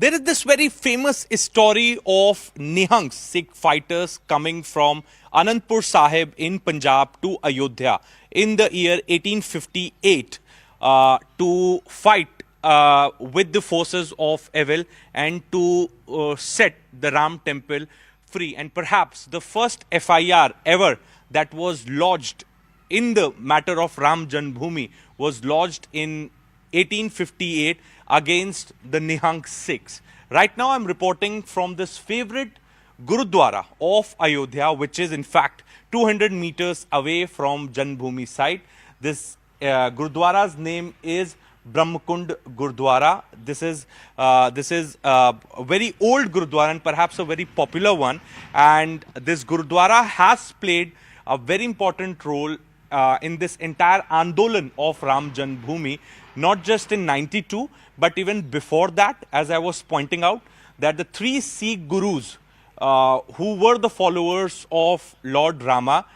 There is this very famous story of Nihangs, Sikh fighters coming from Anandpur Sahib in Punjab to Ayodhya in the year 1858 to fight with the forces of evil and to set the Ram temple free. And perhaps the first FIR ever that was lodged in the matter of Ram Janmabhoomi was lodged in 1858 against the Nihang Sikhs. Right now I'm reporting from this favorite Gurudwara of Ayodhya, which is in fact 200 meters away from Janmabhoomi site. This Gurudwara's name is Brahmakund Gurudwara. This is a very old Gurudwara and perhaps a very popular one. And this Gurudwara has played a very important role in this entire Andolan of Ram Janmabhoomi, not just in 92, but even before that, as I was pointing out, that the three Sikh Gurus who were the followers of Lord Rama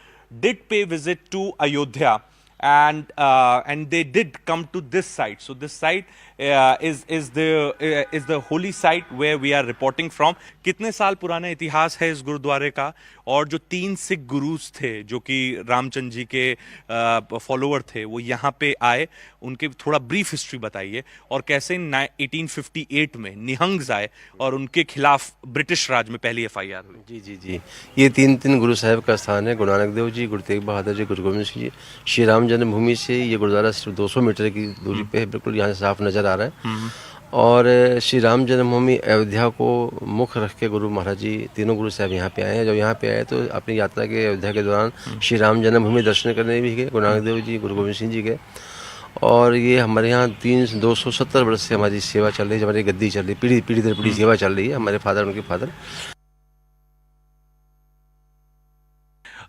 did pay visit to Ayodhya, and they did come to this site. So this site is the holy site where we are reporting from. कितने साल पुराना इतिहास है इस गुरुद्वारे का, और जो 3 सिख गुरुज थे जो कि रामचंद्र जी के फॉलोअर थे, वो यहाँ पे आए, उनके थोड़ा ब्रीफ हिस्ट्री बताइए, और कैसे 1858 में निहंग्स आए और उनके खिलाफ ब्रिटिश राज में पहली FIR हुई। जी, ये तीन गुरु साहब का स्थान है। गुरु नानक देव जी, गुरु तेग बहादुर जी, गुरु गोविंद सिंह जी। श्री राम जन्मभूमि से ये गुरुद्वारा सिर्फ 200 मीटर की दूरी पे है, बिल्कुल यहाँ से साफ नजर आ रहा है। और श्री राम जन्मभूमि अयोध्या को मुख्य रख के गुरु महाराज जी, तीनों गुरु साहब यहाँ पे आए हैं। जब यहाँ पे आए तो अपनी यात्रा के अयोध्या के दौरान श्री राम जन्मभूमि दर्शन करने भी गए, गुरु नानक देव जी, गुरु गोविंद सिंह जी के। और ये हमारे यहाँ 270 वर्ष से हमारी सेवा चल रही है, हमारी गद्दी चल रही है, पीढ़ी दर पीढ़ी सेवा चल रही है, हमारे फादर, उनके फादर।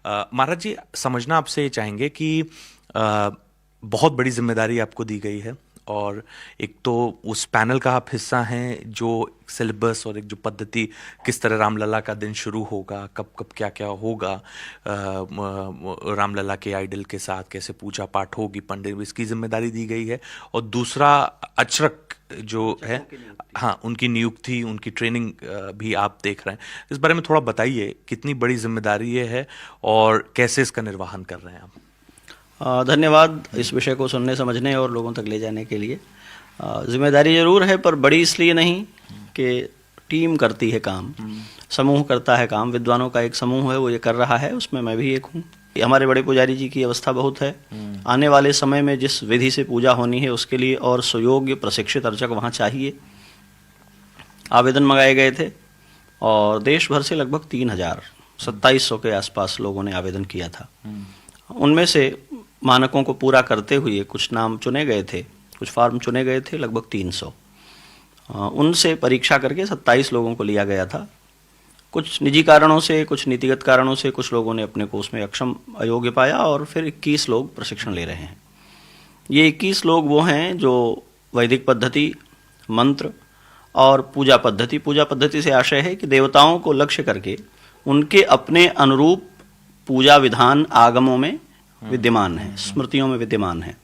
महाराज जी, समझना आपसे ये चाहेंगे कि बहुत बड़ी जिम्मेदारी आपको दी गई है, और एक तो उस पैनल का आप हिस्सा हैं जो सिलेबस और एक जो पद्धति, किस तरह रामलला का दिन शुरू होगा, कब कब क्या क्या होगा, रामलला के आइडल के साथ कैसे पूजा पाठ होगी, पंडित, इसकी जिम्मेदारी दी गई है। और दूसरा अचरक जो है, हाँ, उनकी नियुक्ति, उनकी ट्रेनिंग भी आप देख रहे हैं। इस बारे में थोड़ा बताइए, कितनी बड़ी जिम्मेदारी ये है और कैसे इसका निर्वहन कर रहे हैं आप? धन्यवाद इस विषय को सुनने, समझने और लोगों तक ले जाने के लिए। जिम्मेदारी ज़रूर है, पर बड़ी इसलिए नहीं कि टीम करती है काम, समूह करता है काम। विद्वानों का एक समूह है, वो ये कर रहा है, उसमें मैं भी एक हूँ। हमारे बड़े पुजारी जी की अवस्था बहुत है। आने वाले समय में जिस विधि से पूजा होनी है उसके लिए और सुयोग्य प्रशिक्षित अर्चक वहाँ चाहिए। आवेदन मंगाए गए थे और देश भर से लगभग 2700 के आसपास लोगों ने आवेदन किया था। उनमें से मानकों को पूरा करते हुए कुछ नाम चुने गए थे, कुछ फॉर्म चुने गए थे, लगभग 300। उनसे परीक्षा करके 27 लोगों को लिया गया था। कुछ निजी कारणों से, कुछ नीतिगत कारणों से कुछ लोगों ने अपने को उसमें अक्षम, अयोग्य पाया, और फिर 21 लोग प्रशिक्षण ले रहे हैं। ये 21 लोग वो हैं जो वैदिक पद्धति, मंत्र और पूजा पद्धति से आशय है कि देवताओं को लक्ष्य करके उनके अपने अनुरूप पूजा विधान आगमों में विद्यमान है, स्मृतियों में विद्यमान है।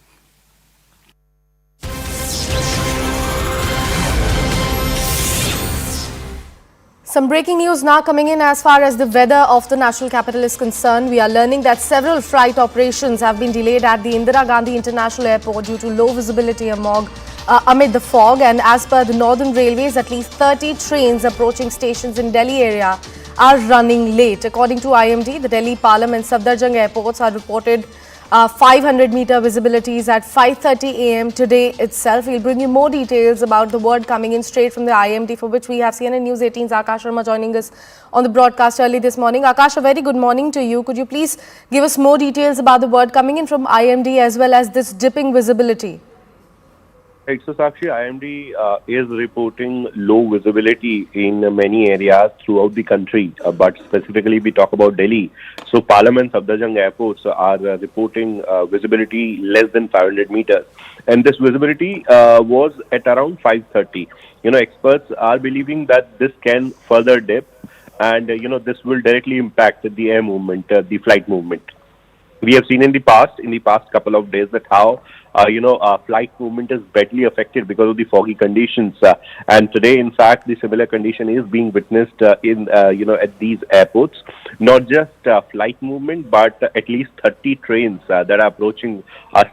Some breaking news now coming in as far as the weather of the national capital is concerned. We are learning that several flight operations have been delayed at the Indira Gandhi International Airport due to low visibility amid the fog. And as per the Northern Railways, at least 30 trains approaching stations in Delhi area are running late. According to IMD, the Delhi Palam and Safdarjung airports are reported 500-meter visibilities at 5:30 a.m. today itself. We'll bring you more details about the word coming in straight from the IMD, for which we have CNN News 18's Akash Sharma joining us on the broadcast early this morning. Akash, a very good morning to you. Could you please give us more details about the word coming in from IMD as well as this dipping visibility? Right, so Sakshi, IMD is reporting low visibility in many areas throughout the country, but specifically we talk about Delhi. So Palam and Safdarjung airports are reporting visibility less than 500 meters. And this visibility was at around 5:30. Experts are believing that this can further dip, and this will directly impact the air movement, the flight movement. We have seen in the past couple of days, that how flight movement is badly affected because of the foggy conditions. And today, in fact, the similar condition is being witnessed at these airports. Not just flight movement, but at least 30 trains that are approaching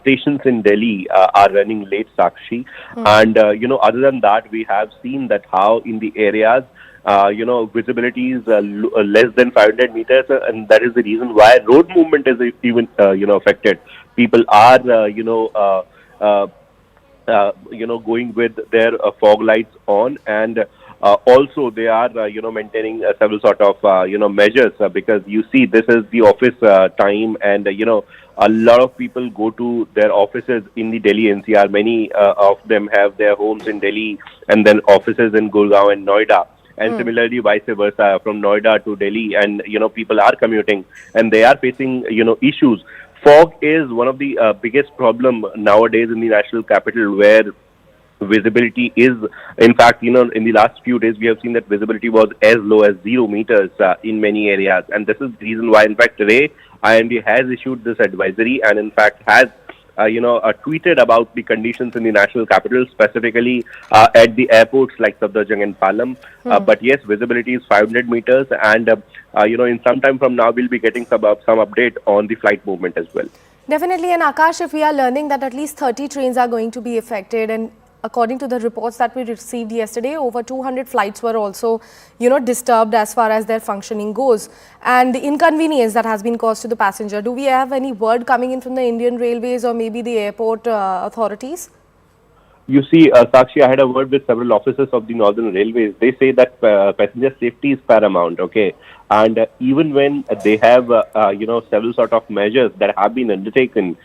stations in Delhi are running late, Sakshi. And other than that, we have seen that how in the areas visibility is less than 500 meters, and that is the reason why road movement is even affected. People are going with their fog lights on, and also they are maintaining several sort of measures, because you see this is the office time, and a lot of people go to their offices in the Delhi NCR. Many of them have their homes in Delhi and then offices in Gurgaon and Noida. And similarly, vice versa, from Noida to Delhi, and people are commuting and they are facing issues. Fog is one of the biggest problem nowadays in the national capital, where visibility is, in fact, in the last few days we have seen that visibility was as low as 0 meters in many areas, and this is the reason why, in fact, today IMD has issued this advisory and in fact has tweeted about the conditions in the national capital, specifically at the airports like Safdarjung and Palam. But yes, visibility is 500 meters, and in some time from now we'll be getting some update on the flight movement as well. Definitely, and Akash, if we are learning that at least 30 trains are going to be affected, and according to the reports that we received yesterday, over 200 flights were also, disturbed as far as their functioning goes, and the inconvenience that has been caused to the passenger. Do we have any word coming in from the Indian Railways or maybe the airport authorities? You see, Sakshi, I had a word with several officers of the Northern Railways. They say that passenger safety is paramount, okay? And even when they have, several sort of measures that have been undertaken,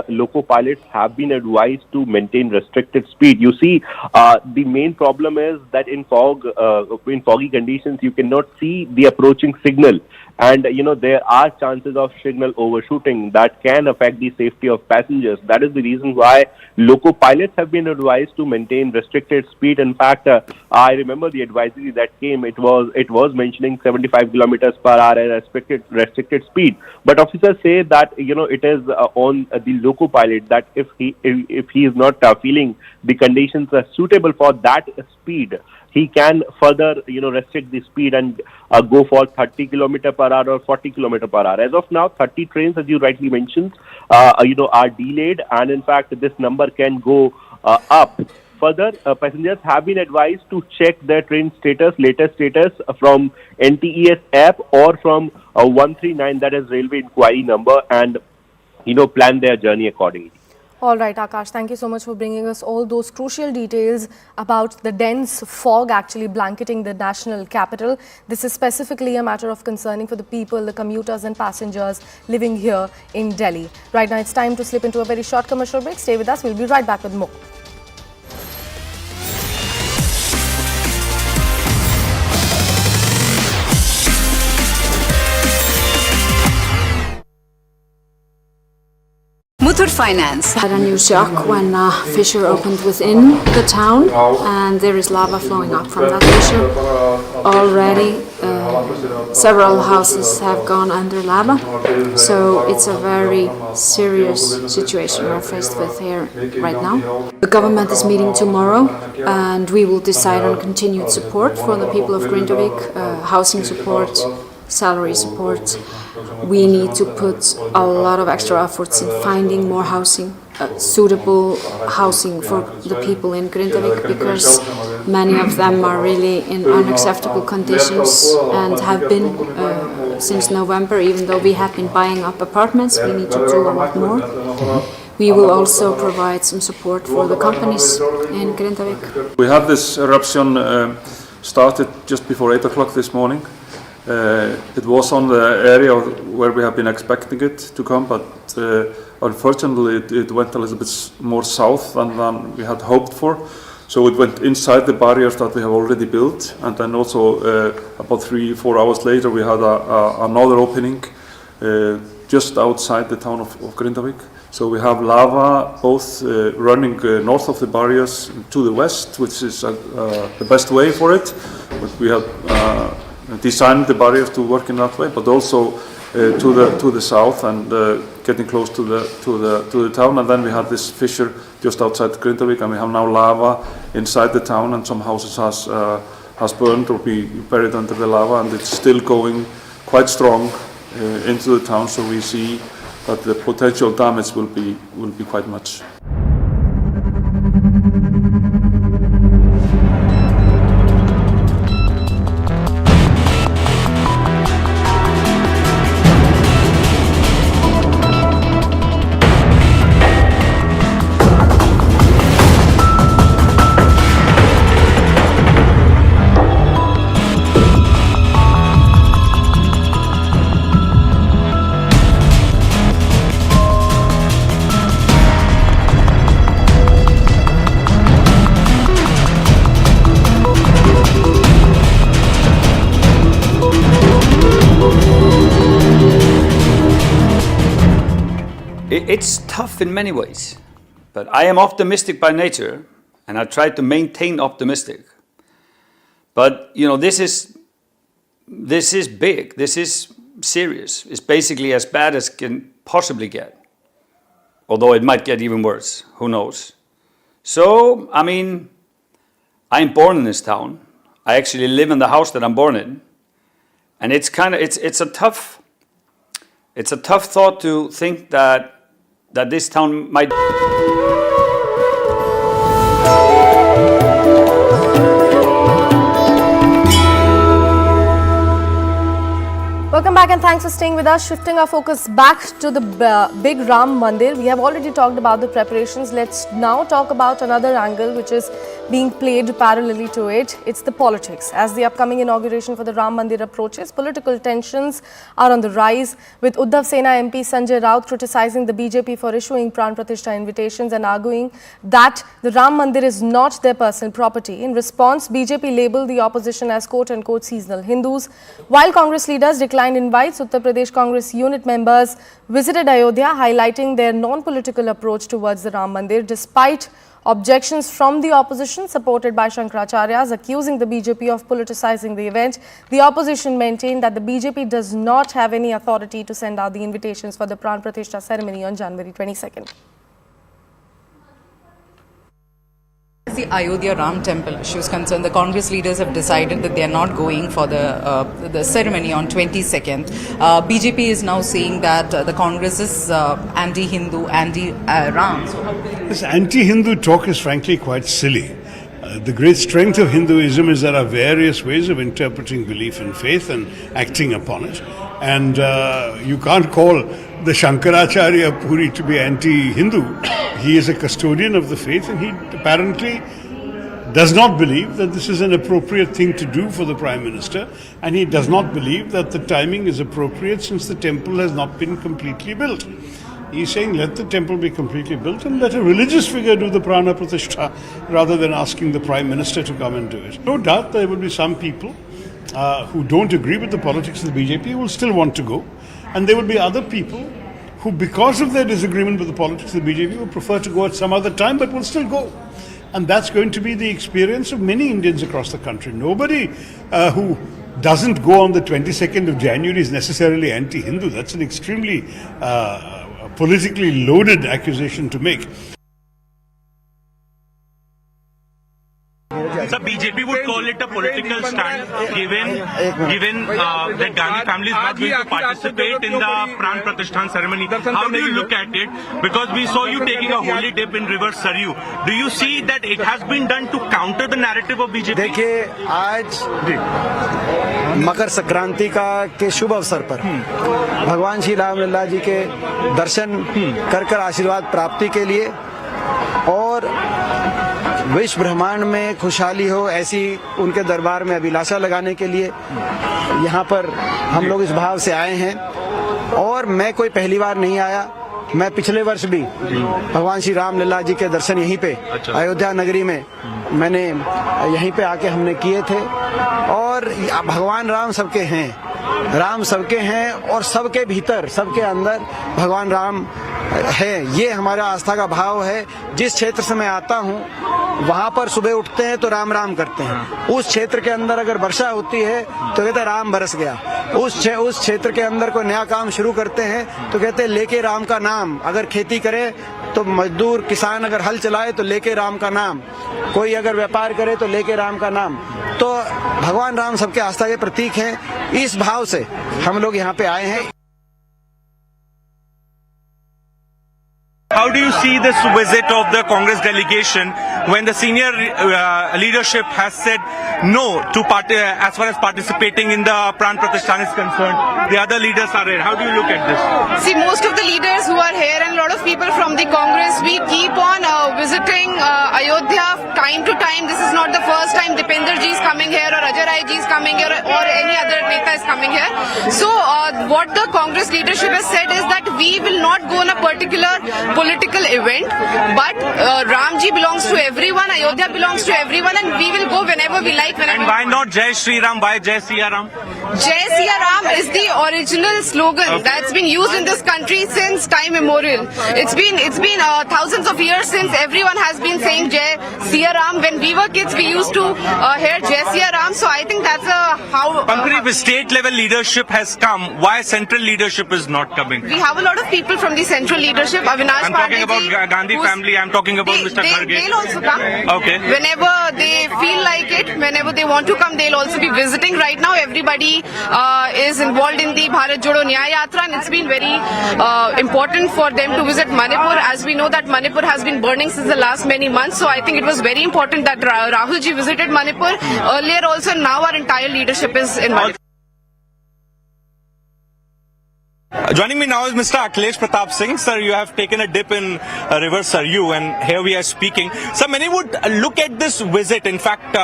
loco pilots have been advised to maintain restricted speed. You see, the main problem is that in foggy conditions, you cannot see the approaching signal. And, there are chances of signal overshooting that can affect the safety of passengers. That is the reason why loco pilots have been advised to maintain restricted speed. In fact, I remember the advisory that came, it was mentioning 75 kilometers per hour as restricted speed. But officers say that, it is on the loco pilot that if he is not feeling the conditions are suitable for that speed, he can further, restrict the speed and go for 30 km per hour or 40 km per hour. As of now, 30 trains, as you rightly mentioned, are delayed, and in fact, this number can go up. Further, passengers have been advised to check their train latest status from NTES app or from 139, that is railway inquiry number, and plan their journey accordingly. All right, Akash, thank you so much for bringing us all those crucial details about the dense fog actually blanketing the national capital. This is specifically a matter of concerning for the people, the commuters and passengers living here in Delhi. Right now, it's time to slip into a very short commercial break. Stay with us. We'll be right back with more. Muthoot Finance had a new shock when a fissure opened within the town, and there is lava flowing up from that fissure. Already several houses have gone under lava, so it's a very serious situation we're faced with here right now. The government is meeting tomorrow, and we will decide on continued support for the people of Grindavik, housing support, salary support. We need to put a lot of extra efforts in finding more housing, suitable housing for the people in Grindavik, because many of them are really in unacceptable conditions and have been since November. Even though we have been buying up apartments, we need to do a lot more. We will also provide some support for the companies in Grindavik. We have this eruption started just before 8 o'clock this morning. It was on the area where we have been expecting it to come, but unfortunately it went a little bit more south than we had hoped for. So it went inside the barriers that we have already built, and then also about 3-4 hours later we had another opening just outside the town of Grindavik. So we have lava both running north of the barriers to the west, which is the best way for it. But we have designed the barriers to work in that way, but also to the south, and getting close to the town, and then we had this fissure just outside Grindavik, and we have now lava inside the town, and some houses has burned or be buried under the lava, and it's still going quite strong into the town. So we see that the potential damage will be quite much. It's tough in many ways, but I am optimistic by nature, and I try to maintain optimistic. But you know, this is big. This is serious. It's basically as bad as can possibly get, although it might get even worse. Who knows? So I mean, I'm born in this town. I actually live in the house that I'm born in, and it's a tough thought to think that this town might. Welcome back and thanks for staying with us. Shifting our focus back to the big Ram Mandir. We have already talked about the preparations. Let's now talk about another angle which is being played parallelly to it. It's the politics. As the upcoming inauguration for the Ram Mandir approaches, political tensions are on the rise, with Uddhav Sena MP Sanjay Raut criticizing the BJP for issuing Pran Pratishtha invitations and arguing that the Ram Mandir is not their personal property. In response, BJP labelled the opposition as quote-unquote seasonal Hindus. While Congress leaders declined invites, Uttar Pradesh Congress unit members visited Ayodhya, highlighting their non-political approach towards the Ram Mandir, despite objections from the opposition supported by Shankaracharyas accusing the BJP of politicizing the event. The opposition maintained that the BJP does not have any authority to send out the invitations for the Pran Pratishtha ceremony on January 22nd. The Ayodhya Ram Temple issue is concerned, the Congress leaders have decided that they are not going for the ceremony on 22nd. BJP is now saying that the Congress is anti-Hindu, anti-Ram. This anti-Hindu talk is frankly quite silly. The great strength of Hinduism is there are various ways of interpreting belief and faith and acting upon it. And you can't call the Shankaracharya Puri to be anti-Hindu. He is a custodian of the faith, and he apparently does not believe that this is an appropriate thing to do for the Prime Minister, and he does not believe that the timing is appropriate since the temple has not been completely built. He's saying let the temple be completely built and let a religious figure do the Prana Pratishtha rather than asking the Prime Minister to come and do it. No doubt there will be some people who don't agree with the politics of the BJP who will still want to go, and there will be other people who, because of their disagreement with the politics of the BJP, will prefer to go at some other time but will still go. And that's going to be the experience of many Indians across the country. Nobody who doesn't go on the 22nd of January is necessarily anti-Hindu. That's an extremely politically loaded accusation to make. The BJP would call it a political stand, given that Gandhi family is not going to participate in the Pran Pratishtha ceremony. How do you look at it? Because we saw you taking a holy dip in river Saryu. Do you see that it has been done to counter the narrative of BJP? देखिए, आज मकर संक्रांति के शुभ अवसर पर भगवान श्री राम लल्ला जी के दर्शन कर आशीर्वाद प्राप्ति के लिए और विश्व ब्रह्मांड में खुशहाली हो ऐसी उनके दरबार में अभिलाषा लगाने के लिए यहाँ पर हम लोग इस भाव से आए हैं। और मैं कोई पहली बार नहीं आया, मैं पिछले वर्ष भी भगवान श्री राम लल्ला जी के दर्शन यहीं पे अयोध्या नगरी में मैंने यहीं पे आके हमने किए थे। और भगवान राम सबके हैं, राम सबके हैं और सबके भीतर सबके अंदर भगवान राम है, ये हमारा आस्था का भाव है। जिस क्षेत्र से मैं आता हूँ वहाँ पर सुबह उठते हैं तो राम राम करते हैं। उस क्षेत्र के अंदर अगर वर्षा होती है तो कहते हैं राम बरस गया। उस क्षेत्र के अंदर कोई नया काम शुरू करते हैं तो कहते हैं लेके राम का नाम। अगर खेती करे तो मजदूर किसान अगर हल चलाए तो लेके राम का नाम, कोई अगर व्यापार करे तो लेके राम का नाम। तो भगवान राम सबके आस्था के प्रतीक हैं। इस भाव से हम लोग यहाँ पे आए हैं। How do you see this visit of the Congress delegation when the senior leadership has said no to as far as participating in the Pran Pratishtha is concerned? The other leaders are here. How do you look at this? See, most of the leaders who are here and a lot of people from the Congress, we keep on visiting Ayodhya time to time. This is not the first time Dipender ji is coming here or Ajay Rai ji is coming here or any other Neta is coming here. So what the Congress leadership has said is that we will not go on a particular political event, but Ramji belongs to everyone, Ayodhya belongs to everyone, and we will go whenever we like. And why not Jai Shri Ram? Why Jai Siya Ram? Jai Siya Ram is the original slogan that's been used in this country since time immemorial. It's been thousands of years since everyone has been saying Jai Siya Ram. When we were kids, we used to hear Jai Siya Ram. So I think that's how. Pankaj, if state level leadership has come, why central leadership is not coming? We have a lot of people from the central leadership. Avinash I'm talking about Gandhi family. I'm talking about Mr. Kharge. They'll also come. Okay. Whenever they feel like it, whenever they want to come, they'll also be visiting. Right now, everybody is involved in the Bharat Jodo Nyaya Yatra, and it's been very important for them to visit Manipur. As we know that Manipur has been burning since the last many months, so I think it was very important that Rahul ji visited Manipur earlier also. Now our entire leadership is in Manipur. Joining me now is Mr. Akhilesh Pratap Singh. Sir, you have taken a dip in River Saryu, and here we are speaking. Sir, many would look at this visit. In fact,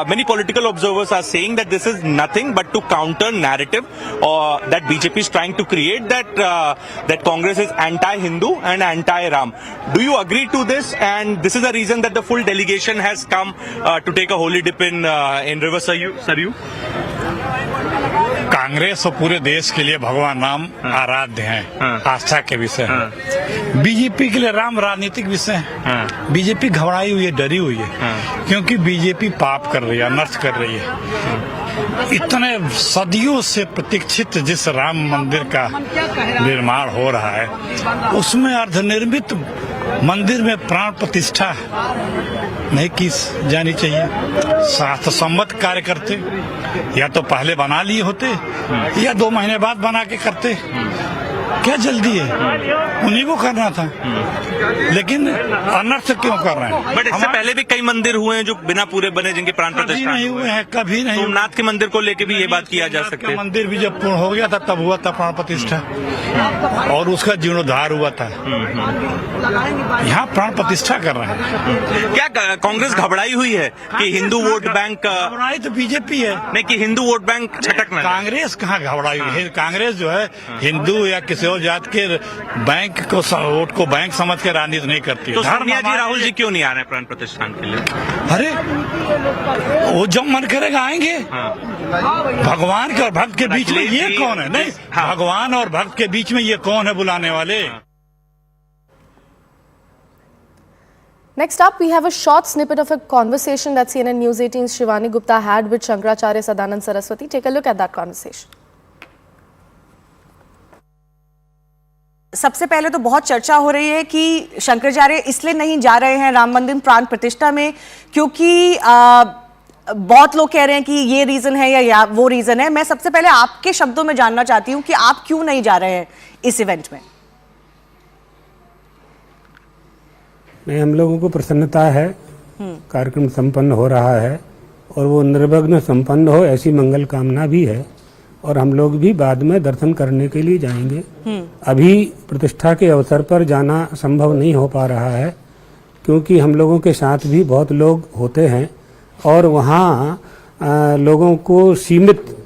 many political observers are saying that this is nothing but to counter narrative that BJP is trying to create, that Congress is anti-Hindu and anti-Ram. Do you agree to this? And this is the reason that the full delegation has come to take a holy dip in River Saryu? Congress और पूरे देश के लिए भगवान राम आराध्य हैं, आस्था के विषय हैं। बीजेपी के लिए राम राजनीतिक विषय है। बीजेपी घबराई हुई है, डरी हुई है, क्योंकि बीजेपी पाप कर रही है, अनर्थ कर रही है। इतने सदियों से प्रतीक्षित जिस राम मंदिर का निर्माण हो रहा है, उसमें अर्धनिर्मित मंदिर में प्राण प्रतिष्ठा नहीं की जानी चाहिए। शास्त्र सम्मत कार्य करते, या तो पहले बना लिए होते या 2 महीने बाद बना के करते। क्या जल्दी है? उन्हीं को करना था, लेकिन अनर्थ क्यों कर रहे हैं? बट इससे पहले भी कई मंदिर हुए हैं जो बिना पूरे बने, जिनके प्राण प्रतिष्ठा नहीं हुए हैं, कभी नहीं। सोमनाथ के मंदिर को लेके भी ये बात किया जा सकता है। मंदिर भी जब पूर्ण हो गया था तब हुआ था प्राण प्रतिष्ठा, और उसका जीर्णोद्धार हुआ था। यहाँ प्राण प्रतिष्ठा कर रहे हैं। क्या कांग्रेस घबराई हुई है कि हिंदू वोट बैंक? घबराई तो बीजेपी है, नहीं कि हिंदू वोट बैंक छटकना। कांग्रेस कहाँ घबराई हुई है? कांग्रेस जो है हिंदू या किसी और जात के बैंक को, वोट को बैंक समझ के राजनीति नहीं करती। तो सोनिया जी, राहुल जी क्यों नहीं आ रहे प्राण प्रतिष्ठान के लिए? अरे वो जब मन करेगा आएंगे। भगवान के और भक्त के बीच में ये कौन है? नहीं, भगवान और भक्त के बीच में ये कौन है बुलाने वाले? Next up, we have a short snippet of a conversation that CNN News 18's Shivani Gupta had with Shankaracharya Sadanand Saraswati. Take a look at that conversation. सबसे पहले तो बहुत चर्चा हो रही है कि शंकराचार्य इसलिए नहीं जा रहे हैं राम मंदिर प्राण प्रतिष्ठा में क्योंकि बहुत लोग कह रहे हैं कि ये रीजन है या वो रीजन है। मैं सबसे पहले आपके शब्दों में जानना चाहती हूँ कि आप क्यों नहीं जा रहे हैं इस इवेंट में? नहीं, हम लोगों को प्रसन्नता है, कार्यक्रम संपन्न हो रहा है और वो निर्विघ्न संपन्न हो ऐसी मंगल कामना भी है, और हम लोग भी बाद में दर्शन करने के लिए जाएंगे। अभी प्रतिष्ठा के अवसर पर जाना संभव नहीं हो पा रहा है, क्योंकि हम लोगों के साथ भी बहुत लोग होते हैं और वहाँ लोगों को सीमित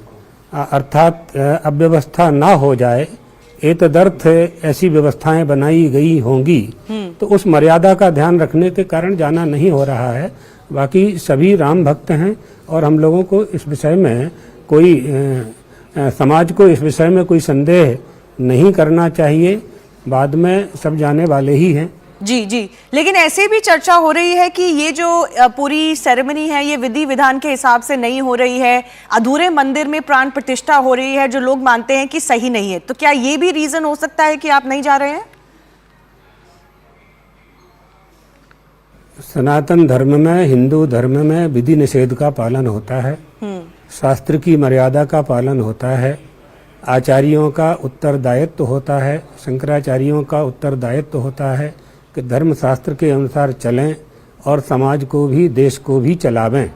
अर्थात अव्यवस्था ना हो जाए, एतदर्थ ऐसी व्यवस्थाएं बनाई गई होंगी, तो उस मर्यादा का ध्यान रखने के कारण जाना नहीं हो रहा है। बाकी सभी राम भक्त हैं और हम लोगों को इस विषय में कोई समाज को इस विषय में कोई संदेह नहीं करना चाहिए बाद में सब जाने वाले ही हैं। जी जी, लेकिन ऐसे भी चर्चा हो रही है कि ये जो पूरी सेरेमनी है ये विधि विधान के हिसाब से नहीं हो रही है, अधूरे मंदिर में प्राण प्रतिष्ठा हो रही है, जो लोग मानते हैं कि सही नहीं है। तो क्या ये भी रीजन हो सकता है कि आप नहीं जा रहे हैं? सनातन धर्म में, हिंदू धर्म में विधि निषेध का पालन होता है, शास्त्र की मर्यादा का पालन होता है, आचार्यों का उत्तरदायित्व होता है, शंकराचार्यों का उत्तरदायित्व होता है कि धर्म शास्त्र के अनुसार चलें और समाज को भी, देश को भी चलावें।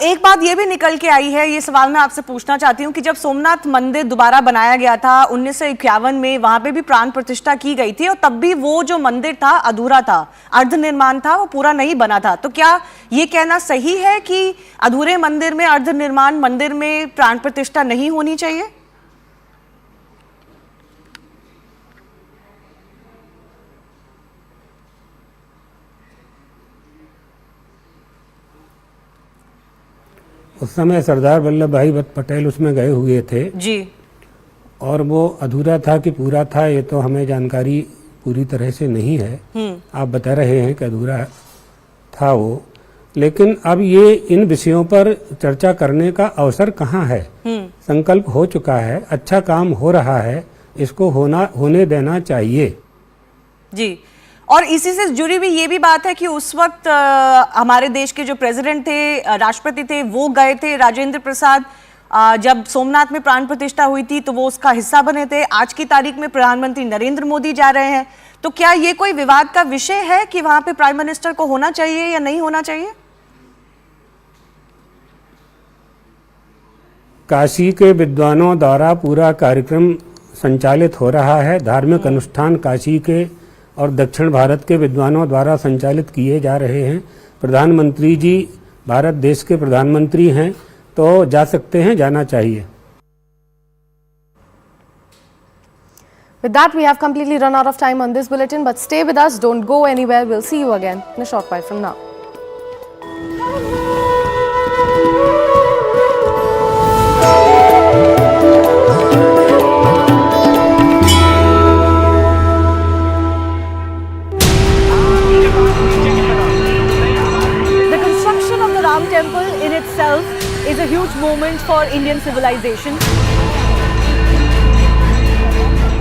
एक बात ये भी निकल के आई है, ये सवाल मैं आपसे पूछना चाहती हूँ कि जब सोमनाथ मंदिर दोबारा बनाया गया था 1951 में, वहां पे भी प्राण प्रतिष्ठा की गई थी और तब भी वो जो मंदिर था अधूरा था, अर्ध निर्माण था, वो पूरा नहीं बना था। तो क्या ये कहना सही है कि अधूरे मंदिर में, अर्ध निर्माण मंदिर में प्राण प्रतिष्ठा नहीं होनी चाहिए? उस समय सरदार वल्लभ भाई पटेल उसमें गए हुए थे जी, और वो अधूरा था कि पूरा था ये तो हमें जानकारी पूरी तरह से नहीं है। आप बता रहे हैं कि अधूरा था वो, लेकिन अब ये इन विषयों पर चर्चा करने का अवसर कहाँ है? संकल्प हो चुका है, अच्छा काम हो रहा है, इसको होने देना चाहिए। जी, और इसी से जुड़ी हुई ये भी बात है कि उस वक्त हमारे देश के जो प्रेसिडेंट थे, राष्ट्रपति थे, वो गए थे, राजेंद्र प्रसाद, जब सोमनाथ में प्राण प्रतिष्ठा हुई थी तो वो उसका हिस्सा बने थे। आज की तारीख में प्रधानमंत्री नरेंद्र मोदी जा रहे हैं, तो क्या ये कोई विवाद का विषय है कि वहां पे प्राइम मिनिस्टर को होना चाहिए या नहीं होना चाहिए? काशी के विद्वानों द्वारा पूरा कार्यक्रम संचालित हो रहा है। धार्मिक अनुष्ठान काशी के और दक्षिण भारत के विद्वानों द्वारा संचालित किए जा रहे हैं। प्रधानमंत्री जी भारत देश के प्रधानमंत्री हैं, तो जा सकते हैं, जाना चाहिए। With that, we have completely run out of time on this bulletin, but stay with us, don't go anywhere. We'll see you again in a short while from now. Temple in itself is a huge moment for Indian civilization.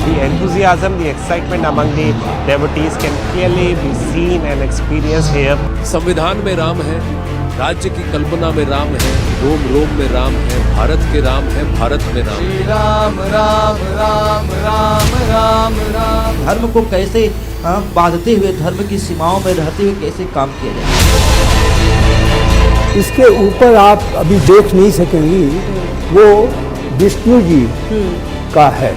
The enthusiasm, the excitement among the devotees can clearly be seen and experienced here. संविधान में राम है, राज्य की कल्पना में राम है, रोम रोम में राम है, भारत के राम है, भारत में राम है। राम राम राम राम राम राम। धर्म को कैसे बांधते हुए, धर्म की सीमाओं में रहते हुए कैसे काम किया जाए, इसके ऊपर आप अभी देख नहीं सकेंगी। वो विष्णु जी का है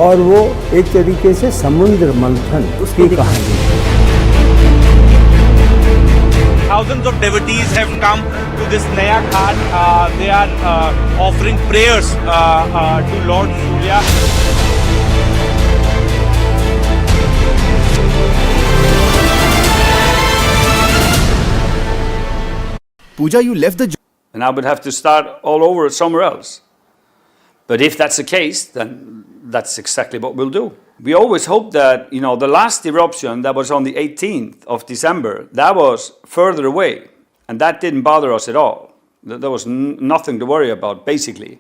और वो एक तरीके से समुद्र मंथन उसकी कहानी। Thousands of devotees have come to this Naya Ghat. They are offering prayers to Lord Surya. Pooja, you left the job. And I would have to start all over somewhere else. But if that's the case, then that's exactly what we'll do. We always hope that, you know, the last eruption that was on the 18th of December, that was further away. And that didn't bother us at all. There was nothing to worry about, basically.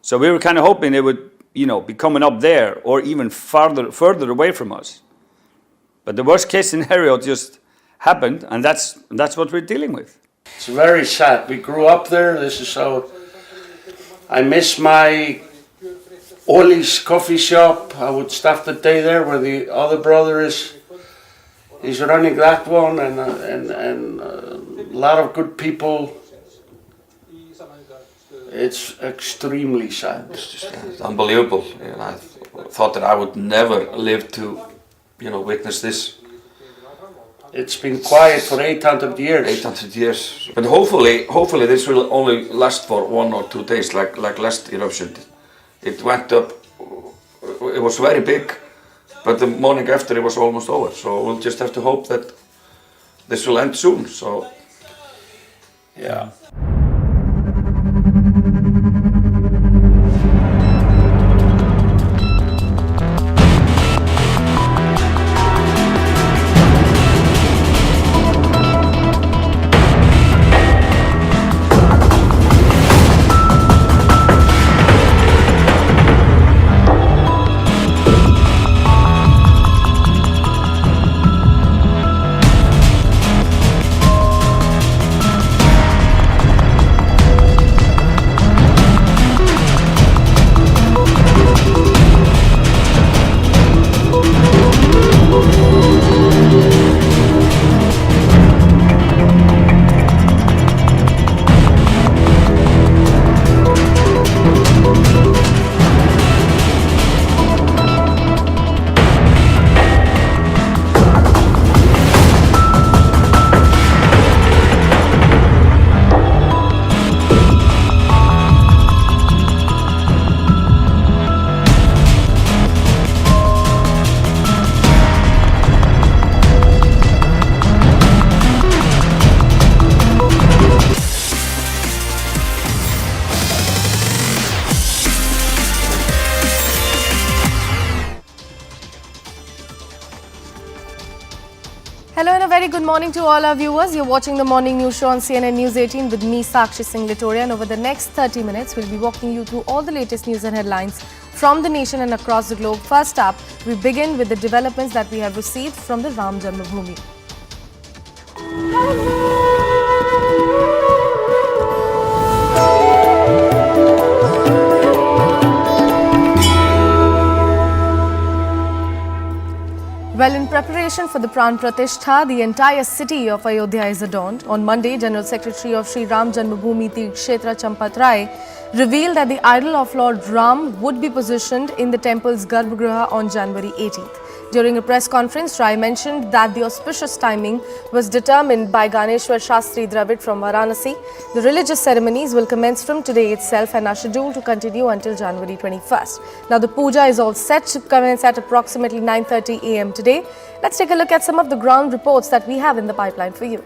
So we were kind of hoping it would, you know, be coming up there or even further away from us. But the worst case scenario just happened, and that's what we're dealing with. It's very sad. We grew up there. This is so. I miss my Ollie's coffee shop. I would start the day there where the other brother is running that one, and a lot of good people. It's extremely sad. It's unbelievable. And I thought that I would never live to, you know, witness this. It's been quiet for 800 years. 800 years. But hopefully this will only last for 1 or 2 days, like last eruption. It went up, it was very big, but the morning after it was almost over. So we'll just have to hope that this will end soon. So, yeah. a very good morning to all our viewers. You're watching the morning news show on CNN News 18 with me, Sakshi Singh Litoria. And over the next 30 minutes, we'll be walking you through all the latest news and headlines from the nation and across the globe. First up, we begin with the developments that we have received from the Ram Janmabhoomi. Well, in preparation for the Pran Pratishtha, the entire city of Ayodhya is adorned. On Monday, General Secretary of Shri Ram Janmabhoomi Teerth Kshetra Champat Rai revealed that the idol of Lord Ram would be positioned in the temple's Garbhagriha on January 18th. During a press conference, Rai mentioned that the auspicious timing was determined by Ganeshwar Shastri Dravid from Varanasi. The religious ceremonies will commence from today itself and are scheduled to continue until January 21st. Now, the puja is all set to commence at approximately 9:30 a.m. today. Let's take a look at some of the ground reports that we have in the pipeline for you.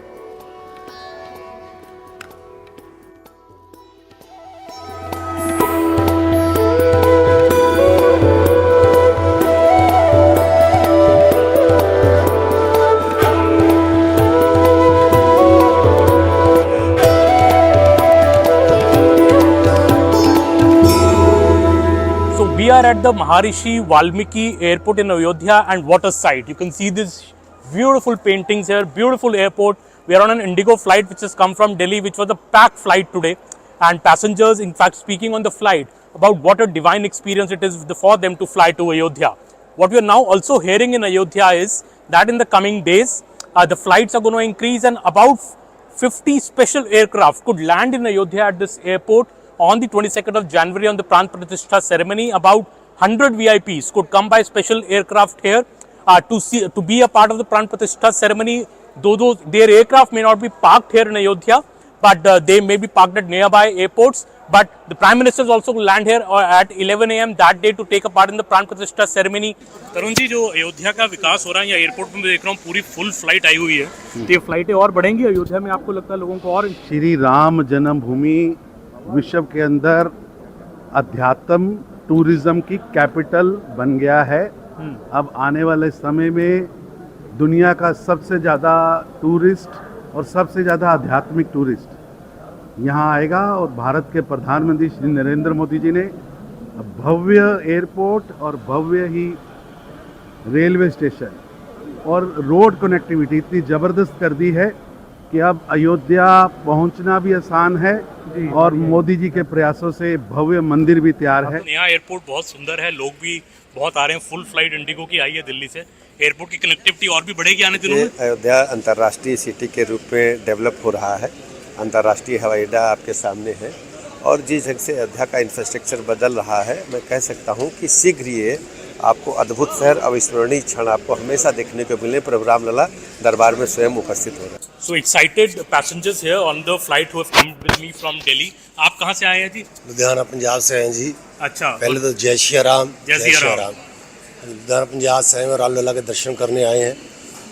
We are at the Maharishi Valmiki Airport in Ayodhya and water side. You can see these beautiful paintings here, beautiful airport. We are on an Indigo flight which has come from Delhi, which was a packed flight today. And passengers, in fact, speaking on the flight about what a divine experience it is for them to fly to Ayodhya. What we are now also hearing in Ayodhya is that in the coming days, the flights are going to increase and about 50 special aircraft could land in Ayodhya at this airport on the 22nd of January on the Pran Pratishtha ceremony. About 100 VIPs could come by special aircraft here to be a part of the Pran Pratishtha ceremony. Though their aircraft may not be parked here in Ayodhya, but they may be parked at nearby airports. But the Prime Minister is also land here at 11 a.m. that day to take a part in the Pran Pratishtha ceremony. Tarun ji, जो अयोध्या का विकास हो रहा है या airport में देख रहा हूँ पूरी फुल फ्लाइट आई हुई है, तो ये फ्लाइटें और बढ़ेंगी अयोध्या में, आपको लगता है लोगों को? और श्री राम जन्मभूमि विश्व के अंदर अध्यात्म टूरिज्म की कैपिटल बन गया है। अब आने वाले समय में दुनिया का सबसे ज़्यादा टूरिस्ट और सबसे ज़्यादा आध्यात्मिक टूरिस्ट यहाँ आएगा। और भारत के प्रधानमंत्री श्री नरेंद्र मोदी जी ने भव्य एयरपोर्ट और भव्य ही रेलवे स्टेशन और रोड कनेक्टिविटी इतनी ज़बरदस्त कर दी है कि अब अयोध्या पहुंचना भी आसान है और मोदी जी के प्रयासों से भव्य मंदिर भी तैयार है। नया एयरपोर्ट बहुत सुंदर है, लोग भी बहुत आ रहे हैं। फुल फ्लाइट इंडिगो की आई है दिल्ली से। एयरपोर्ट की कनेक्टिविटी और भी बढ़ेगी आने दिनों में। अयोध्या अंतर्राष्ट्रीय सिटी के रूप में डेवलप हो रहा है। अंतर्राष्ट्रीय हवाई अड्डा आपके सामने है और जिस ढंग से अयोध्या का इंफ्रास्ट्रक्चर बदल रहा है, मैं कह सकता हूँ कि शीघ्र ये आपको अद्भुत शहर, अविस्मरणीय क्षण आपको हमेशा देखने को मिले। प्रभु राम लला दरबार में स्वयं उपस्थित हो रहे हैं। So excited passengers here on the flight who have come with me from Delhi. आप कहाँ से आए हैं जी? लुधियाना पंजाब से हैं जी। अच्छा। पहले तो जय श्री राम। जय श्री राम। लुधियाना पंजाब से हैं और राम लला के दर्शन करने आए हैं।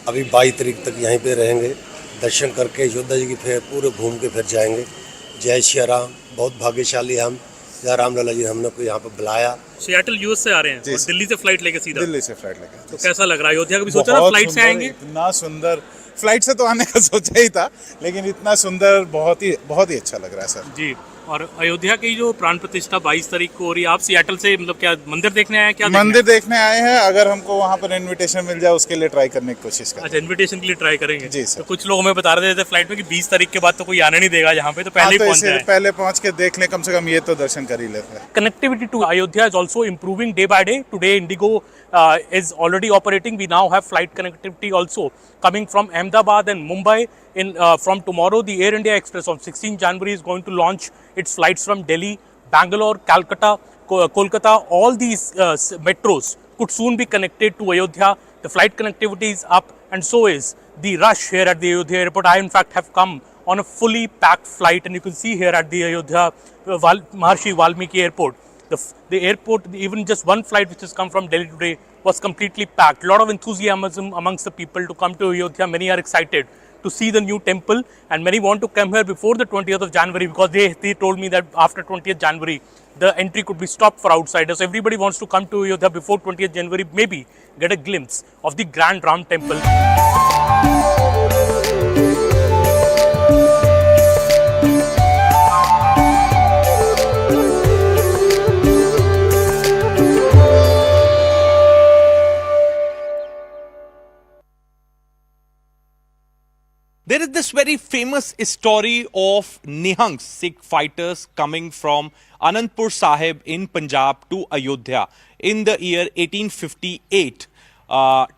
अभी 22 तारीख तक यहीं पे रहेंगे, दर्शन करके अयोध्या जी की फिर पूरे घूम के फिर जाएंगे। जय श्री राम। बहुत भाग्यशाली हम, जहाँ राम लला जी हमने को यहाँ पे बुलाया। सियाटल यूएस से आ रहे हैं और दिल्ली से फ्लाइट लेके सीधा? दिल्ली से फ्लाइट लेके। तो कैसा लग रहा है? अयोध्या का भी सोचा ना फ्लाइट से आएंगे? इतना सुंदर, फ्लाइट से तो आने का सोचा ही था, लेकिन इतना सुंदर बहुत ही अच्छा लग रहा है सर जी। और अयोध्या की जो प्राण प्रतिष्ठा 22 तारीख को हो रही है, आप सियाटल से मतलब क्या मंदिर देखने आए हैं? क्या मंदिर देखने आए हैं। अगर हमको वहाँ पर इनविटेशन मिल जाए उसके लिए ट्राई करने की कोशिश करें। अच्छा, इनविटेशन के लिए ट्राई करेंगे जी सर। तो कुछ लोग हमें बता रहे थे फ्लाइट में कि 20 तारीख के बाद तो कोई आने नहीं देगा यहाँ पे, तो पहले ही पहुंच जाए। पहले पहुंच के देख ले, कम से कम ये तो दर्शन कर ही लेते हैं। Connectivity to Ayodhya is also improving day by day. Today Indigo is already operating. We now have flight connectivity also coming from Ahmedabad and Mumbai. From tomorrow, the Air India Express on 16 January is going to launch its flights from Delhi, Bangalore, Calcutta, Kolkata. All these metros could soon be connected to Ayodhya. The flight connectivity is up, and so is the rush here at the Ayodhya airport. I in fact have come on a fully packed flight, and you can see here at the Ayodhya Maharishi Valmiki airport. The airport, even just one flight which has come from Delhi today was completely packed. A lot of enthusiasm amongst the people to come to Ayodhya. Many are excited to see the new temple, and many want to come here before the 20th of January because they told me that after 20th January the entry could be stopped for outsiders. So everybody wants to come to Ayodhya before 20th January, maybe get a glimpse of the grand Ram temple. this very famous story of Nihangs, Sikh fighters coming from Anandpur Sahib in Punjab to Ayodhya in the year 1858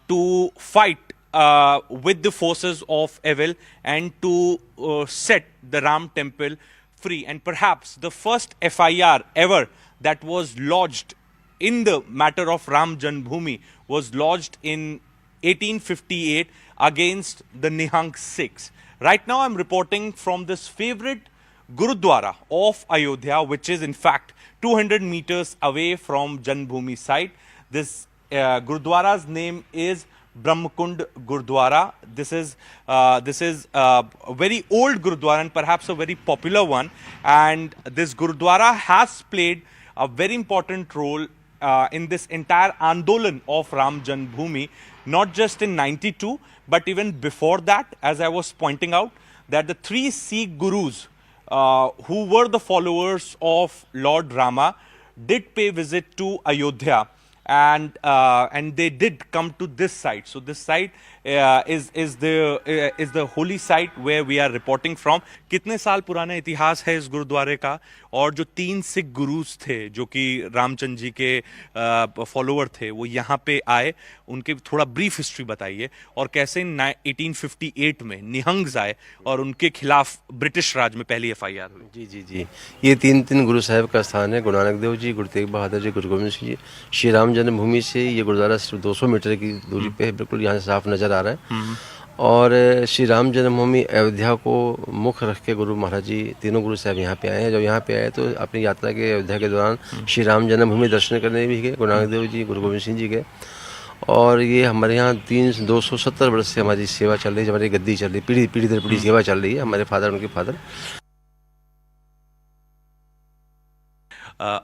to fight with the forces of evil and to set the Ram temple free. And perhaps the first FIR ever that was lodged in the matter of Ram Janmabhoomi was lodged in 1858 against the Nihang Sikhs. Right now I'm reporting from this favorite Gurudwara of Ayodhya, which is in fact 200 meters away from Janmabhoomi site. This Gurudwara's name is Brahmakund Gurudwara. This is a very old Gurudwara and perhaps a very popular one. And this Gurudwara has played a very important role in this entire Andolan of Ram Janmabhoomi, not just in 92, but even before that, as I was pointing out, that the three Sikh Gurus who were the followers of Lord Rama did pay visit to Ayodhya, and they did come to this site. So this site is the holy site where we are reporting from. कितने साल पुराना इतिहास है इस गुरुद्वारे का, और जो तीन सिख गुरुज थे जो कि रामचंद्र जी के फॉलोअर थे वो यहाँ पे आए, उनके थोड़ा ब्रीफ हिस्ट्री बताइए, और कैसे 1858 में निहंग्स आए और उनके खिलाफ ब्रिटिश राज में पहली FIR हुई। जी, ये तीन गुरु साहब का स्थान है। गुरु नानक देव जी, गुरु तेग बहादुर जी, गुरु गोविंद सिंह जी। श्री राम जन्मभूमि से ये गुरुद्वारा सिर्फ 200 मीटर की दूरी पे है, बिल्कुल यहाँ से साफ नजर आ रहा है। और श्री राम जन्मभूमि अयोध्या को मुख्य रख के गुरु महाराज जी, तीनों गुरु साहब यहाँ पे आए हैं। जब यहाँ पे आए तो अपनी यात्रा के अयोध्या के दौरान श्री राम जन्मभूमि दर्शन करने भी गए, गुरु नानक देव जी, गुरु गोविंद सिंह जी के। और ये हमारे यहाँ 270 वर्ष से हमारी सेवा चल रही है, हमारी गद्दी चल रही है, पीढ़ी दर पीढ़ी सेवा चल रही है। हमारे फादर, उनके फादर।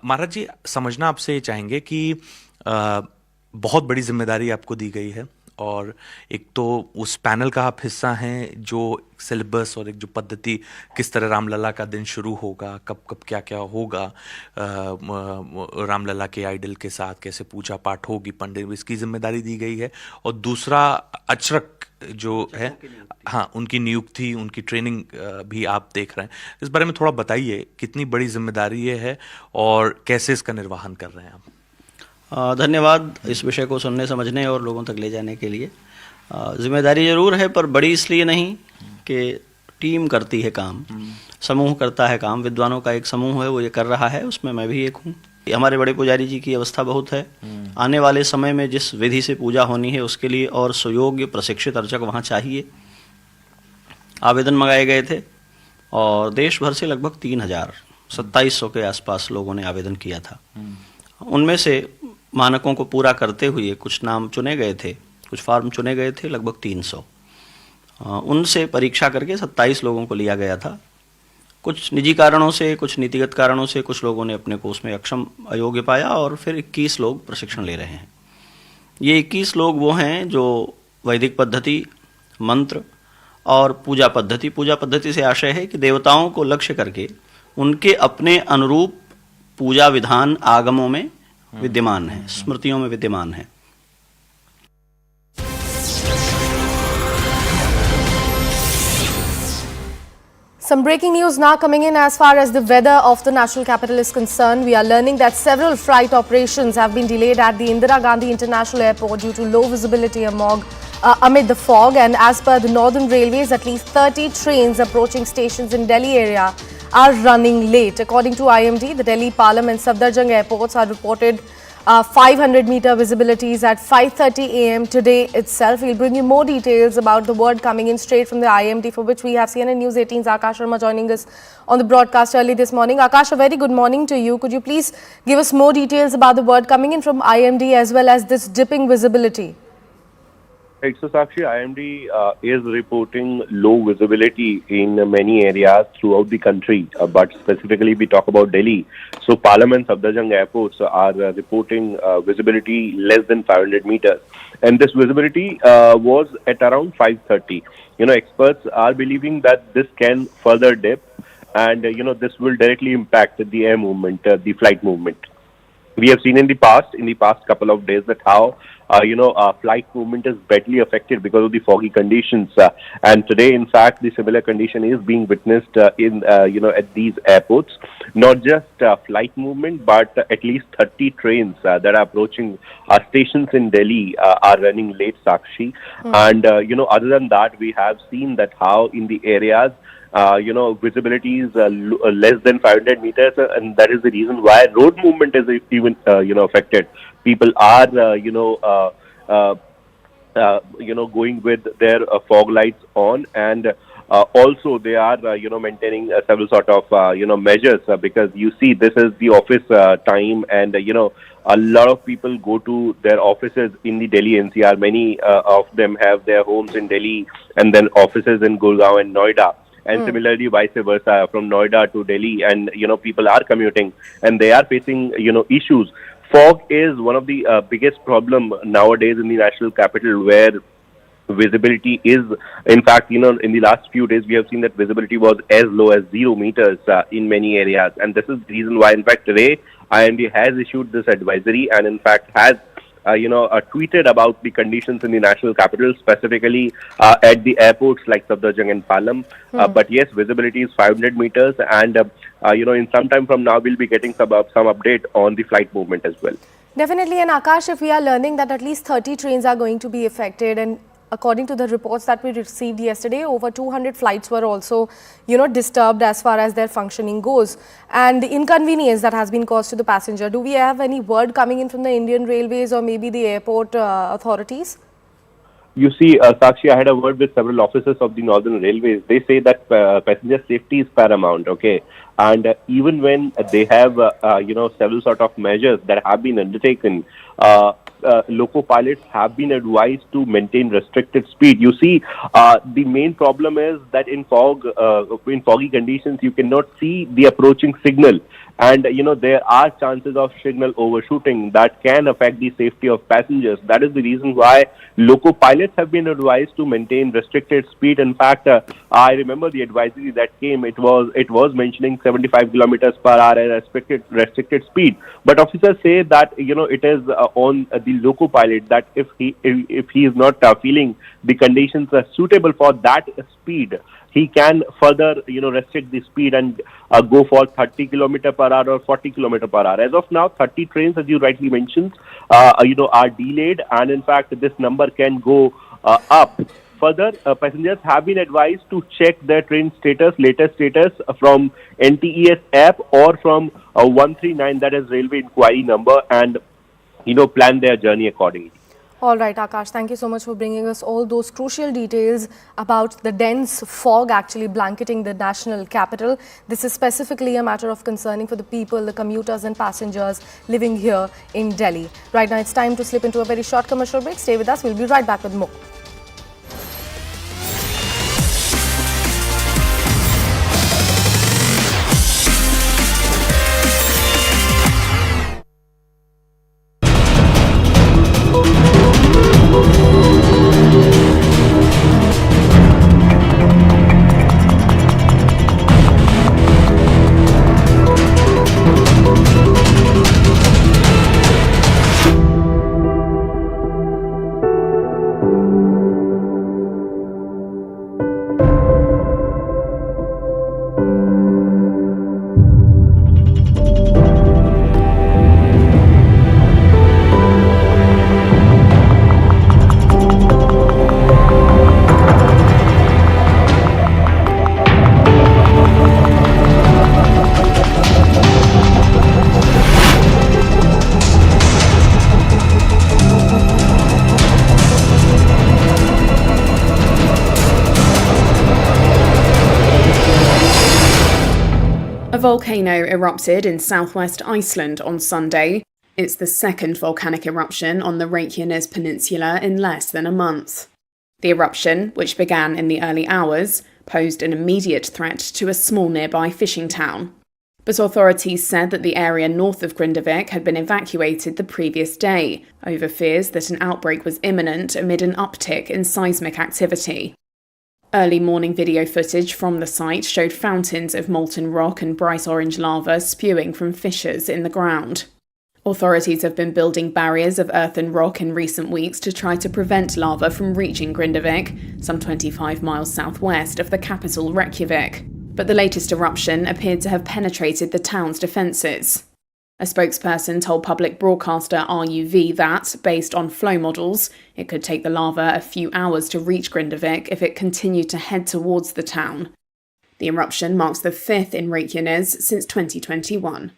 महाराज जी, समझना आपसे ये चाहेंगे कि बहुत बड़ी जिम्मेदारी आपको दी गई है, और एक तो उस पैनल का आप हिस्सा हैं जो सिलेबस और एक जो पद्धति, किस तरह रामलला का दिन शुरू होगा, कब कब क्या क्या होगा, रामलला के आइडल के साथ कैसे पूजा पाठ होगी, पंडित, इसकी जिम्मेदारी दी गई है। और दूसरा अचरक जो है, हाँ, उनकी नियुक्ति, उनकी ट्रेनिंग भी आप देख रहे हैं। इस बारे में थोड़ा बताइए, कितनी बड़ी जिम्मेदारी ये है और कैसे इसका निर्वहन कर रहे हैं आप? धन्यवाद इस विषय को सुनने, समझने और लोगों तक ले जाने के लिए। जिम्मेदारी ज़रूर है, पर बड़ी इसलिए नहीं कि टीम करती है काम, समूह करता है काम। विद्वानों का एक समूह है, वो ये कर रहा है, उसमें मैं भी एक हूँ। हमारे बड़े पुजारी जी की अवस्था बहुत है। आने वाले समय में जिस विधि से पूजा होनी है उसके लिए और सुयोग्य प्रशिक्षित अर्चक वहाँ चाहिए। आवेदन मंगाए गए थे और देश भर से लगभग 2700 के आसपास लोगों ने आवेदन किया था। उनमें से मानकों को पूरा करते हुए कुछ नाम चुने गए थे, कुछ फॉर्म चुने गए थे, लगभग 300। उनसे परीक्षा करके 27 लोगों को लिया गया था। कुछ निजी कारणों से, कुछ नीतिगत कारणों से कुछ लोगों ने अपने को उसमें अक्षम, अयोग्य पाया, और फिर 21 लोग प्रशिक्षण ले रहे हैं। ये 21 लोग वो हैं जो वैदिक पद्धति, मंत्र और पूजा पद्धति से आशय है कि देवताओं को लक्ष्य करके उनके अपने अनुरूप पूजा विधान आगमों में विद्यमान है, स्मृतियों में विद्यमान है। Some breaking news now coming in as far as the weather of the national capital is concerned. We are learning that several flight operations have been delayed at the Indira Gandhi International Airport due to low visibility amid the fog. And as per the Northern Railways, at least 30 trains approaching stations in Delhi area are running late. According to IMD, the Delhi Palam and Safdarjung airports are reported 500-meter visibilities at 5:30 a.m. today itself. We'll bring you more details about the word coming in straight from the IMD, for which we have CNN News 18's Akash Sharma joining us on the broadcast early this morning. Akash, a very good morning to you. Could you please give us more details about the word coming in from IMD as well as this dipping visibility? Right, so Sakshi, IMD is reporting low visibility in many areas throughout the country, but specifically we talk about Delhi. So Palam and Safdarjung airports are reporting visibility less than 500 meters. And this visibility was at around 5:30. Experts are believing that this can further dip, and this will directly impact the air movement, the flight movement. we have seen in the past couple of days, that how flight movement is badly affected because of the foggy conditions. And today, in fact, the similar condition is being witnessed at these airports. Not just flight movement, but at least 30 trains that are approaching stations in Delhi are running late, Sakshi. And other than that, we have seen that how in the areas visibility is less than 500 meters, and that is the reason why road movement is even affected. People are going with their fog lights on, and also they are maintaining several sort of measures, because you see this is the office time, and a lot of people go to their offices in the Delhi NCR. Many of them have their homes in Delhi and then offices in Gurgaon and Noida. And similarly, vice versa, from Noida to Delhi, and people are commuting and they are facing issues. Fog is one of the biggest problem nowadays in the national capital, where visibility is, in fact, in the last few days we have seen that visibility was as low as 0 meters in many areas, and this is the reason why, in fact, today IMD has issued this advisory, and in fact has tweeted about the conditions in the national capital, specifically at the airports like Safdarjung and Palam. But yes, visibility is 500 meters, and in some time from now we'll be getting some update on the flight movement as well. Definitely, and Akash, if we are learning that at least 30 trains are going to be affected, and according to the reports that we received yesterday, over 200 flights were also, disturbed as far as their functioning goes, and the inconvenience that has been caused to the passenger. Do we have any word coming in from the Indian Railways or maybe the airport authorities? You see, Sakshi, I had a word with several officers of the Northern Railways. They say that passenger safety is paramount, okay? And even when they have, several sort of measures that have been undertaken, loco pilots have been advised to maintain restricted speed. You see, the main problem is that in foggy conditions, you cannot see the approaching signal. And, there are chances of signal overshooting that can affect the safety of passengers. That is the reason why loco pilots have been advised to maintain restricted speed. In fact, I remember the advisory that came, it was mentioning 75 kilometers per hour as restricted speed. But officers say that, it is on the loco pilot that if he is not feeling the conditions are suitable for that speed, he can further, restrict the speed and go for 30 km per hour or 40 km per hour. As of now, 30 trains, as you rightly mentioned, are delayed, and in fact, this number can go up. Further, passengers have been advised to check their train latest status from NTES app or from 139, that is railway inquiry number, and plan their journey accordingly. All right, Akash, thank you so much for bringing us all those crucial details about the dense fog actually blanketing the national capital. This is specifically a matter of concerning for the people, the commuters and passengers living here in Delhi. Right now, it's time to slip into a very short commercial break. Stay with us. We'll be right back with more. A volcano erupted in southwest Iceland on Sunday. It's the second volcanic eruption on the Reykjanes Peninsula in less than a month. The eruption, which began in the early hours, posed an immediate threat to a small nearby fishing town. But authorities said that the area north of Grindavik had been evacuated the previous day, over fears that an outbreak was imminent amid an uptick in seismic activity. Early morning video footage from the site showed fountains of molten rock and bright orange lava spewing from fissures in the ground. Authorities have been building barriers of earth and rock in recent weeks to try to prevent lava from reaching Grindavik, some 25 miles southwest of the capital Reykjavik. But the latest eruption appeared to have penetrated the town's defences. A spokesperson told public broadcaster RUV that, based on flow models, it could take the lava a few hours to reach Grindavik if it continued to head towards the town. The eruption marks the fifth in Reykjanes since 2021.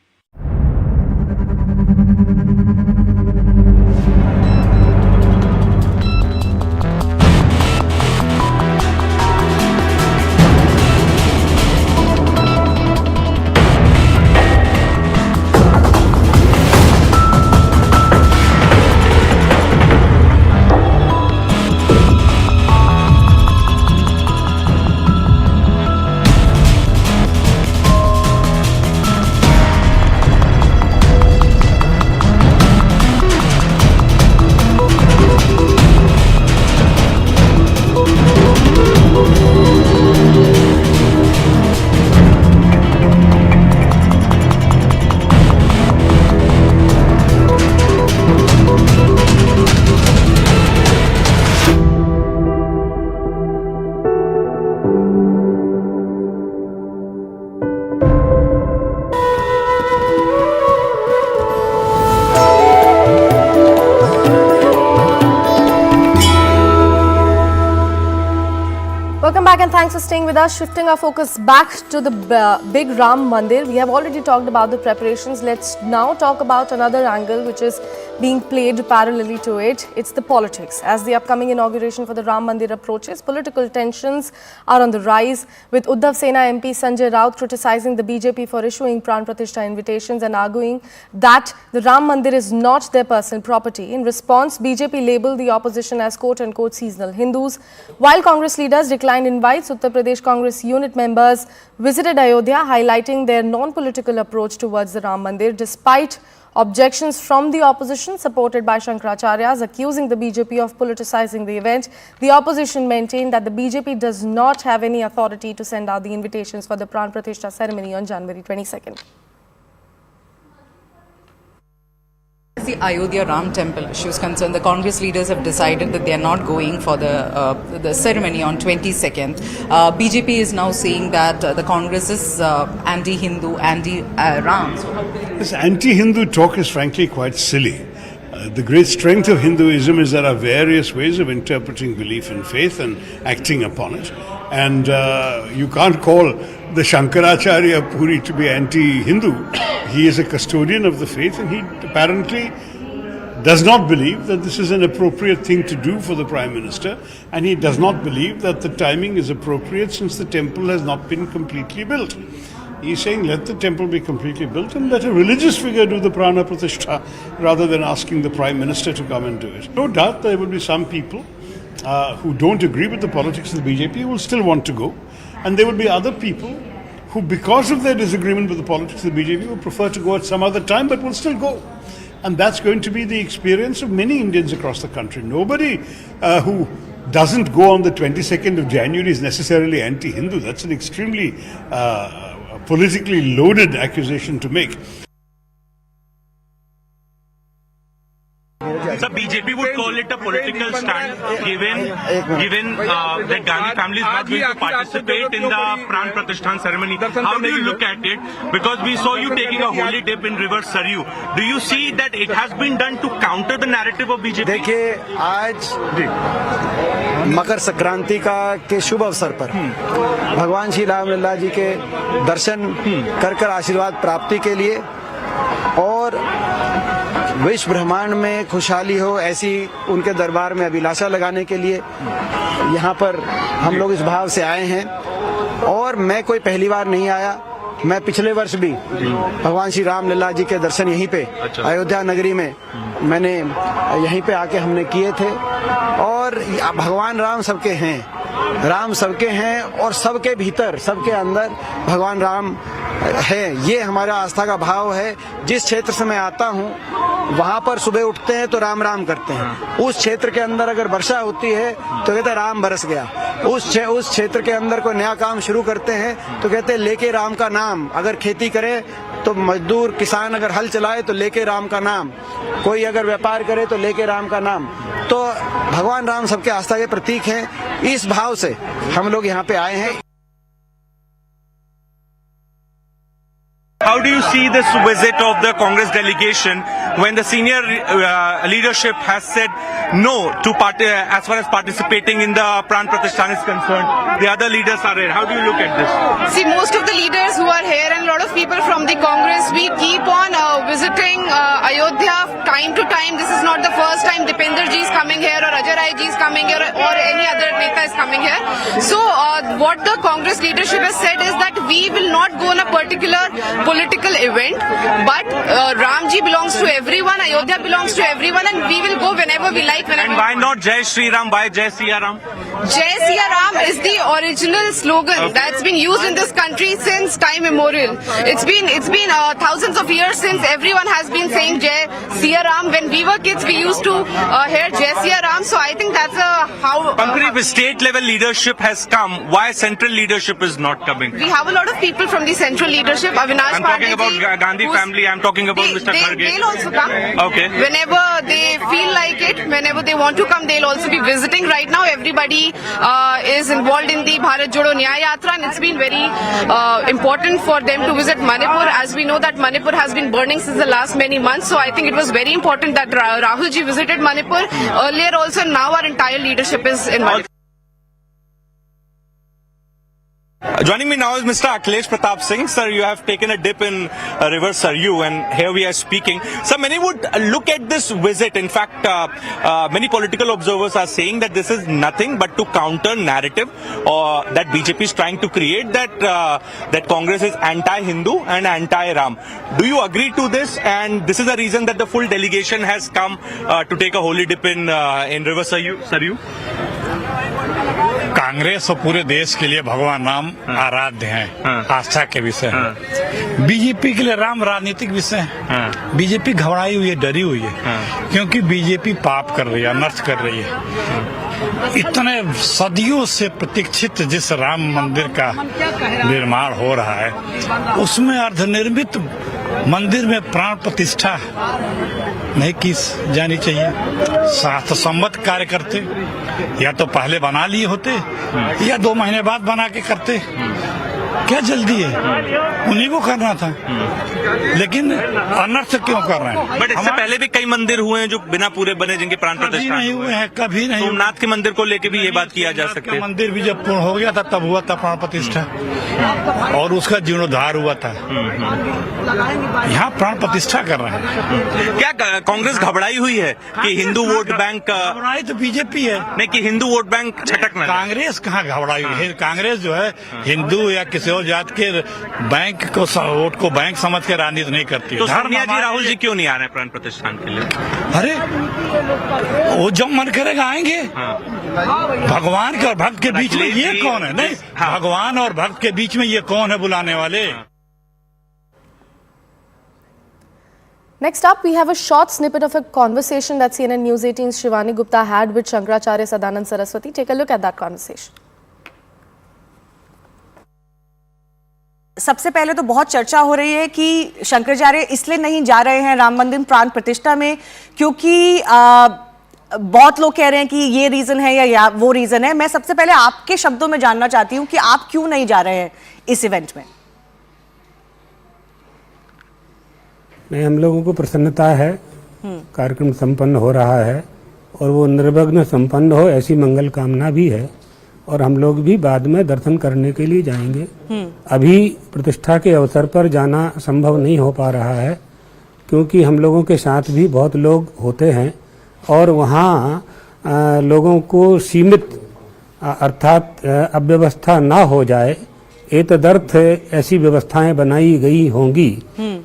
Welcome back and thanks for staying with us. Shifting our focus back to the big Ram Mandir. We have already talked about the preparations. Let's now talk about another angle which is being played parallelly to it. It's the politics. As the upcoming inauguration for the Ram Mandir approaches, political tensions are on the rise, with Uddhav Sena MP Sanjay Raut criticizing the BJP for issuing Pran Pratishtha invitations and arguing that the Ram Mandir is not their personal property. In response, BJP labelled the opposition as quote-unquote seasonal Hindus. While Congress leaders declined invites, Uttar Pradesh Congress unit members visited Ayodhya, highlighting their non-political approach towards the Ram Mandir, despite objections from the opposition supported by Shankaracharyas accusing the BJP of politicizing the event. The opposition maintained that the BJP does not have any authority to send out the invitations for the Pran Pratishtha ceremony on January 22nd. The Ayodhya Ram Temple issue is concerned, the Congress leaders have decided that they are not going for the ceremony on 22nd. BJP is now saying that the Congress is anti-Hindu, anti-Ram. This anti-Hindu talk is frankly quite silly. The great strength of Hinduism is there are various ways of interpreting belief and faith and acting upon it. And you can't call the Shankaracharya Puri to be anti-Hindu. He is a custodian of the faith and he apparently does not believe that this is an appropriate thing to do for the Prime Minister, and he does not believe that the timing is appropriate since the temple has not been completely built. He's saying let the temple be completely built and let a religious figure do the Prana Pratishtha rather than asking the Prime Minister to come and do it. No doubt there will be some people who don't agree with the politics of the BJP who will still want to go, and there will be other people who, because of their disagreement with the politics of the BJP, will prefer to go at some other time but will still go. And that's going to be the experience of many Indians across the country. Nobody who doesn't go on the 22nd of January is necessarily anti-Hindu. That's an extremely politically loaded accusation to make. The BJP would call it a political stand, given that Gandhi family is not going to participate in the Pran Pratishtha ceremony. How do you look at it? Because we saw you taking a holy dip in river Saryu. Do you see that it has been done to counter the narrative of BJP? देखिए, आज मकर संक्रांति के शुभ अवसर पर भगवान श्री राम लल्ला जी के दर्शन कर आशीर्वाद प्राप्ति के लिए और विश्व ब्रह्मांड में खुशहाली हो ऐसी उनके दरबार में अभिलाषा लगाने के लिए यहाँ पर हम लोग इस भाव से आए हैं। और मैं कोई पहली बार नहीं आया, मैं पिछले वर्ष भी भगवान श्री राम लल्ला जी के दर्शन यहीं पे अयोध्या नगरी में मैंने यहीं पे आके हमने किए थे। और भगवान राम सबके हैं, राम सबके हैं और सबके भीतर सबके अंदर भगवान राम है, ये हमारा आस्था का भाव है। जिस क्षेत्र से मैं आता हूँ वहाँ पर सुबह उठते हैं तो राम राम करते हैं। उस क्षेत्र के अंदर अगर वर्षा होती है तो कहते हैं राम बरस गया। उस क्षेत्र के अंदर कोई नया काम शुरू करते हैं तो कहते हैं लेके राम का नाम। अगर खेती करें तो मजदूर किसान अगर हल चलाए तो लेके राम का नाम, कोई अगर व्यापार करे तो लेके राम का नाम। तो भगवान राम सबके आस्था के प्रतीक हैं। इस भाव से हम लोग यहाँ पे आए हैं। How do you see this visit of the Congress delegation when the senior leadership has said no to as far as participating in the Pran Pratishtha is concerned? The other leaders are here. How do you look at this? See, most of the leaders who are here and a lot of people from the Congress, we keep on visiting Ayodhya time to time. This is not the first time Dipender ji is coming here or Ajay Rai ji is coming here or any other Neta is coming here. So what the Congress leadership has said is that we will not go on a particular political event, but Ramji belongs to everyone, Ayodhya belongs to everyone, and we will go whenever we like. And why not Jai Shri Ram? Why Jai Siya Ram? Jai Siya Ram is the original slogan that's been used in this country since time immemorial. It's been thousands of years since everyone has been saying Jai Siya Ram. When we were kids, we used to hear Jai Siya Ram. So I think that's how. Pankaj, if state level leadership has come, why central leadership is not coming? We have a lot of people from the central leadership. Avinash I'm talking about Gandhi family. I'm talking about Mr. Kharge. They'll also come. Okay. Whenever they feel like it, whenever they want to come, they'll also be visiting. Right now, everybody is involved in the Bharat Jodo Nyaya Yatra, and it's been very important for them to visit Manipur. As we know that Manipur has been burning since the last many months, so I think it was very important that Rahul ji visited Manipur earlier also. Now our entire leadership is in Manipur. Joining me now is Mr. Akhilesh Pratap Singh. Sir, you have taken a dip in River Saryu, and here we are speaking. So many would look at this visit. In fact, many political observers are saying that this is nothing but to counter narrative that BJP is trying to create, that Congress is anti-Hindu and anti-Ram. Do you agree to this? And this is the reason that the full delegation has come to take a holy dip in River Saryu? Congress और पूरे देश के लिए भगवान राम आराध्य हैं, आस्था के विषय हैं। बीजेपी के लिए राम राजनीतिक विषय है। बीजेपी घबराई हुई है, डरी हुई है, क्योंकि बीजेपी पाप कर रही है, अनर्थ कर रही है। इतने सदियों से प्रतीक्षित जिस राम मंदिर का निर्माण हो रहा है, उसमें अर्धनिर्मित मंदिर में प्राण प्रतिष्ठा नहीं की जानी चाहिए। शास्त्र सम्मत कार्य करते, या तो पहले बना लिए होते या 2 महीने बाद बना के करते। क्या जल्दी है? उन्हीं को करना था, लेकिन अनर्थ क्यों कर रहे हैं? बट इससे पहले भी कई मंदिर हुए हैं जो बिना पूरे बने, जिनके प्राण प्रतिष्ठा नहीं हुए हैं, कभी नहीं। सोमनाथ के मंदिर को लेके भी ये बात किया जा सकता है। मंदिर भी जब पूर्ण हो गया था तब हुआ था प्राण प्रतिष्ठा, और उसका जीर्णोद्धार हुआ था। यहाँ प्राण प्रतिष्ठा कर रहे हैं। क्या कांग्रेस घबराई हुई है कि हिंदू वोट बैंक? घबराई तो बीजेपी है, नहीं कि हिंदू वोट बैंक छटकना। कांग्रेस कहाँ घबराई हुई है? कांग्रेस जो है हिंदू या किसी और जात के बैंक को, वोट को बैंक समझ के राजनीति नहीं करती। तो सोनिया जी, राहुल जी क्यों नहीं आ रहे प्राण प्रतिष्ठान के लिए? अरे वो जब मन करेगा आएंगे। भगवान के और भक्त के बीच में ये कौन है? नहीं, भगवान और भक्त के बीच में ये कौन है बुलाने वाले? Next up, we have a short snippet of a conversation that CNN News 18's Shivani Gupta had with Shankaracharya Sadanand Saraswati. Take a look at that conversation. सबसे पहले तो बहुत चर्चा हो रही है कि शंकराचार्य इसलिए नहीं जा रहे हैं राम मंदिर प्राण प्रतिष्ठा में क्योंकि बहुत लोग कह रहे हैं कि ये रीजन है या वो रीजन है। मैं सबसे पहले आपके शब्दों में जानना चाहती हूँ कि आप क्यों नहीं जा रहे हैं इस इवेंट में? नहीं, हम लोगों को प्रसन्नता है, कार्यक्रम संपन्न हो रहा है और वो निर्विघ्न संपन्न हो ऐसी मंगल कामना भी है, और हम लोग भी बाद में दर्शन करने के लिए जाएंगे। अभी प्रतिष्ठा के अवसर पर जाना संभव नहीं हो पा रहा है क्योंकि हम लोगों के साथ भी बहुत लोग होते हैं और वहाँ लोगों को सीमित अर्थात अव्यवस्था ना हो जाए, एतदर्थ ऐसी व्यवस्थाएं बनाई गई होंगी,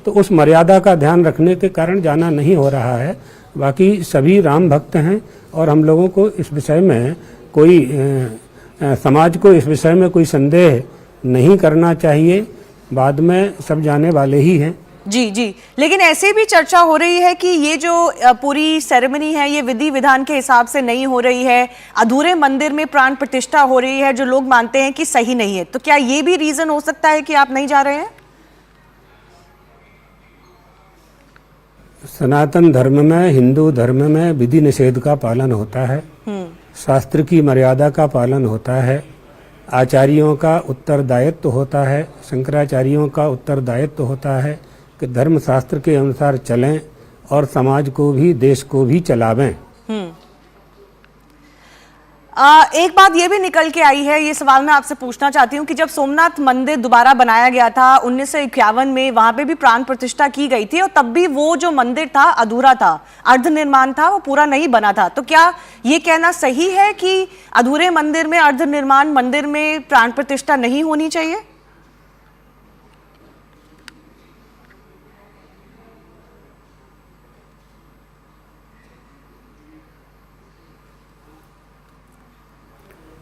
तो उस मर्यादा का ध्यान रखने के कारण जाना नहीं हो रहा है। बाकी सभी राम भक्त हैं और हम लोगों को इस विषय में कोई समाज को इस विषय में कोई संदेह नहीं करना चाहिए। बाद में सब जाने वाले ही हैं। जी जी, लेकिन ऐसे भी चर्चा हो रही है कि ये जो पूरी सेरेमनी है ये विधि विधान के हिसाब से नहीं हो रही है, अधूरे मंदिर में प्राण प्रतिष्ठा हो रही है जो लोग मानते हैं कि सही नहीं है। तो क्या ये भी रीजन हो सकता है कि आप नहीं जा रहे हैं? सनातन धर्म में, हिंदू धर्म में विधि निषेध का पालन होता है, शास्त्र की मर्यादा का पालन होता है, आचार्यों का उत्तरदायित्व होता है, शंकराचार्यों का उत्तरदायित्व होता है कि धर्म शास्त्र के अनुसार चलें और समाज को भी, देश को भी चलावें। एक बात ये भी निकल के आई है, ये सवाल मैं आपसे पूछना चाहती हूँ कि जब सोमनाथ मंदिर दोबारा बनाया गया था 1951 में, वहां पे भी प्राण प्रतिष्ठा की गई थी और तब भी वो जो मंदिर था अधूरा था, अर्ध निर्माण था, वो पूरा नहीं बना था। तो क्या ये कहना सही है कि अधूरे मंदिर में, अर्ध निर्माण मंदिर में प्राण प्रतिष्ठा नहीं होनी चाहिए?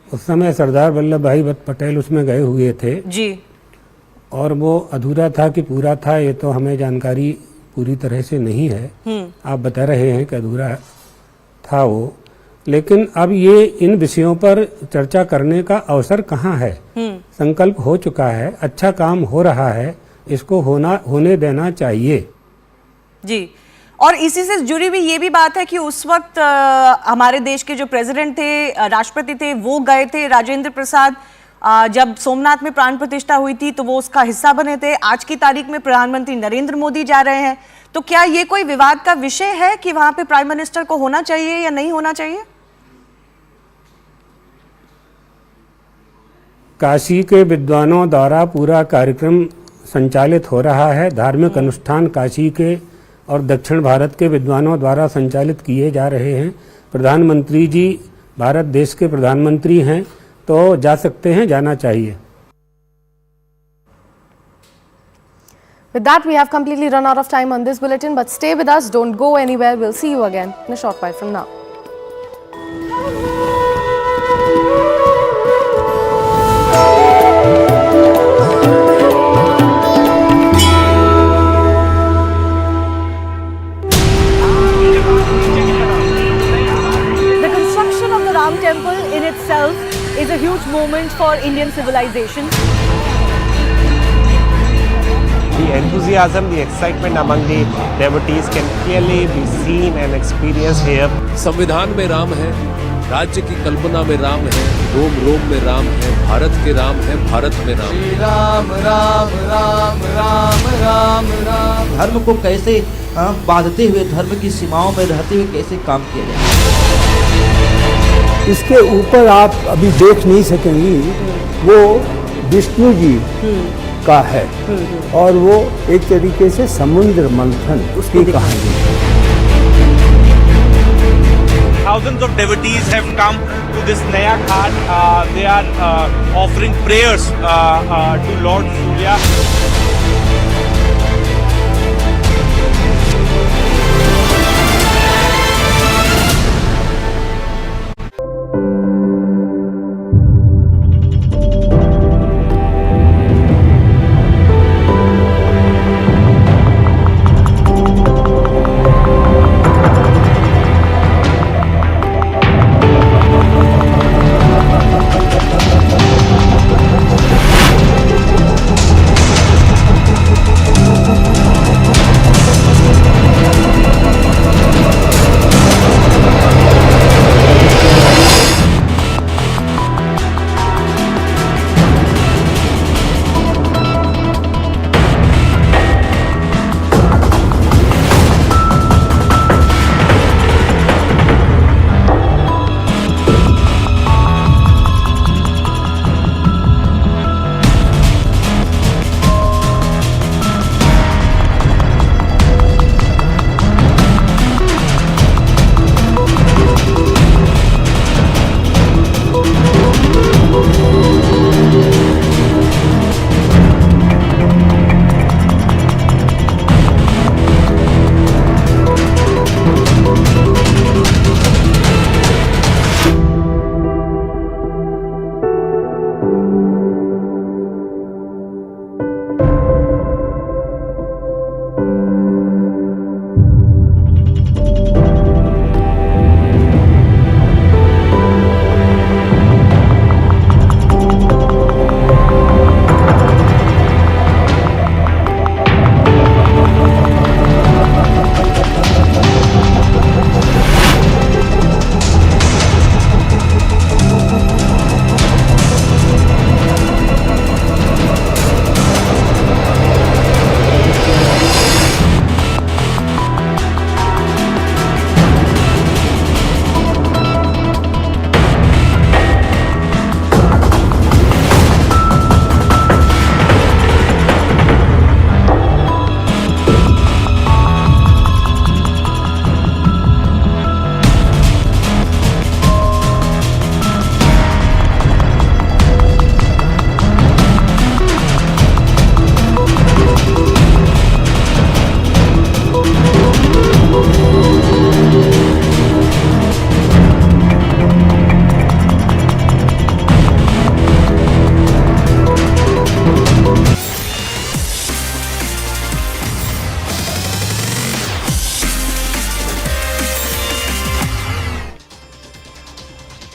उस समय सरदार वल्लभ भाई पटेल उसमें गए हुए थे जी, और वो अधूरा था कि पूरा था ये तो हमें जानकारी पूरी तरह से नहीं है। आप बता रहे हैं कि अधूरा था वो, लेकिन अब ये इन विषयों पर चर्चा करने का अवसर कहाँ है? संकल्प हो चुका है, अच्छा काम हो रहा है, इसको होने देना चाहिए। जी, और इसी से जुड़ी हुई ये भी बात है कि उस वक्त हमारे देश के जो प्रेसिडेंट थे, राष्ट्रपति थे, वो गए थे, राजेंद्र प्रसाद, जब सोमनाथ में प्राण प्रतिष्ठा हुई थी तो वो उसका हिस्सा बने थे। आज की तारीख में प्रधानमंत्री नरेंद्र मोदी जा रहे हैं, तो क्या ये कोई विवाद का विषय है कि वहां पे प्राइम मिनिस्टर को होना चाहिए या नहीं होना चाहिए? काशी के विद्वानों द्वारा पूरा कार्यक्रम संचालित हो रहा है। धार्मिक अनुष्ठान काशी के और दक्षिण भारत के विद्वानों द्वारा संचालित किए जा रहे हैं। प्रधानमंत्री जी भारत देश के प्रधानमंत्री हैं, तो जा सकते हैं, जाना चाहिए। With that, we have completely run out of time on this bulletin, but stay with us, don't go anywhere. We'll see you again in a short while from now. The construction of the Ram Temple in itself is a huge moment for Indian civilization. The enthusiasm, the excitement among the devotees can clearly be seen and experienced here. संविधान में राम है, राज्य की कल्पना में राम है, रोम रोम में राम है, भारत के राम है, भारत में राम है। राम राम राम राम राम राम। धर्म को कैसे बांधते हुए, धर्म की सीमाओं में रहते हुए कैसे काम किया जाए, इसके ऊपर आप अभी देख नहीं सकेंगी, वो विष्णु जी का है और वो एक तरीके से समुद्र मंथन उसकी कहानी। Thousands of devotees have come to this Naya Ghat. They are offering prayers to Lord Surya.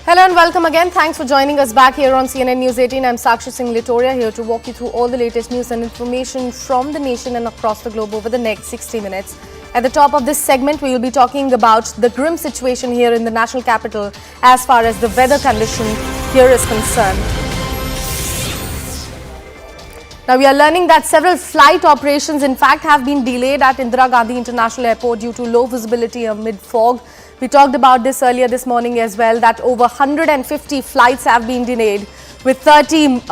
Hello and welcome again. Thanks for joining us back here on CNN News 18. I'm Sakshi Singh Litoria here to walk you through all the latest news and information from the nation and across the globe over the next 60 minutes. At the top of this segment, we will be talking about the grim situation here in the national capital as far as the weather condition here is concerned. Now, we are learning that several flight operations, in fact, have been delayed at Indira Gandhi International Airport due to low visibility amid fog. We talked about this earlier this morning as well, that over 150 flights have been delayed, with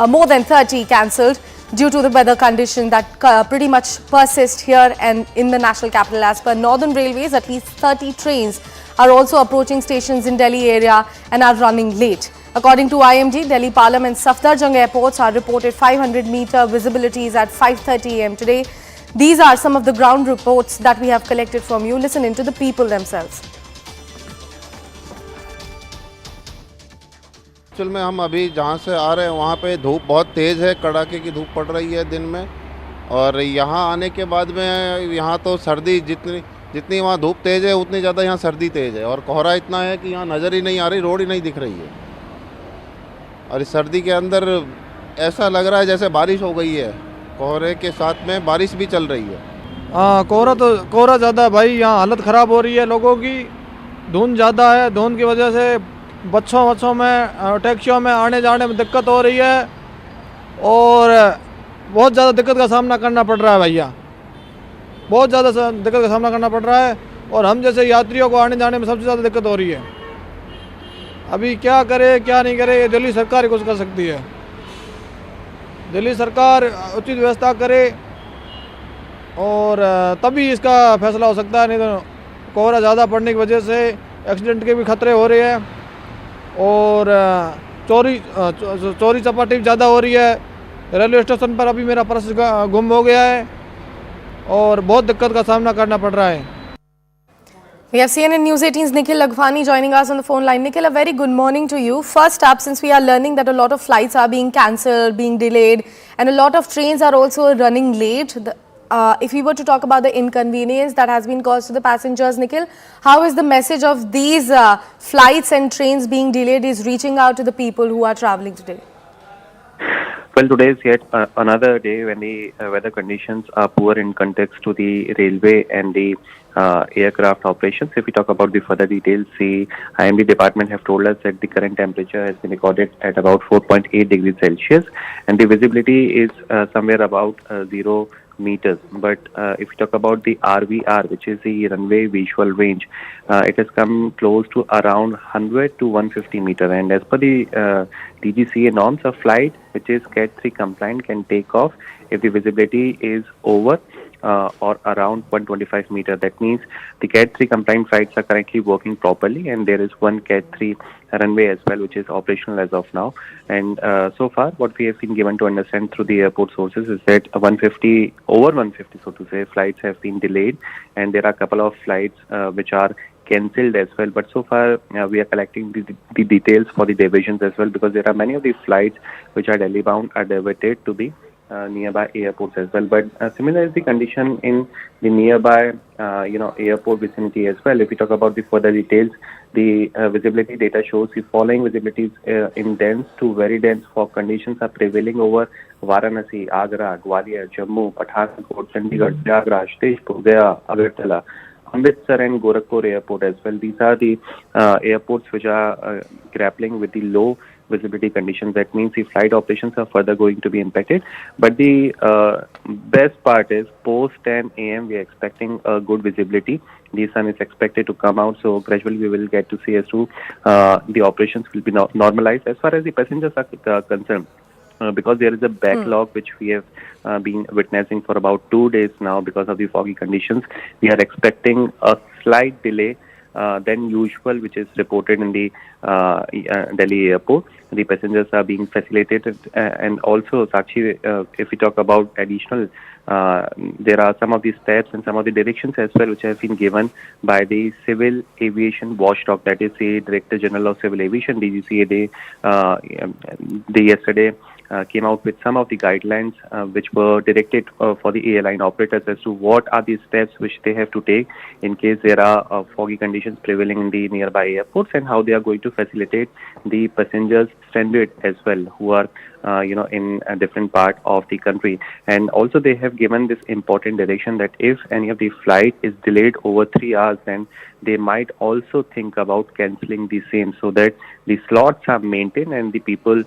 more than 30 cancelled due to the weather condition that pretty much persist here and in the national capital. As per Northern Railways, at least 30 trains are also approaching stations in Delhi area and are running late. According to IMD, Delhi Palam and Safdarjung airports are reported 500-meter visibilities at 5:30 a.m. today. These are some of the ground reports that we have collected from you. Listen in to the people themselves. Actual में हम अभी जहाँ से आ रहे हैं वहाँ पे धूप बहुत तेज़ है, कड़ाके की धूप पड़ रही है दिन में, और यहाँ आने के बाद में यहाँ तो सर्दी जितनी वहाँ धूप तेज़ है उतनी ज़्यादा यहाँ सर्दी तेज़ है, और कोहरा इतना है कि यहाँ नज़र ही नहीं आ रही, रोड ही नहीं दिख रही है, और इस सर्दी के अंदर ऐसा लग रहा है जैसे बारिश हो गई है, कोहरे के साथ में बारिश भी चल रही है। हाँ, कोहरा ज़्यादा भाई, यहाँ हालत ख़राब हो रही है लोगों की, धुंध ज़्यादा है, धुंध की वजह से बच्चों में टैक्सियों में आने जाने में दिक्कत हो रही है, और बहुत ज़्यादा दिक्कत का सामना करना पड़ रहा है भैया, बहुत ज़्यादा दिक्कत का सामना करना पड़ रहा है, और हम जैसे यात्रियों को आने जाने में सबसे ज़्यादा दिक्कत हो रही है। अभी क्या करे क्या नहीं करे, ये दिल्ली सरकार ही कुछ कर सकती है। दिल्ली सरकार उचित व्यवस्था करे और तभी इसका फैसला हो सकता है, नहीं तो कोहरा ज़्यादा पड़ने की वजह से एक्सीडेंट के भी खतरे हो रहे हैं, और चोरी चपाटी ज़्यादा हो रही है। रेलवे स्टेशन पर अभी मेरा पर्स गुम हो गया है और बहुत दिक्कत का सामना करना पड़ रहा है। We have CNN News 18's Nikhil Laghwani joining us on the phone line. Nikhil, a very good morning to you. First up, since we are learning that a lot of flights are being cancelled, being delayed, and a lot of trains are also running late, if we were to talk about the inconvenience that has been caused to the passengers, Nikhil, how is the message of these flights and trains being delayed is reaching out to the people who are travelling today? Well, today is yet another day when the weather conditions are poor in context to the railway and the aircraft operations. If we talk about the further details, the IMD department have told us that the current temperature has been recorded at about 4.8 degrees Celsius, and the visibility is somewhere about 0 meters. But if we talk about the RVR, which is the runway visual range, it has come close to around 100 to 150 meter. And as per the DGCA norms, a flight which is Cat 3 compliant can take off if the visibility is over or around 125 meter. That means the Cat 3 compliant flights are currently working properly, and there is one Cat 3 runway as well which is operational as of now. And so far what we have been given to understand through the airport sources is that over 150 so to say flights have been delayed, and there are a couple of flights which are cancelled as well. But so far we are collecting the details for the diversions as well, because there are many of the flights which are Delhi bound are diverted to the nearby airports as well. But similar is the condition in the nearby airport vicinity as well. If we talk about the further details, the visibility data shows the following visibilities in dense to very dense fog conditions are prevailing over Varanasi, Agra, Gwalior, Jammu, Pathankot, Chandigarh, Prayagraj, Tezpur, Gaya, Agartala, Amritsar and Gorakhpur airport as well. These are the airports which are grappling with the low visibility conditions. That means the flight operations are further going to be impacted. But the best part is post 10 a.m. we are expecting a good visibility. The sun is expected to come out, so gradually we will get to see as to the operations will be normalized. As far as the passengers are concerned, because there is a backlog which we have been witnessing for about 2 days now because of the foggy conditions, we are expecting a slight delay than usual, which is reported in the Delhi airport. The passengers are being facilitated, and also Sakshi, if we talk about additional, there are some of the steps and some of the directions as well which have been given by the Civil Aviation Watchdog, that is the Director General of Civil Aviation, DGCA. They yesterday came out with some of the guidelines which were directed for the airline operators as to what are the steps which they have to take in case there are foggy conditions prevailing in the nearby airports, and how they are going to facilitate the passengers stranded as well who are in a different part of the country. And also they have given this important direction that if any of the flight is delayed over 3 hours, then they might also think about cancelling the same, so that the slots are maintained and the people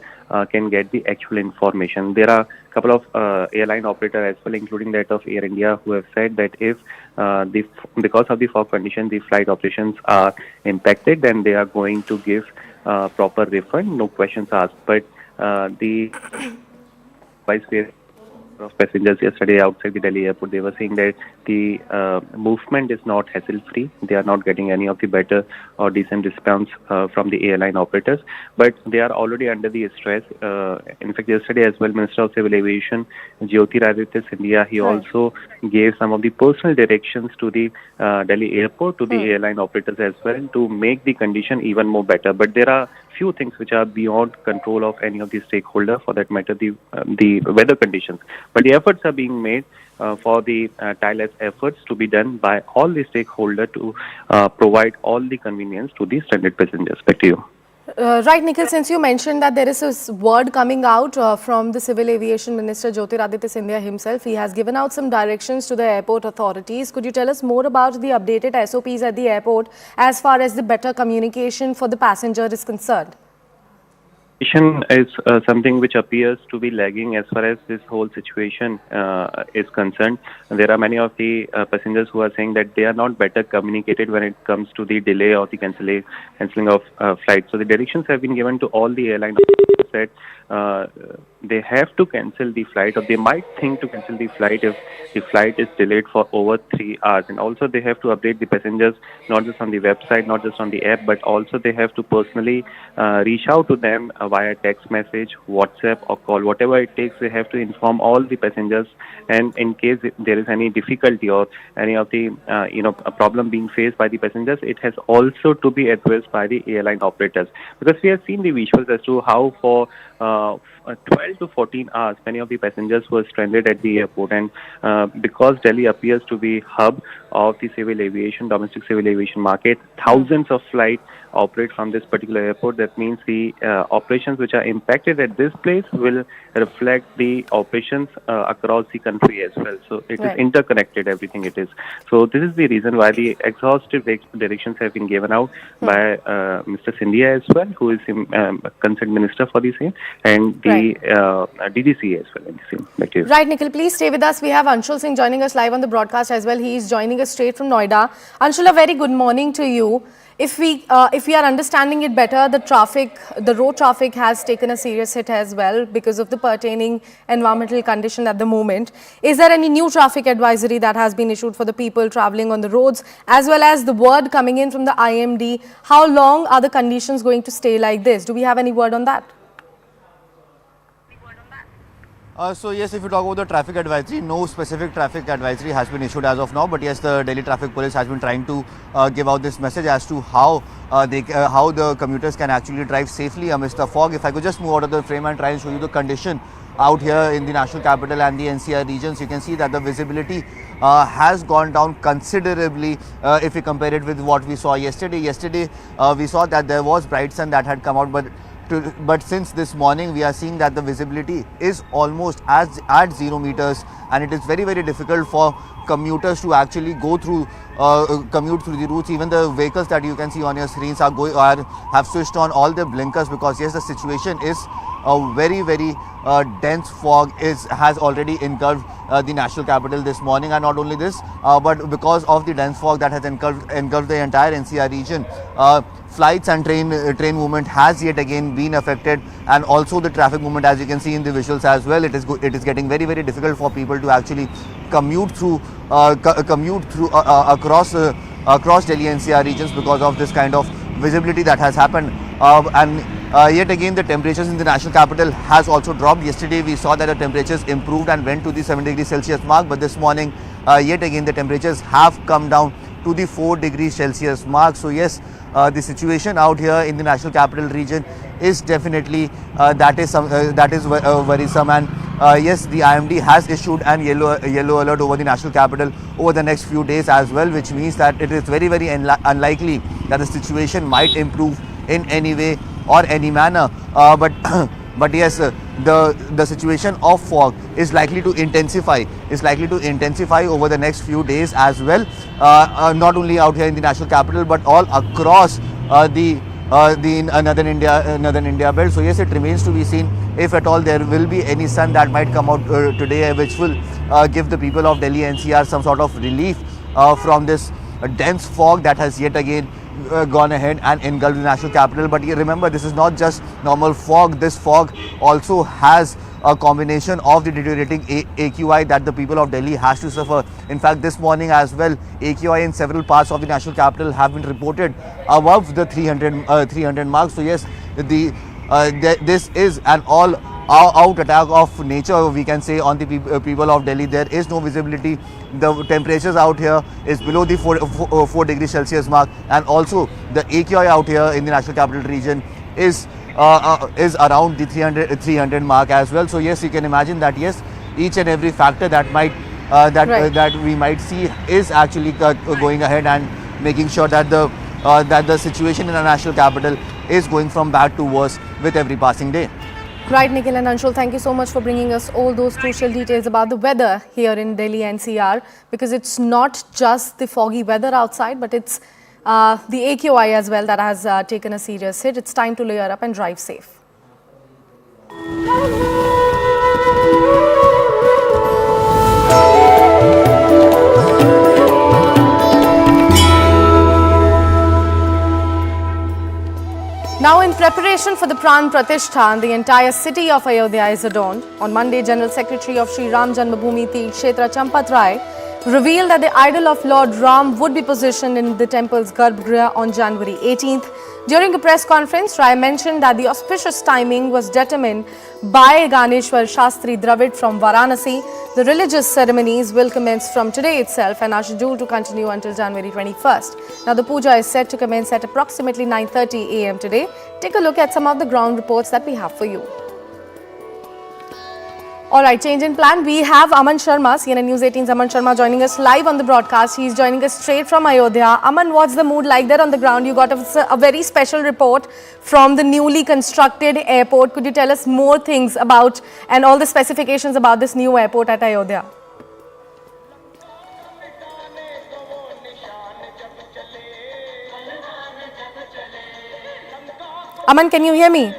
can get the actual information. There are a couple of airline operators as well, including that of Air India, who have said that if because of the fog condition the flight operations are impacted, then they are going to give proper refund, no questions asked. But the vice of passengers yesterday outside the Delhi airport, they were saying that the movement is not hassle-free. They are not getting any of the better or decent response from the airline operators, but they are already under the stress. In fact, yesterday as well, Minister of Civil Aviation, Jyotiraditya Scindia, he also gave some of the personal directions to the Delhi airport, to the airline operators as well, to make the condition even more better. But there are few things which are beyond control of any of the stakeholder, for that matter the weather conditions. But the efforts are being made for the tireless efforts to be done by all the stakeholders to provide all the convenience to the stranded passengers. Back to you. Right, Nikhil, since you mentioned that there is this word coming out from the Civil Aviation Minister Jyotiraditya Scindia himself, he has given out some directions to the airport authorities. Could you tell us more about the updated SOPs at the airport as far as the better communication for the passenger is concerned? Is something which appears to be lagging as far as this whole situation is concerned. There are many of the passengers who are saying that they are not better communicated when it comes to the delay or the cancelling of flights. So the directions have been given to all the airline operators that they have to cancel the flight, or they might think to cancel the flight if the flight is delayed for over 3 hours. And also they have to update the passengers not just on the website, not just on the app, but also they have to personally reach out to them via text message, WhatsApp or call, whatever it takes. They have to inform all the passengers, and in case there is any difficulty or any of the a problem being faced by the passengers, it has also to be addressed by the airline operators, because we have seen the visuals as to how for 12 to 14 hours many of the passengers were stranded at the airport. And because Delhi appears to be hub of the civil aviation, domestic civil aviation market, thousands of flights operate from this particular airport. That means the operations which are impacted at this place will reflect the operations across the country as well. So it is interconnected, everything it is. So this is the reason why the exhaustive directions have been given out by Mr. Scindia as well, who is concerned minister for the same, and the DGC as well in the same. Right, Nikhil, please stay with us. We have Anshul Singh joining us live on the broadcast as well. He is joining us straight from Noida. Anshul, a very good morning to you. If we are understanding it better, the road traffic has taken a serious hit as well because of the pertaining environmental condition at the moment. Is there any new traffic advisory that has been issued for the people traveling on the roads, as well as the word coming in from the IMD? How long are the conditions going to stay like this? Do we have any word on that? So yes, if you talk about the traffic advisory, no specific traffic advisory has been issued as of now. But yes, the Delhi Traffic Police has been trying to give out this message as to how the commuters can actually drive safely amidst the fog. If I could just move out of the frame and try and show you the condition out here in the national capital and the NCR regions, you can see that the visibility has gone down considerably if we compare it with what we saw yesterday. Yesterday, we saw that there was bright sun that had come out, but since this morning we are seeing that the visibility is almost at 0 meters, and it is very, very difficult for commuters to actually go through commute through the routes. Even the vehicles that you can see on your screens have switched on all their blinkers, because yes, the situation is a very, very dense fog has already engulfed the national capital this morning. And not only this, but because of the dense fog that has engulfed the entire NCR region, flights and train movement has yet again been affected, and also the traffic movement, as you can see in the visuals as well. It is getting very, very difficult for people to actually commute through across Delhi NCR regions because of this kind of visibility that has happened. Yet again, the temperatures in the national capital has also dropped. Yesterday we saw that the temperatures improved and went to the 7 degrees Celsius mark, but this morning yet again the temperatures have come down to the 4 degrees Celsius mark. So yes, the situation out here in the national capital region is definitely that is worrisome. And yes, the IMD has issued an yellow alert over the national capital over the next few days as well, which means that it is very unlikely that the situation might improve in any way or any manner. But yes, the situation of fog is likely to intensify. Over the next few days as well. Not only out here in the national capital, but all across the northern India belt. So yes, it remains to be seen if at all there will be any sun that might come out today, which will give the people of Delhi NCR some sort of relief from this dense fog that has yet again gone ahead and engulfed the national capital. But you remember, this is not just normal fog. This fog also has a combination of the deteriorating AQI that the people of Delhi has to suffer. In fact, this morning as well, AQI in several parts of the national capital have been reported above the 300 mark. So yes, this is an all-out attack of nature, we can say, on the people of Delhi. There is no visibility. The temperatures out here is below the 4 degrees Celsius mark, and also the AQI out here in the national capital region is around the 300 mark as well. So yes, you can imagine that yes, each and every factor that might that we might see is actually going ahead and making sure that the situation in the national capital is going from bad to worse with every passing day. Right, Nikhil and Anshul, thank you so much for bringing us all those crucial details about the weather here in Delhi NCR, because it's not just the foggy weather outside, but it's the AQI as well that has taken a serious hit. It's time to layer up and drive safe. Now, in preparation for the Pran Pratishtha, the entire city of Ayodhya is adorned. On Monday, General Secretary of Shri Ram Janmabhoomi Teerth, Kshetra Champatrai, revealed that the idol of Lord Ram would be positioned in the temple's Garbhagriha on January 18th. During a press conference, Rai mentioned that the auspicious timing was determined by Ganeshwar Shastri Dravid from Varanasi. The religious ceremonies will commence from today itself and are scheduled to continue until January 21st. Now, the puja is set to commence at approximately 9:30 a.m. today. Take a look at some of the ground reports that we have for you. Alright, change in plan. We have Aman Sharma, CNN News 18's Aman Sharma, joining us live on the broadcast. He's joining us straight from Ayodhya. Aman, what's the mood like there on the ground? You got a very special report from the newly constructed airport. Could you tell us more things about and all the specifications about this new airport at Ayodhya? Aman, can you hear me?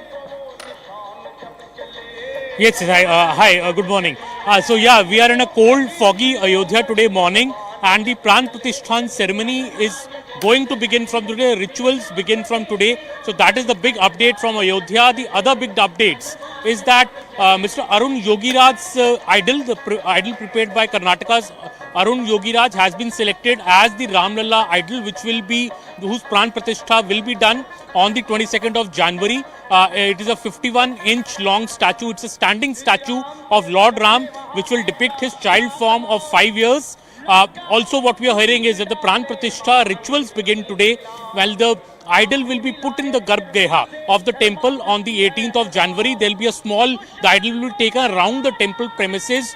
Yes, hi, good morning. So yeah, we are in a cold, foggy Ayodhya today morning, and the Pran Pratishtha ceremony is going to begin from today. Rituals begin from today. So that is the big update from Ayodhya. The other big updates is that Mr. Arun Yogiraj's idol, the idol prepared by Karnataka's Arun Yogiraj, has been selected as the Ram Lalla idol, whose Pran Pratishtha will be done on the 22nd of January. It is a 51-inch long statue. It's a standing statue of Lord Ram, which will depict his child form of 5 years. Also, what we are hearing is that the Pran Pratishtha rituals begin today, while the idol will be put in the Garbhagriha of the temple on the 18th of January. There will be the idol will be taken around the temple premises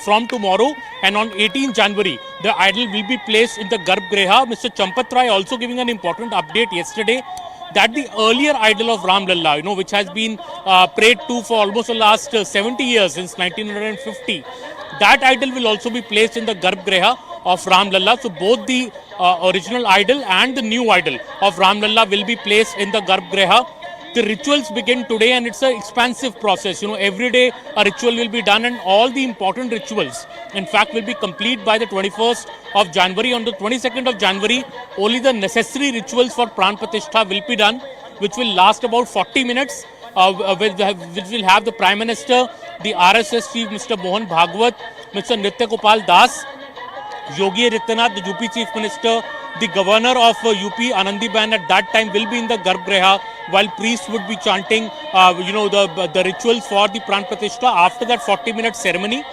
from tomorrow, and on 18th January, the idol will be placed in the Garbhagriha. Mr. Champatrai also giving an important update yesterday that the earlier idol of Ram Lalla, which has been prayed to for almost the last 70 years, since 1950, that idol will also be placed in the Garbhagriha of Ram Lalla. So both the original idol and the new idol of Ram Lalla will be placed in the Garbhagriha. The rituals begin today, and it's an expansive process. Every day a ritual will be done, and all the important rituals, in fact, will be complete by the 21st of January. On the 22nd of January, only the necessary rituals for Pran Pratishtha will be done, which will last about 40 minutes, which will have the Prime Minister, the RSS Chief, Mr. Mohan Bhagwat, Mr. Nritya Gopal Das, Yogi Adityanath, the UP Chief Minister, the Governor of UP, Anandiben, at that time will be in the Garbhagriha, while priests would be chanting, the rituals for the Pran Pratishtha. After that 40-minute ceremony,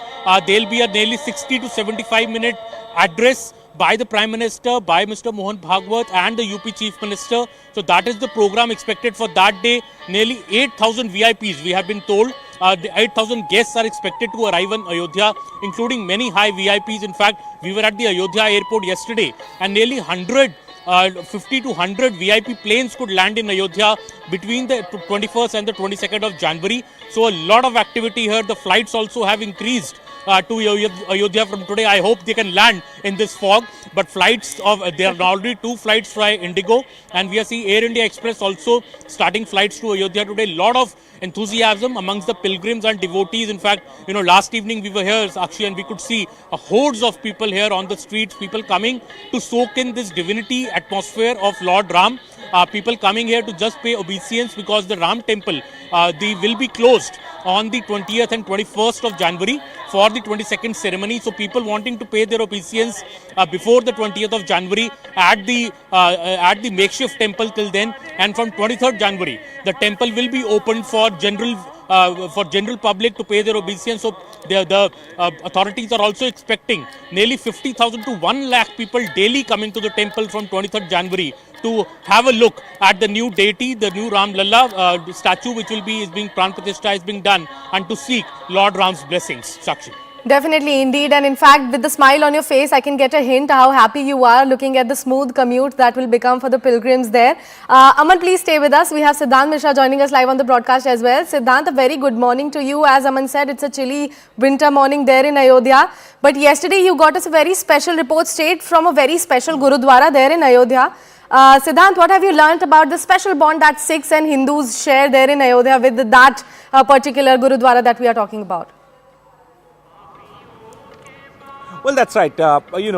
there will be a nearly 60 to 75-minute address by the Prime Minister, by Mr. Mohan Bhagwat and the UP Chief Minister. So that is the program expected for that day. Nearly 8,000 VIPs, we have been told. The 8,000 guests are expected to arrive in Ayodhya, including many high VIPs. In fact, we were at the Ayodhya airport yesterday and nearly 50 to 100 VIP planes could land in Ayodhya between the 21st and the 22nd of January. So a lot of activity here. The flights also have increased to Ayodhya from today. I hope they can land in this fog. But flights there are already 2 flights by Indigo, and we are seeing Air India Express also starting flights to Ayodhya today. Lot of enthusiasm amongst the pilgrims and devotees. In fact, last evening we were here, Sakshi, and we could see hordes of people here on the streets, people coming to soak in this divinity atmosphere of Lord Ram. People coming here to just pay obeisance because the Ram temple will be closed on the 20th and 21st of January for the 22nd ceremony. So people wanting to pay their obeisance before the 20th of January at the makeshift temple till then, and from 23rd January the temple will be opened for general public to pay their obeisance. So the authorities are also expecting nearly 50,000 to 1 lakh people daily coming to the temple from 23rd January to have a look at the new deity, the new Ram Lalla statue, which is being Pran Pratishtha is being done, and to seek Lord Ram's blessings. Sakshi. Definitely, indeed. And in fact, with the smile on your face, I can get a hint how happy you are looking at the smooth commute that will become for the pilgrims there. Aman, please stay with us. We have Siddhant Mishra joining us live on the broadcast as well. Siddhant, a very good morning to you. As Aman said, it's a chilly winter morning there in Ayodhya. But yesterday, you got us a very special report straight from a very special Gurudwara there in Ayodhya. Siddhant, what have you learnt about the special bond that Sikhs and Hindus share there in Ayodhya with that particular Gurudwara that we are talking about? Well, that's right. Brahmakund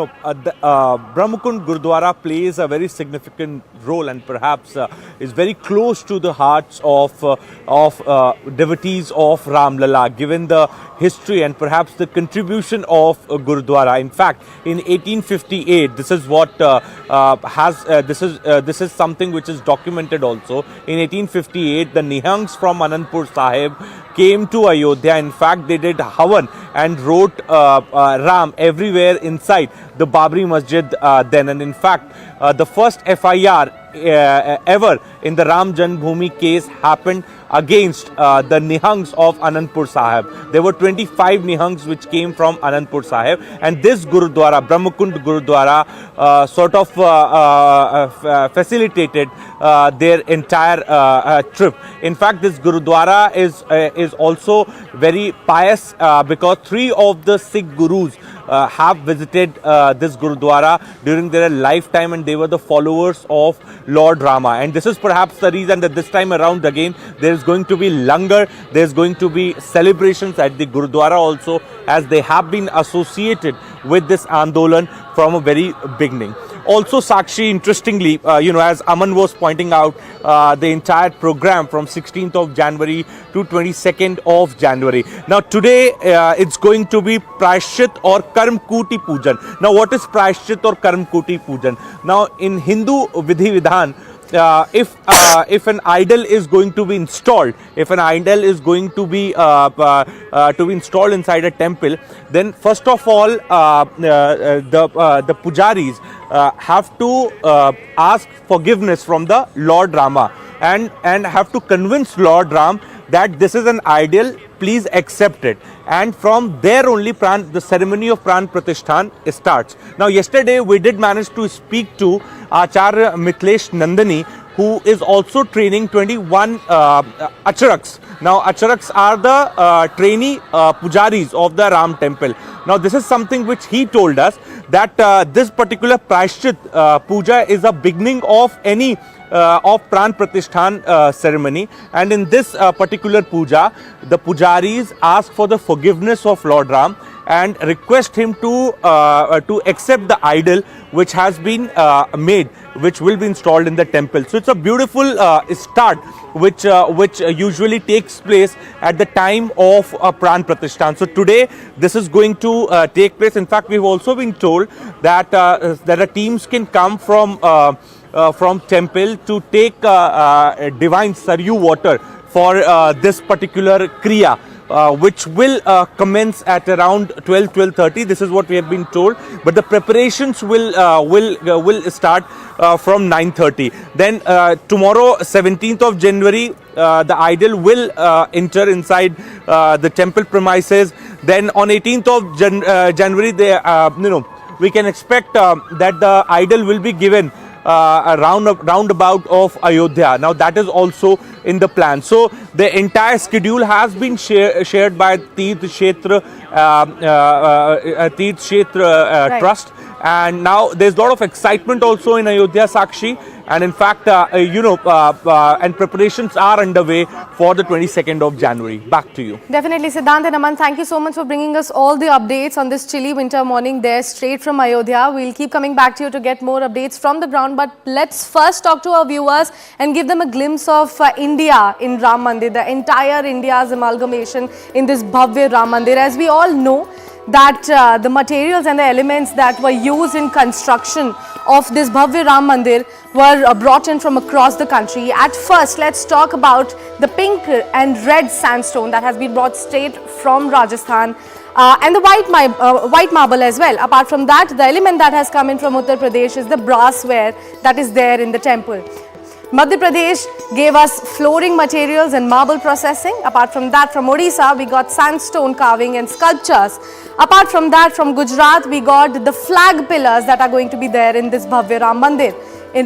Gurudwara plays a very significant role and perhaps is very close to the hearts of devotees of Ram Lalla, given the history and perhaps the contribution of Gurudwara. In fact, in 1858, this is what this is something which is documented also. In 1858, the Nihangs from Anandpur Sahib came to Ayodhya. In fact, they did Havan and wrote Ram everywhere inside the Babri Masjid then. And in fact, the first FIR ever in the Ram Janmabhoomi case happened against the Nihangs of Anandpur Sahib. There were 25 Nihangs which came from Anandpur Sahib, and this Gurudwara, Brahmakund Gurudwara, sort of facilitated their entire trip. In fact, this Gurudwara is also very pious because 3 of the Sikh Gurus have visited this Gurudwara during their lifetime, and they were the followers of Lord Rama. And this is perhaps the reason that this time around again there is going to be langar, there is going to be celebrations at the Gurudwara also, as they have been associated with this Andolan from a very beginning. Also, Sakshi, interestingly, as Aman was pointing out, the entire program from 16th of January to 22nd of January. Now, today it's going to be Prashchit or Karmkuti Pujan. Now, what is Prashchit or Karmkuti Pujan? Now, in Hindu Vidhi Vidhan, if an idol is going to be installed, if an idol is going to be installed inside a temple, then first of all the pujaris have to ask forgiveness from the Lord Rama and have to convince Lord Ram that this is an idol, please accept it. And from there only the ceremony of Pran Pratishtha starts. Now, yesterday we did manage to speak to Acharya Mithilesh Nandani, who is also training 21 Acharaks. Now, Acharaks are the trainee pujaris of the Ram temple. Now, this is something which he told us, that this particular Prashchit puja is a beginning of any of Pran Pratishtha ceremony, and in this particular puja, the pujaris ask for the forgiveness of Lord Ram and request him to accept the idol which has been made, which will be installed in the temple. So it's a beautiful start which usually takes place at the time of Pran Pratishtha. So today this is going to take place. In fact, we've also been told that the teams can come from temple to take divine Saryu water for this particular kriya, which will commence at around 12:30. This is what we have been told. But the preparations will start from 9:30. Then tomorrow, 17th of January, the idol will enter inside the temple premises. Then on 18th of January, we can expect that the idol will be given a roundabout of Ayodhya. Now that is also in the plan. So the entire schedule has been shared by Teerth, Kshetra, Right. Trust. And now there's a lot of excitement also in Ayodhya, Sakshi. And in fact, and preparations are underway for the 22nd of January. Back to you. Definitely, Siddhant and Aman, thank you so much for bringing us all the updates on this chilly winter morning there straight from Ayodhya. We'll keep coming back to you to get more updates from the ground. But let's first talk to our viewers and give them a glimpse of India in Ram Mandir, the entire India's amalgamation in this Bhavya Ram Mandir. As we all know, that the materials and the elements that were used in construction of this Bhavya Ram Mandir were brought in from across the country. At first, let's talk about the pink and red sandstone that has been brought straight from Rajasthan and the white marble as well. Apart from that, the element that has come in from Uttar Pradesh is the brassware that is there in the temple. Madhya Pradesh gave us flooring materials and marble processing. Apart from that, from Odisha, we got sandstone carving and sculptures. Apart from that, from Gujarat, we got the flag pillars that are going to be there in this Bhavya Ram Mandir.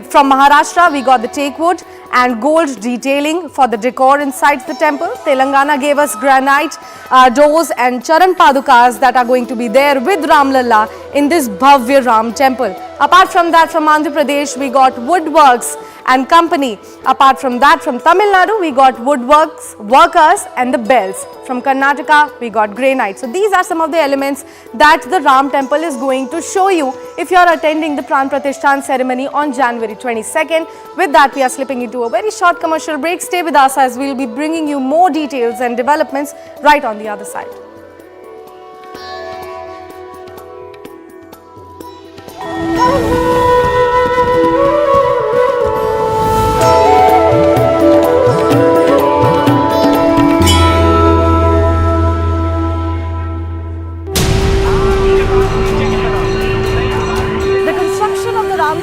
From Maharashtra, we got the teak wood and gold detailing for the decor inside the temple. Telangana gave us granite doors and charan padukas that are going to be there with Ram Lalla in this Bhavya Ram temple. Apart from that, from Andhra Pradesh, we got woodworks and company. Apart from that, from Tamil Nadu, we got woodworks, workers and the bells. From Karnataka, we got granite. So these are some of the elements that the Ram temple is going to show you if you are attending the Pran Pratishtha ceremony on January 22nd. With that, we are slipping into a very short commercial break. Stay with us as we will be bringing you more details and developments right on the other side.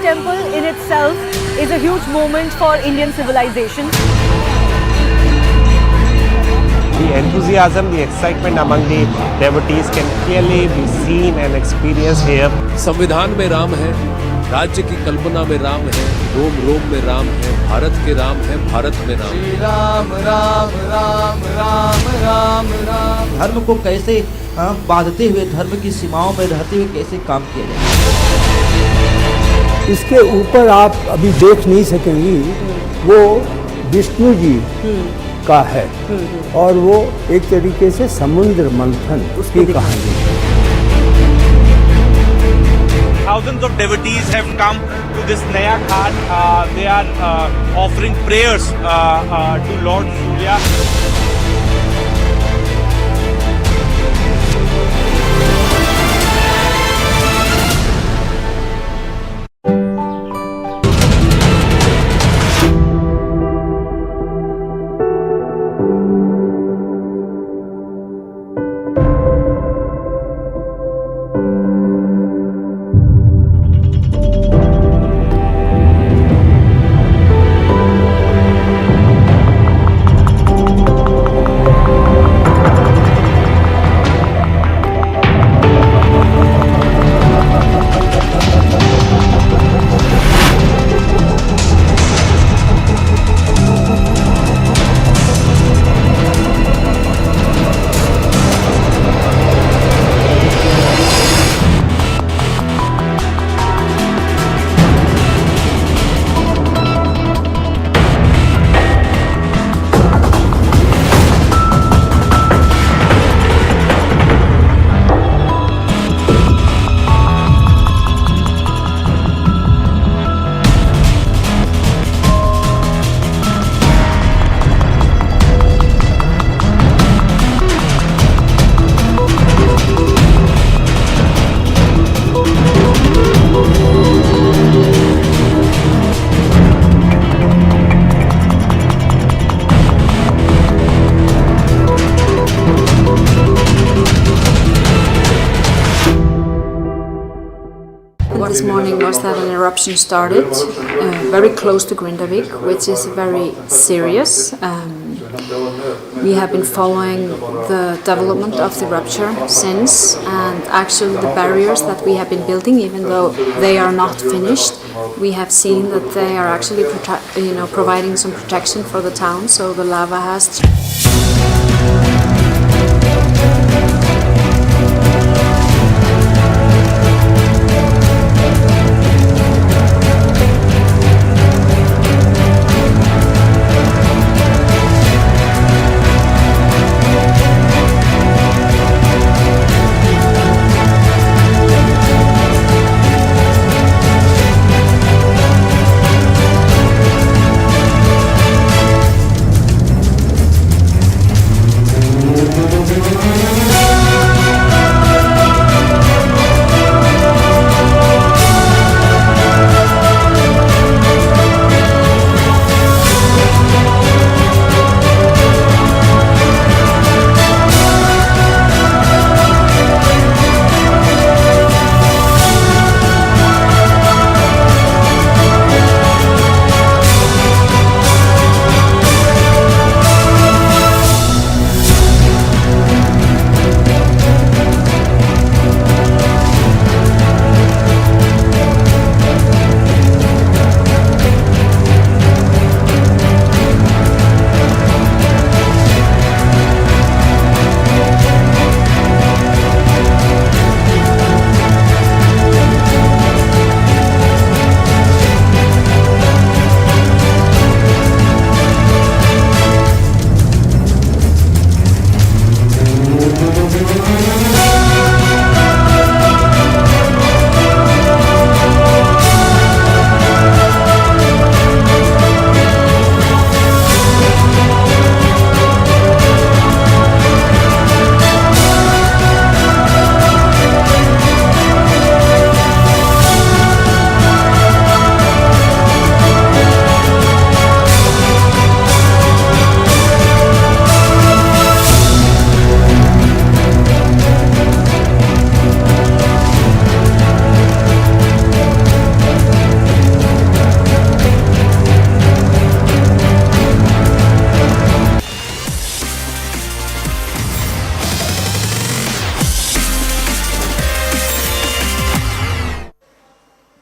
Temple in itself is a huge moment for Indian civilization. The enthusiasm, the excitement among the devotees can clearly be seen and experienced here. संविधान में राम है, राज्य की कल्पना में राम है, रोम रोम में राम है, भारत के राम है, भारत में राम है। राम राम राम राम राम राम। धर्म को कैसे बांधते हुए, धर्म की सीमाओं में रहते हुए कैसे काम किया जाए, इसके ऊपर आप अभी देख नहीं सकेंगी। वो विष्णु जी का है और वो एक तरीके से समुद्र मंथन उसकी कहानी है। Thousands of devotees have come to this Naya Ghat. They are offering prayers to Lord Surya. saw this morning was that an eruption started very close to Grindavik, which is very serious. We have been following the development of the rupture since, and actually the barriers that we have been building, even though they are not finished, we have seen that they are actually providing some protection for the town, so the lava has...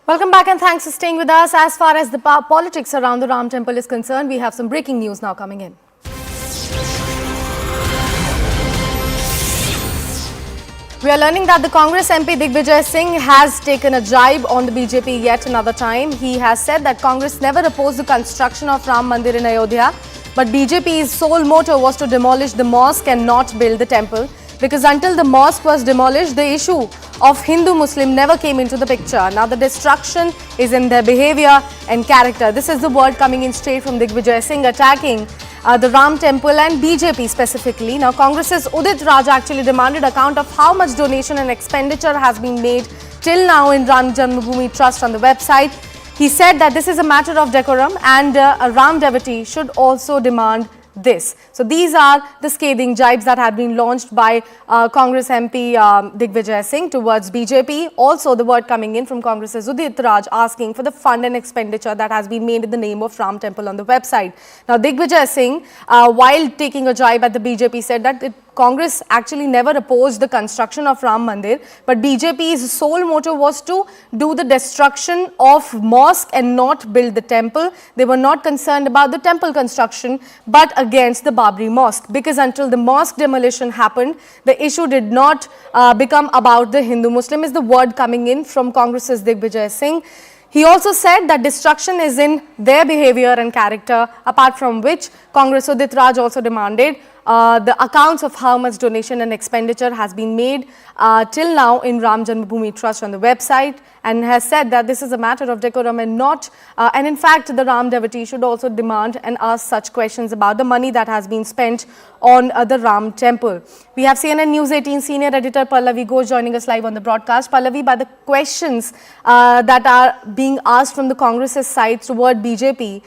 Welcome back and thanks for staying with us. As far as the politics around the Ram Temple is concerned, we have some breaking news now coming in. We are learning that the Congress MP Digvijay Singh has taken a jibe on the BJP yet another time. He has said that Congress never opposed the construction of Ram Mandir in Ayodhya, but BJP's sole motto was to demolish the mosque and not build the temple. Because until the mosque was demolished, the issue of Hindu-Muslim never came into the picture. Now the destruction is in their behavior and character. This is the word coming in straight from Digvijay Singh attacking the Ram Temple and BJP specifically. Now Congress's Udit Raj actually demanded account of how much donation and expenditure has been made till now in Ram Janmabhoomi Trust on the website. He said that this is a matter of decorum and a Ram devotee should also demand this. So these are the scathing jibes that had been launched by Congress MP Digvijay Singh towards BJP. Also the word coming in from Congress's Udit Raj asking for the fund and expenditure that has been made in the name of Ram Temple on the website. Now Digvijay Singh, while taking a jibe at the BJP, said that Congress actually never opposed the construction of Ram Mandir, but BJP's sole motto was to do the destruction of mosque and not build the temple. They were not concerned about the temple construction, but against the Babri Mosque, because until the mosque demolition happened, the issue did not become about the Hindu-Muslim, is the word coming in from Congress's Digvijay Singh. He also said that destruction is in their behavior and character, apart from which Congress Udit Raj also demanded the accounts of how much donation and expenditure has been made till now in Ram Janmabhoomi Trust on the website, and has said that this is a matter of decorum and not, and in fact the Ram devotee should also demand and ask such questions about the money that has been spent on the Ram temple. We have CNN News 18 senior editor Pallavi Ghosh joining us live on the broadcast. Pallavi, by the questions that are being asked from the Congress's side toward BJP,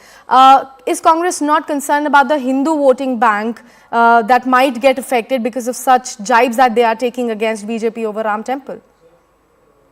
is Congress not concerned about the Hindu voting bank that might get affected because of such jibes that they are taking against BJP over Ram temple?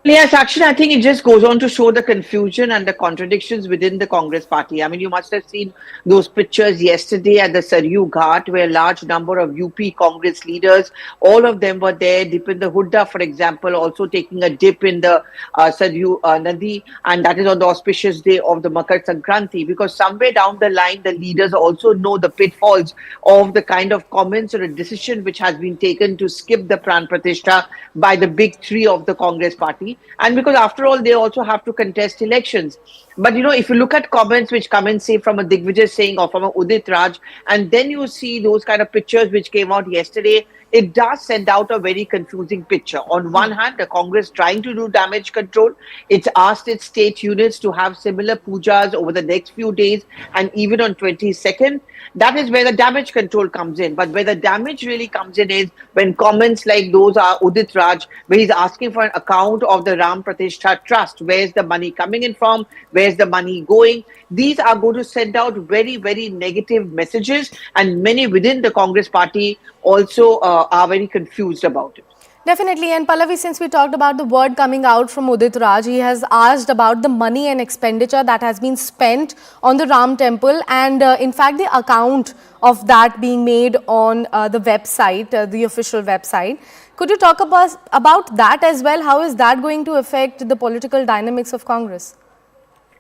Yes, actually, I think it just goes on to show the confusion and the contradictions within the Congress party. I mean, you must have seen those pictures yesterday at the Saryu Ghat, where a large number of UP Congress leaders, all of them were there. Dipender Hooda, for example, also taking a dip in the Saryu Nadi, and that is on the auspicious day of the Makar Sankranti, because somewhere down the line, the leaders also know the pitfalls of the kind of comments or a decision which has been taken to skip the Pran Pratishtha by the big three of the Congress party. And because after all, they also have to contest elections. But if you look at comments which come in, say, from a Digvijay Singh or from a Udit Raj, and then you see those kind of pictures which came out yesterday, it does send out a very confusing picture. On one hand, the Congress trying to do damage control. It's asked its state units to have similar pujas over the next few days and even on 22nd. That is where the damage control comes in. But where the damage really comes in is when comments like those are Udit Raj, where he's asking for an account of the Ram Pratishtha Trust. Where's the money coming in from? Where's the money going? These are going to send out very, very negative messages, and many within the Congress party also are very confused about it. Definitely. And Pallavi, since we talked about the word coming out from Udit Raj, he has asked about the money and expenditure that has been spent on the Ram temple, and in fact the account of that being made on the website, the official website. Could you talk about that as well? How is that going to affect the political dynamics of Congress?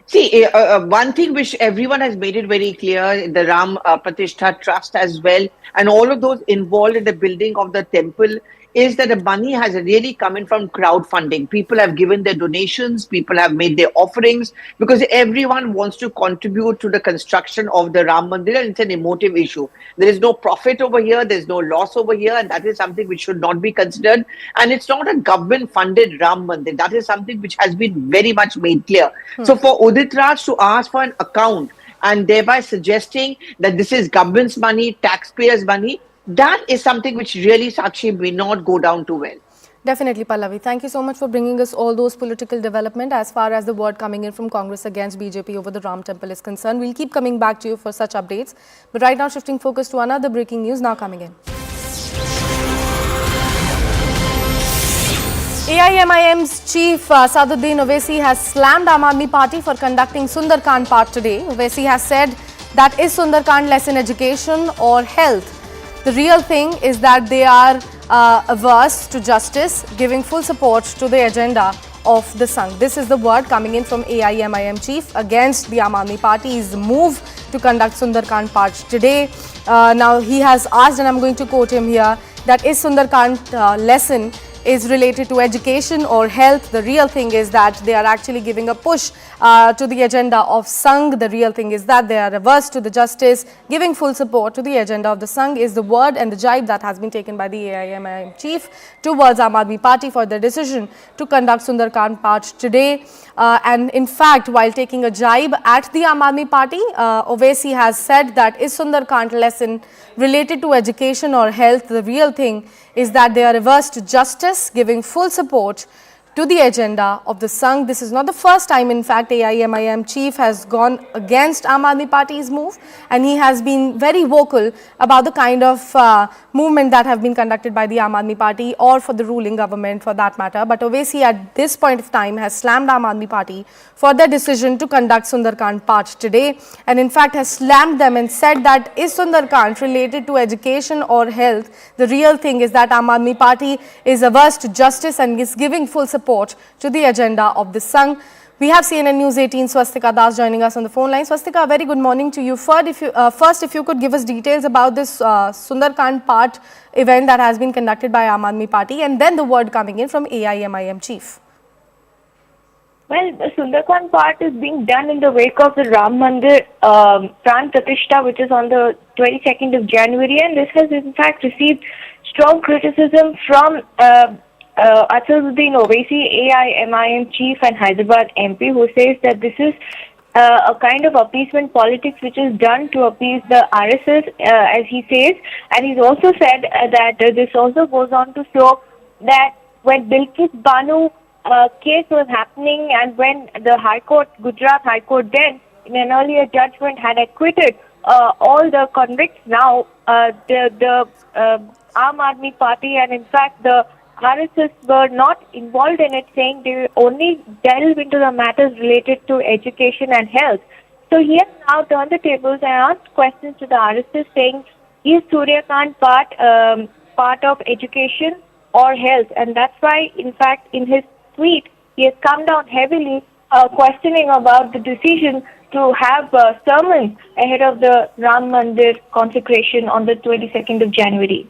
See, one thing which everyone has made it very clear, the Ram Pratishtha Trust as well, and all of those involved in the building of the temple, is that the money has really come in from crowdfunding. People have given their donations, people have made their offerings, because everyone wants to contribute to the construction of the Ram Mandir, and it's an emotive issue. There is no profit over here, there's no loss over here, and that is something which should not be considered. And it's not a government-funded Ram Mandir. That is something which has been very much made clear. So for Udit Raj to ask for an account and thereby suggesting that this is government's money, taxpayers' money, that is something which really, Sakshi, may not go down too well. Definitely, Pallavi. Thank you so much for bringing us all those political development as far as the word coming in from Congress against BJP over the Ram temple is concerned. We'll keep coming back to you for such updates. But right now, shifting focus to another breaking news now coming in. AIMIM's chief Saduddin Owaisi has slammed Aam Aadmi Party for conducting Sundarkand part today. Owaisi has said that is Sundarkand less in education or health? The real thing is that they are averse to justice, giving full support to the agenda of the Sangh. This is the word coming in from AIMIM chief against the Aam Aadmi Party's move to conduct Sundarkand part today. Now he has asked, and I'm going to quote him here, that is Sundarkand lesson is related to education or health. The real thing is that they are actually giving a push to the agenda of Sangh. The real thing is that they are averse to the justice, giving full support to the agenda of the Sangh is the word and the jibe that has been taken by the AIMIM chief towards Aam Aadmi Party for their decision to conduct Sundarkand part today. And in fact, while taking a jibe at the Aam Aadmi Party, Owaisi has said that is Sundarkand lesson related to education or health? The real thing is that they are averse to justice, giving full support to the agenda of the Sangh. This is not the first time, in fact, AIMIM chief has gone against Aam Aadmi Party's move, and he has been very vocal about the kind of movement that have been conducted by the Aam Aadmi Party or for the ruling government for that matter. But Owaisi at this point of time has slammed Aam Aadmi Party for their decision to conduct Sundarkand part today, and in fact has slammed them and said that is Sundarkand related to education or health? The real thing is that Aam Aadmi Party is averse to justice and is giving full support to the agenda of the Sangh. We have CNN News 18 Swastika Das joining us on the phone line. Swastika, a very good morning to you. First, if you could give us details about this Sundarkand part event that has been conducted by Aam Aadmi Party, and then the word coming in from AIMIM chief. Well, the Sundarkand part is being done in the wake of the Ram Mandir Pran Pratishtha, which is on the 22nd of January, and this has in fact received strong criticism from Saduddin Owaisi, AIMIM chief and Hyderabad MP, who says that this is a kind of appeasement politics which is done to appease the RSS, as he says. And he's also said that this also goes on to show that when Bilkis Banu case was happening and when the High Court, Gujarat High Court then, in an earlier judgment had acquitted all the convicts, now the Aam Aadmi Party and in fact the RSS were not involved in it, saying they only delve into the matters related to education and health. So he has now turned the tables and asked questions to the RSS, saying, is Surya Kant part of education or health? And that's why, in fact, in his tweet, he has come down heavily, questioning about the decision to have sermons ahead of the Ram Mandir consecration on the 22nd of January.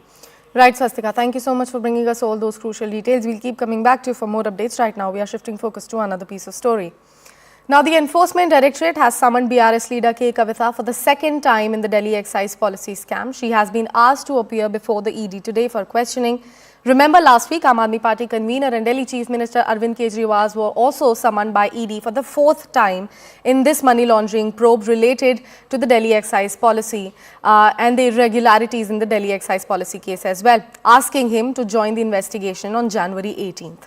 Right, Swastika. Thank you so much for bringing us all those crucial details. We'll keep coming back to you for more updates. Right now, we are shifting focus to another piece of story. Now, the Enforcement Directorate has summoned BRS leader K. Kavitha for the second time in the Delhi excise policy scam. She has been asked to appear before the ED today for questioning. Remember, last week, Aam Aadmi Party convener and Delhi Chief Minister Arvind Kejriwal were also summoned by ED for the fourth time in this money laundering probe related to the Delhi excise policy and the irregularities in the Delhi excise policy case as well, asking him to join the investigation on January 18th.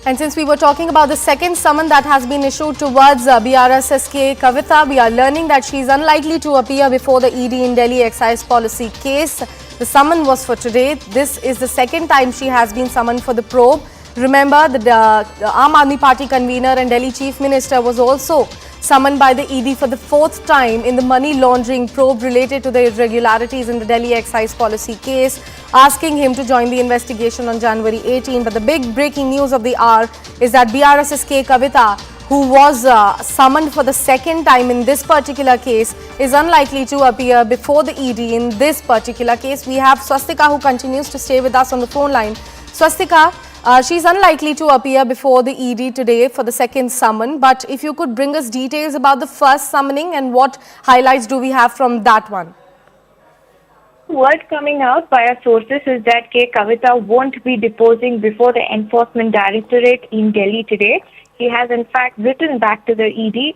And since we were talking about the second summon that has been issued towards BRS K. Kavitha, we are learning that she is unlikely to appear before the ED in Delhi excise policy case. The summon was for today. This is the second time she has been summoned for the probe. Remember, the Aam Aadmi Party convener and Delhi Chief Minister was also summoned by the ED for the fourth time in the money laundering probe related to the irregularities in the Delhi excise policy case, asking him to join the investigation on January 18. But the big breaking news of the hour is that BRS K. Kavitha, who was summoned for the second time in this particular case, is unlikely to appear before the ED in this particular case. We have Swastika, who continues to stay with us on the phone line. Swastika, she's unlikely to appear before the ED today for the second summon, but if you could bring us details about the first summoning and what highlights do we have from that one? Word coming out by our sources is that K. Kavitha won't be deposing before the Enforcement Directorate in Delhi today. He has in fact written back to the ED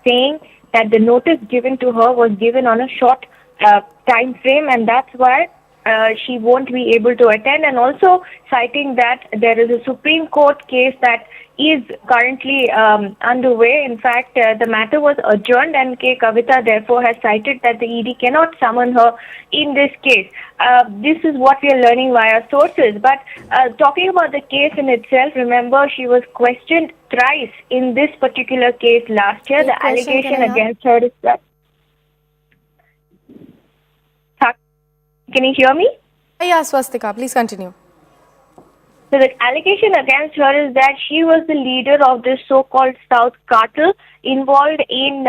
saying that the notice given to her was given on a short time frame, and that's why she won't be able to attend, and also citing that there is a Supreme Court case that is currently underway. In fact, the matter was adjourned, and K. Kavitha therefore has cited that the ED cannot summon her in this case. This is what we are learning via sources. But talking about the case in itself, remember, she was questioned thrice in this particular case last year. The allegation against her is that... Can you hear me? Yes, Swastika, please continue. So the allegation against her is that she was the leader of this so-called South cartel involved in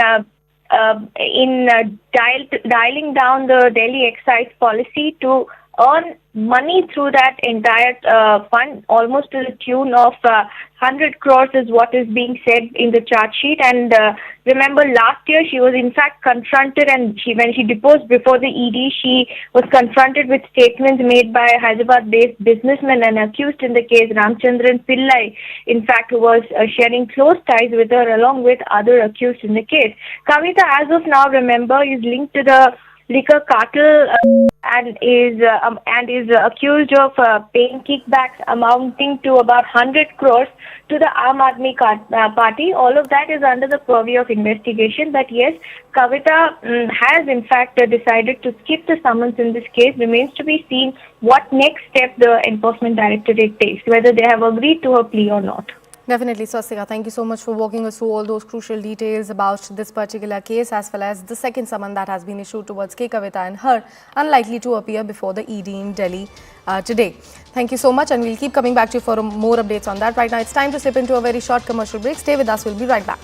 dialing down the Delhi excise policy to earn money through that entire fund, almost to the tune of 100 crores is what is being said in the charge sheet. And remember, last year she was in fact confronted, and when she deposed before the ED, she was confronted with statements made by a Hyderabad-based businessman and accused in the case, Ramchandran Pillai, in fact, who was sharing close ties with her along with other accused in the case. Kavitha, as of now, remember, is linked to the liquor cartel and is accused of paying kickbacks amounting to about 100 crores to the Aam Aadmi Party. All of that is under the purview of investigation. But yes, Kavitha has in fact decided to skip the summons in this case. Remains to be seen what next step the Enforcement Directorate takes, whether they have agreed to her plea or not. Definitely, Swastika. Thank you so much for walking us through all those crucial details about this particular case, as well as the second summon that has been issued towards K. Kavitha and her unlikely to appear before the ED in Delhi today. Thank you so much, and we'll keep coming back to you for more updates on that. Right now, it's time to slip into a very short commercial break. Stay with us. We'll be right back.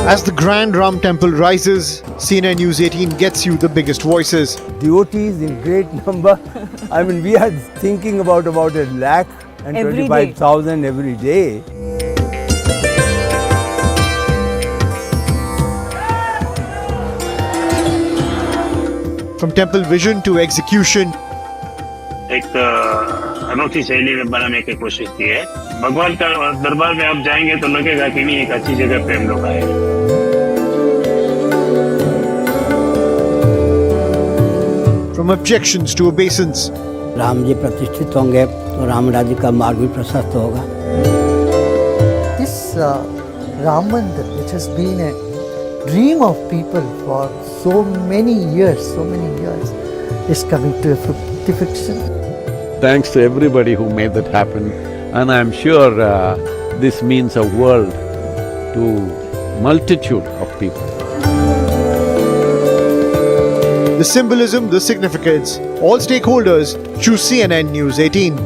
As the Grand Ram Temple rises, CNN News 18 gets you the biggest voices. Devotees in great number. I mean, we are thinking about 1,25,000 every day. From temple vision to execution. एक अनोखी शैली में बनाने की कोशिश की है। भगवान का दरबार में आप जाएंगे तो लगेगा कि नहीं एक अच्छी जगह पे हम लोग आए हैं। From objections to obeisance, Ram ji प्रतिष्ठित होंगे तो राम राज्य का मार्ग भी प्रशस्त होगा। This Ram Mandir, which has been a dream of people for so many years, is coming to fruition. Thanks to everybody who made that happen, and I'm sure this means a world to multitude of people. the symbolism, the significance. All stakeholders choose CNN News 18.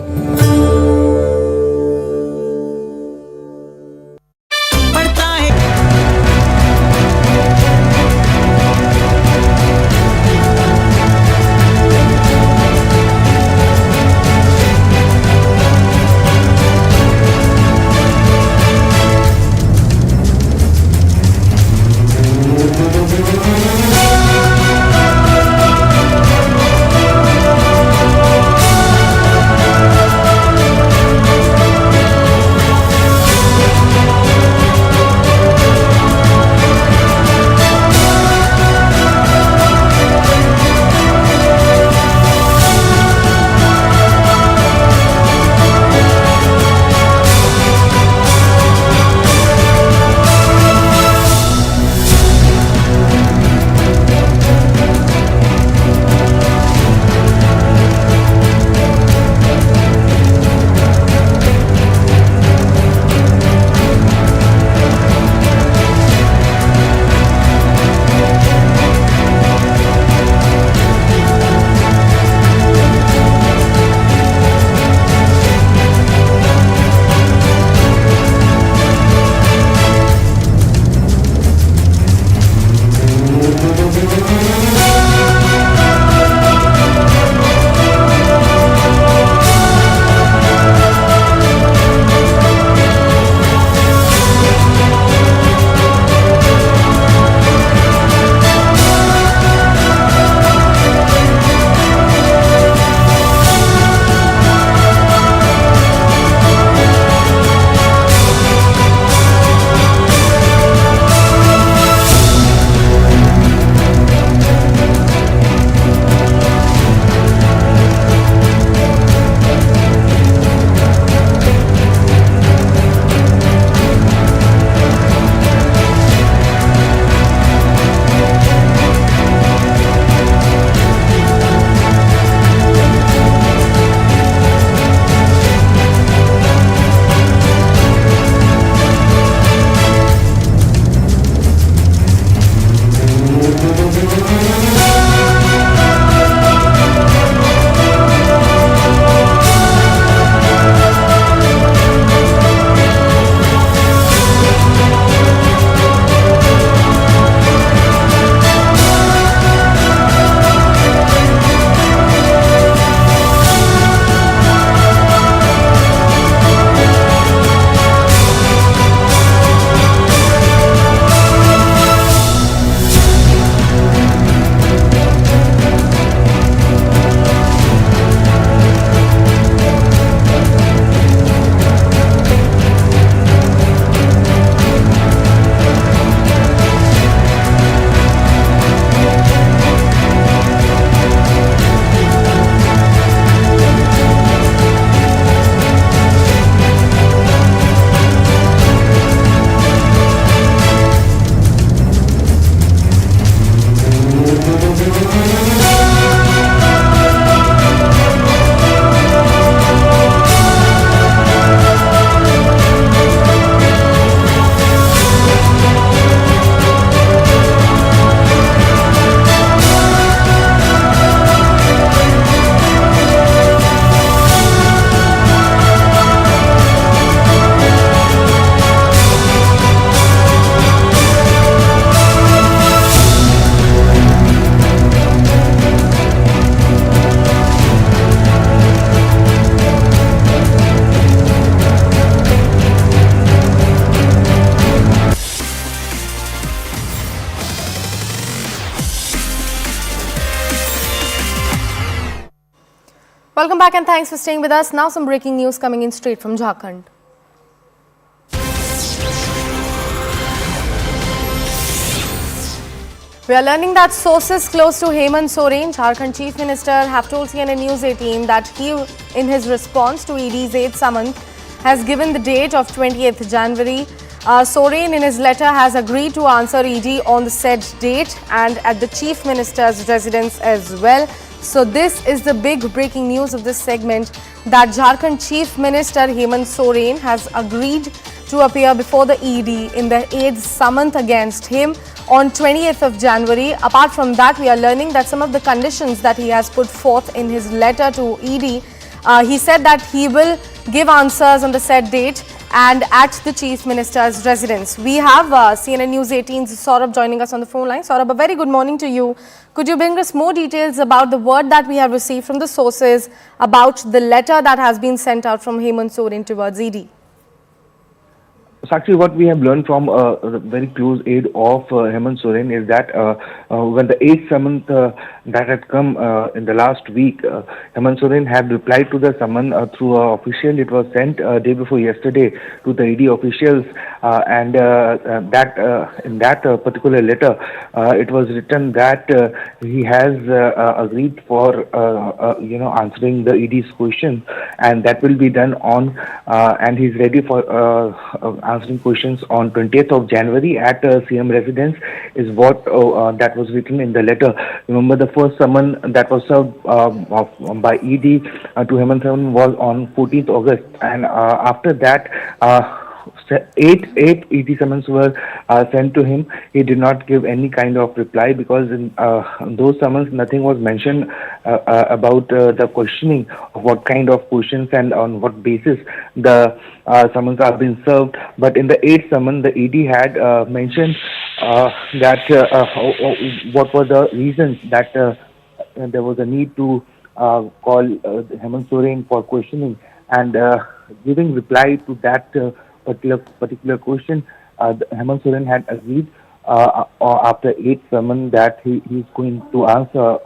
Welcome back and thanks for staying with us. Now some breaking news coming in straight from Jharkhand. We are learning that sources close to Hemant Soren, Jharkhand Chief Minister, have told CNN News 18 that he, in his response to ED's 8th summons, has given the date of 20th January. Soren, in his letter, has agreed to answer ED on the said date and at the Chief Minister's residence as well. So this is the big breaking news of this segment, that Jharkhand Chief Minister Hemant Soren has agreed to appear before the ED in the 8th summons against him on 20th of January. Apart from that, we are learning that some of the conditions that he has put forth in his letter to ED, he said that he will give answers on the said date and at the Chief Minister's residence. We have CNN News 18's Saurabh joining us on the phone line. Saurabh, a very good morning to you. Could you bring us more details about the word that we have received from the sources about the letter that has been sent out from Hemant Soren towards ED? So actually what we have learned from a very close aide of Hemant Soren is that when the 8th summons that had come in the last week, Hemant Soren had replied to the summon through an official. It was sent day before yesterday to the ED officials, and that in that particular letter it was written that he has agreed for answering the ED's question, and that will be done on and he's ready for answering questions on 20th of January at CM residence is what that was written in the letter. Remember, the first summon that was served by ED to Hemant Soren was on 14th August, and after that 8 ED summons were sent to him. He did not give any kind of reply because in those summons nothing was mentioned about the questioning of what kind of questions and on what basis the summons are being served. But in the 8th summon, the ED had mentioned that what were the reasons that there was a need to call Hemant Soren for questioning, and giving reply to that particular question, Hemant Soren had agreed after 8th summon that he is going to answer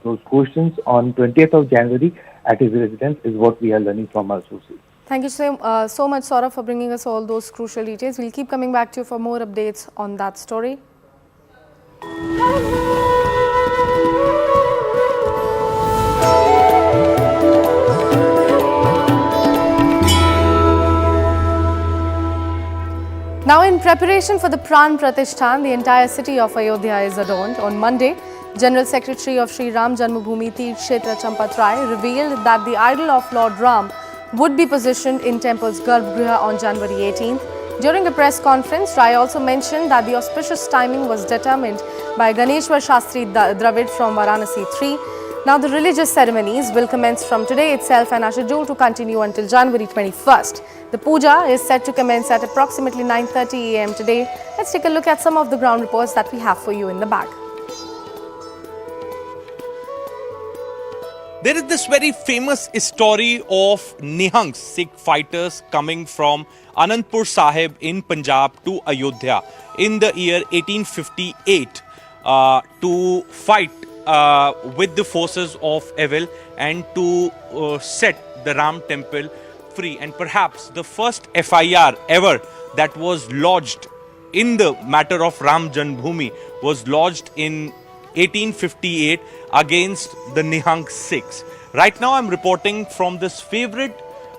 those questions on 20th of January at his residence, is what we are learning from our sources. Thank you so much, Saurabh, for bringing us all those crucial details. We'll keep coming back to you for more updates on that story. Now, in preparation for the Pran Pratishtha, the entire city of Ayodhya is adorned. On Monday, General Secretary of Shri Ram Janmabhoomi Teerth Kshetra Champatrai revealed that the idol of Lord Ram would be positioned in temple's Garbhagriha on January 18th. During a press conference, Rai also mentioned that the auspicious timing was determined by Ganeshwar Shastri Dravid from Varanasi 3. Now, the religious ceremonies will commence from today itself and are scheduled to continue until January 21st. The puja is set to commence at approximately 9:30 a.m. today. Let's take a look at some of the ground reports that we have for you in the bag. There is this very famous story of Nihang Sikh fighters coming from Anandpur Sahib in Punjab to Ayodhya in the year 1858 to fight with the forces of evil and to set the Ram temple free. And perhaps the first FIR ever that was lodged in the matter of Ram Janmabhoomi was lodged in 1858 against the Nihang Sikhs. Right now I'm reporting from this favorite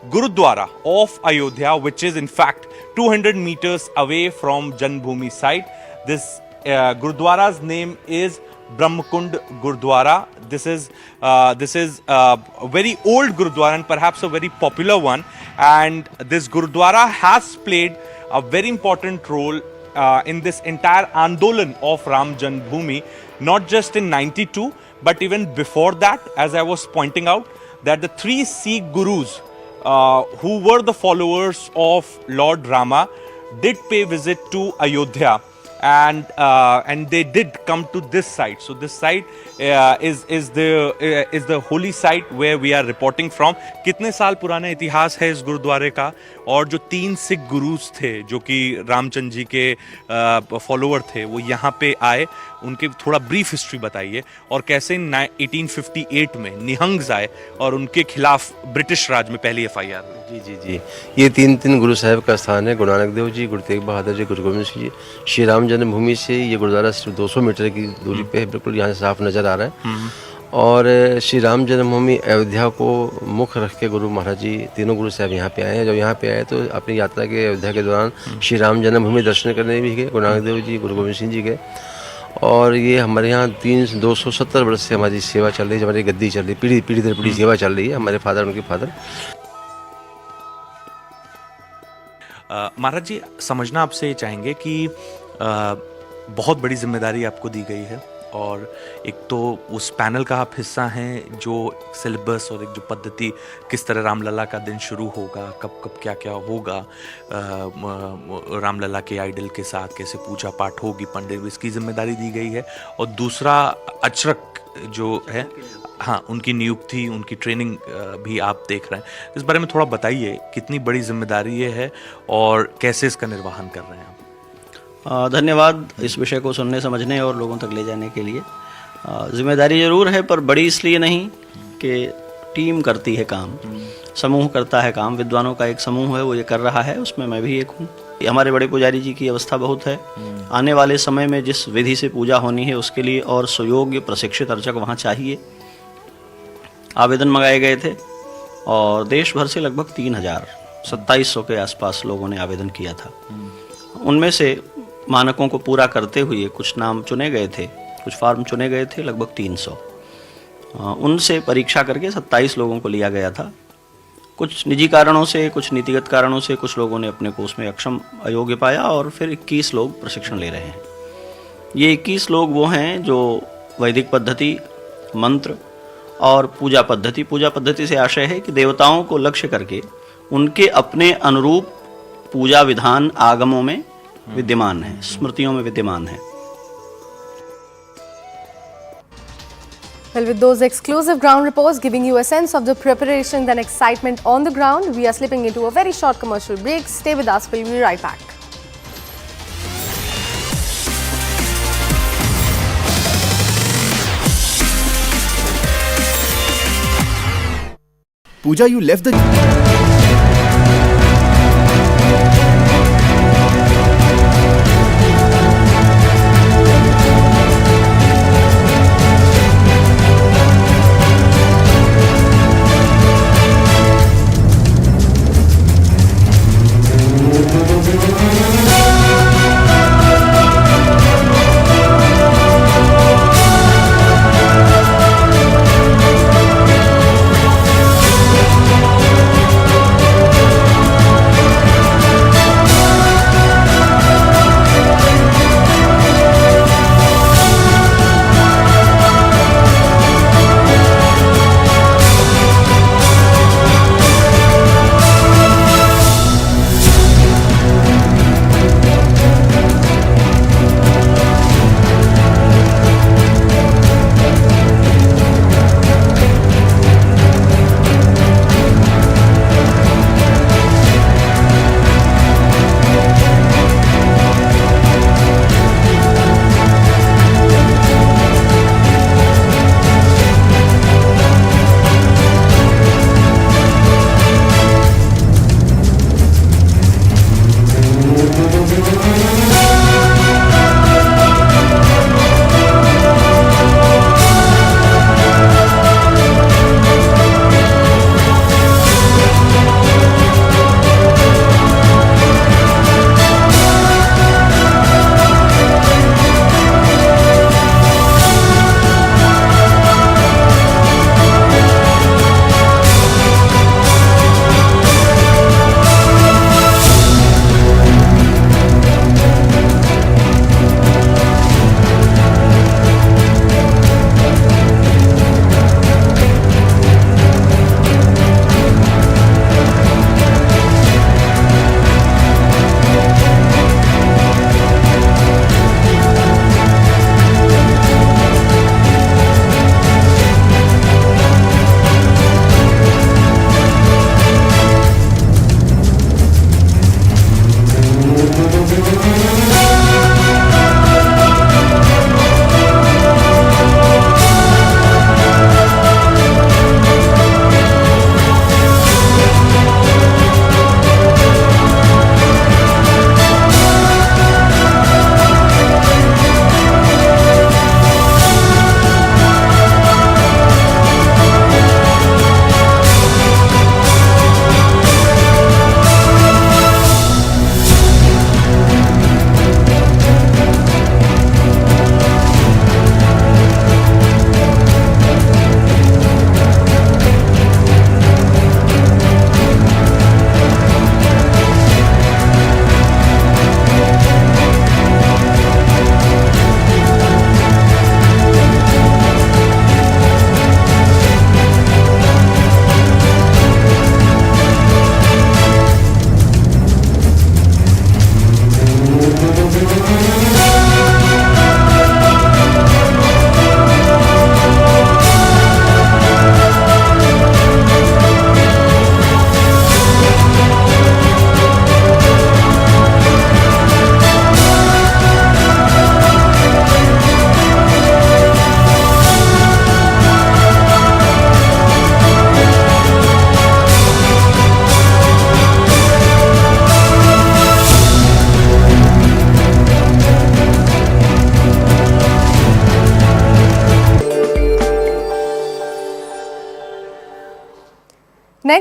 Gurudwara of Ayodhya, which is in fact 200 meters away from Janmabhoomi site. This Gurudwara's name is Brahmakund Gurudwara. This is a very old Gurudwara and perhaps a very popular one. And this Gurudwara has played a very important role in this entire Andolan of Ram Janmabhoomi, not just in 92, but even before that, as I was pointing out, that the 3 Sikh Gurus who were the followers of Lord Rama did pay visit to Ayodhya, and they did come to this site. So this site is the holy site where we are reporting from. कितने साल पुराना इतिहास है इस गुरुद्वारे का, और जो 3 सिख गुरुज थे जो कि रामचंद्र जी के फॉलोअर थे वो यहाँ पे आए, उनके थोड़ा ब्रीफ हिस्ट्री बताइए, और कैसे 1858 में निहंग्स आए और उनके खिलाफ ब्रिटिश राज में पहली FIR हुई। जी, ये 3 गुरु साहब का स्थान है। गुरु नानक देव जी, गुरु तेग बहादुर जी, गुरु गोविंद सिंह जी। श्री राम जन्मभूमि से ये गुरुद्वारा सिर्फ 200 मीटर की दूरी पे है, बिल्कुल यहाँ से साफ नज़र आ रहा है। और श्री राम जन्मभूमि अयोध्या को मुख्य रख के गुरु महाराज जी, तीनों गुरु साहब यहाँ पे आए हैं। जब यहाँ पे आए तो अपनी यात्रा के अयोध्या के दौरान श्री राम जन्मभूमि दर्शन करने भी गए, गुरु नानक देव जी, गुरु गोविंद सिंह जी गए। और ये हमारे यहाँ 270 वर्ष से हमारी सेवा चल रही है, हमारी गद्दी चल रही है, पीढ़ी दर पीढ़ी सेवा चल रही है, हमारे फादर, उनके फादर। महाराज जी, समझना आपसे चाहेंगे कि बहुत बड़ी जिम्मेदारी आपको दी गई है, और एक तो उस पैनल का आप हिस्सा हैं जो सिलेबस और एक जो पद्धति, किस तरह रामलला का दिन शुरू होगा, कब कब क्या क्या होगा, रामलला के आइडल के साथ कैसे पूजा पाठ होगी, पंडित, इसकी जिम्मेदारी दी गई है। और दूसरा अचरक जो है, हाँ, उनकी नियुक्ति, उनकी ट्रेनिंग भी आप देख रहे हैं। इस बारे में थोड़ा बताइए, कितनी बड़ी जिम्मेदारी ये है और कैसे इसका निर्वहन कर रहे हैं आप? धन्यवाद इस विषय को सुनने, समझने और लोगों तक ले जाने के लिए। जिम्मेदारी ज़रूर है, पर बड़ी इसलिए नहीं कि टीम करती है काम, समूह करता है काम। विद्वानों का एक समूह है, वो ये कर रहा है, उसमें मैं भी एक हूँ। हमारे बड़े पुजारी जी की अवस्था बहुत है। आने वाले समय में जिस विधि से पूजा होनी है उसके लिए और सुयोग्य प्रशिक्षित अर्चक वहाँ चाहिए। आवेदन मंगाए गए थे और देश भर से लगभग 2700 के आसपास लोगों ने आवेदन किया था। उनमें से मानकों को पूरा करते हुए कुछ नाम चुने गए थे, कुछ फॉर्म चुने गए थे, लगभग 300। उनसे परीक्षा करके 27 लोगों को लिया गया था। कुछ निजी कारणों से, कुछ नीतिगत कारणों से कुछ लोगों ने अपने को उसमें अक्षम, अयोग्य पाया, और फिर 21 लोग प्रशिक्षण ले रहे हैं। ये 21 लोग वो हैं जो वैदिक पद्धति, मंत्र और पूजा पद्धति से आशय है कि देवताओं को लक्ष्य करके उनके अपने अनुरूप पूजा विधान आगमों में विद्यमान है, स्मृतियों में विद्यमान है। Well, with those exclusive ground reports giving you a sense of the preparations and excitement on the ground, we are slipping into a very short commercial break. Stay with us, we'll be right back. Pooja, you left the...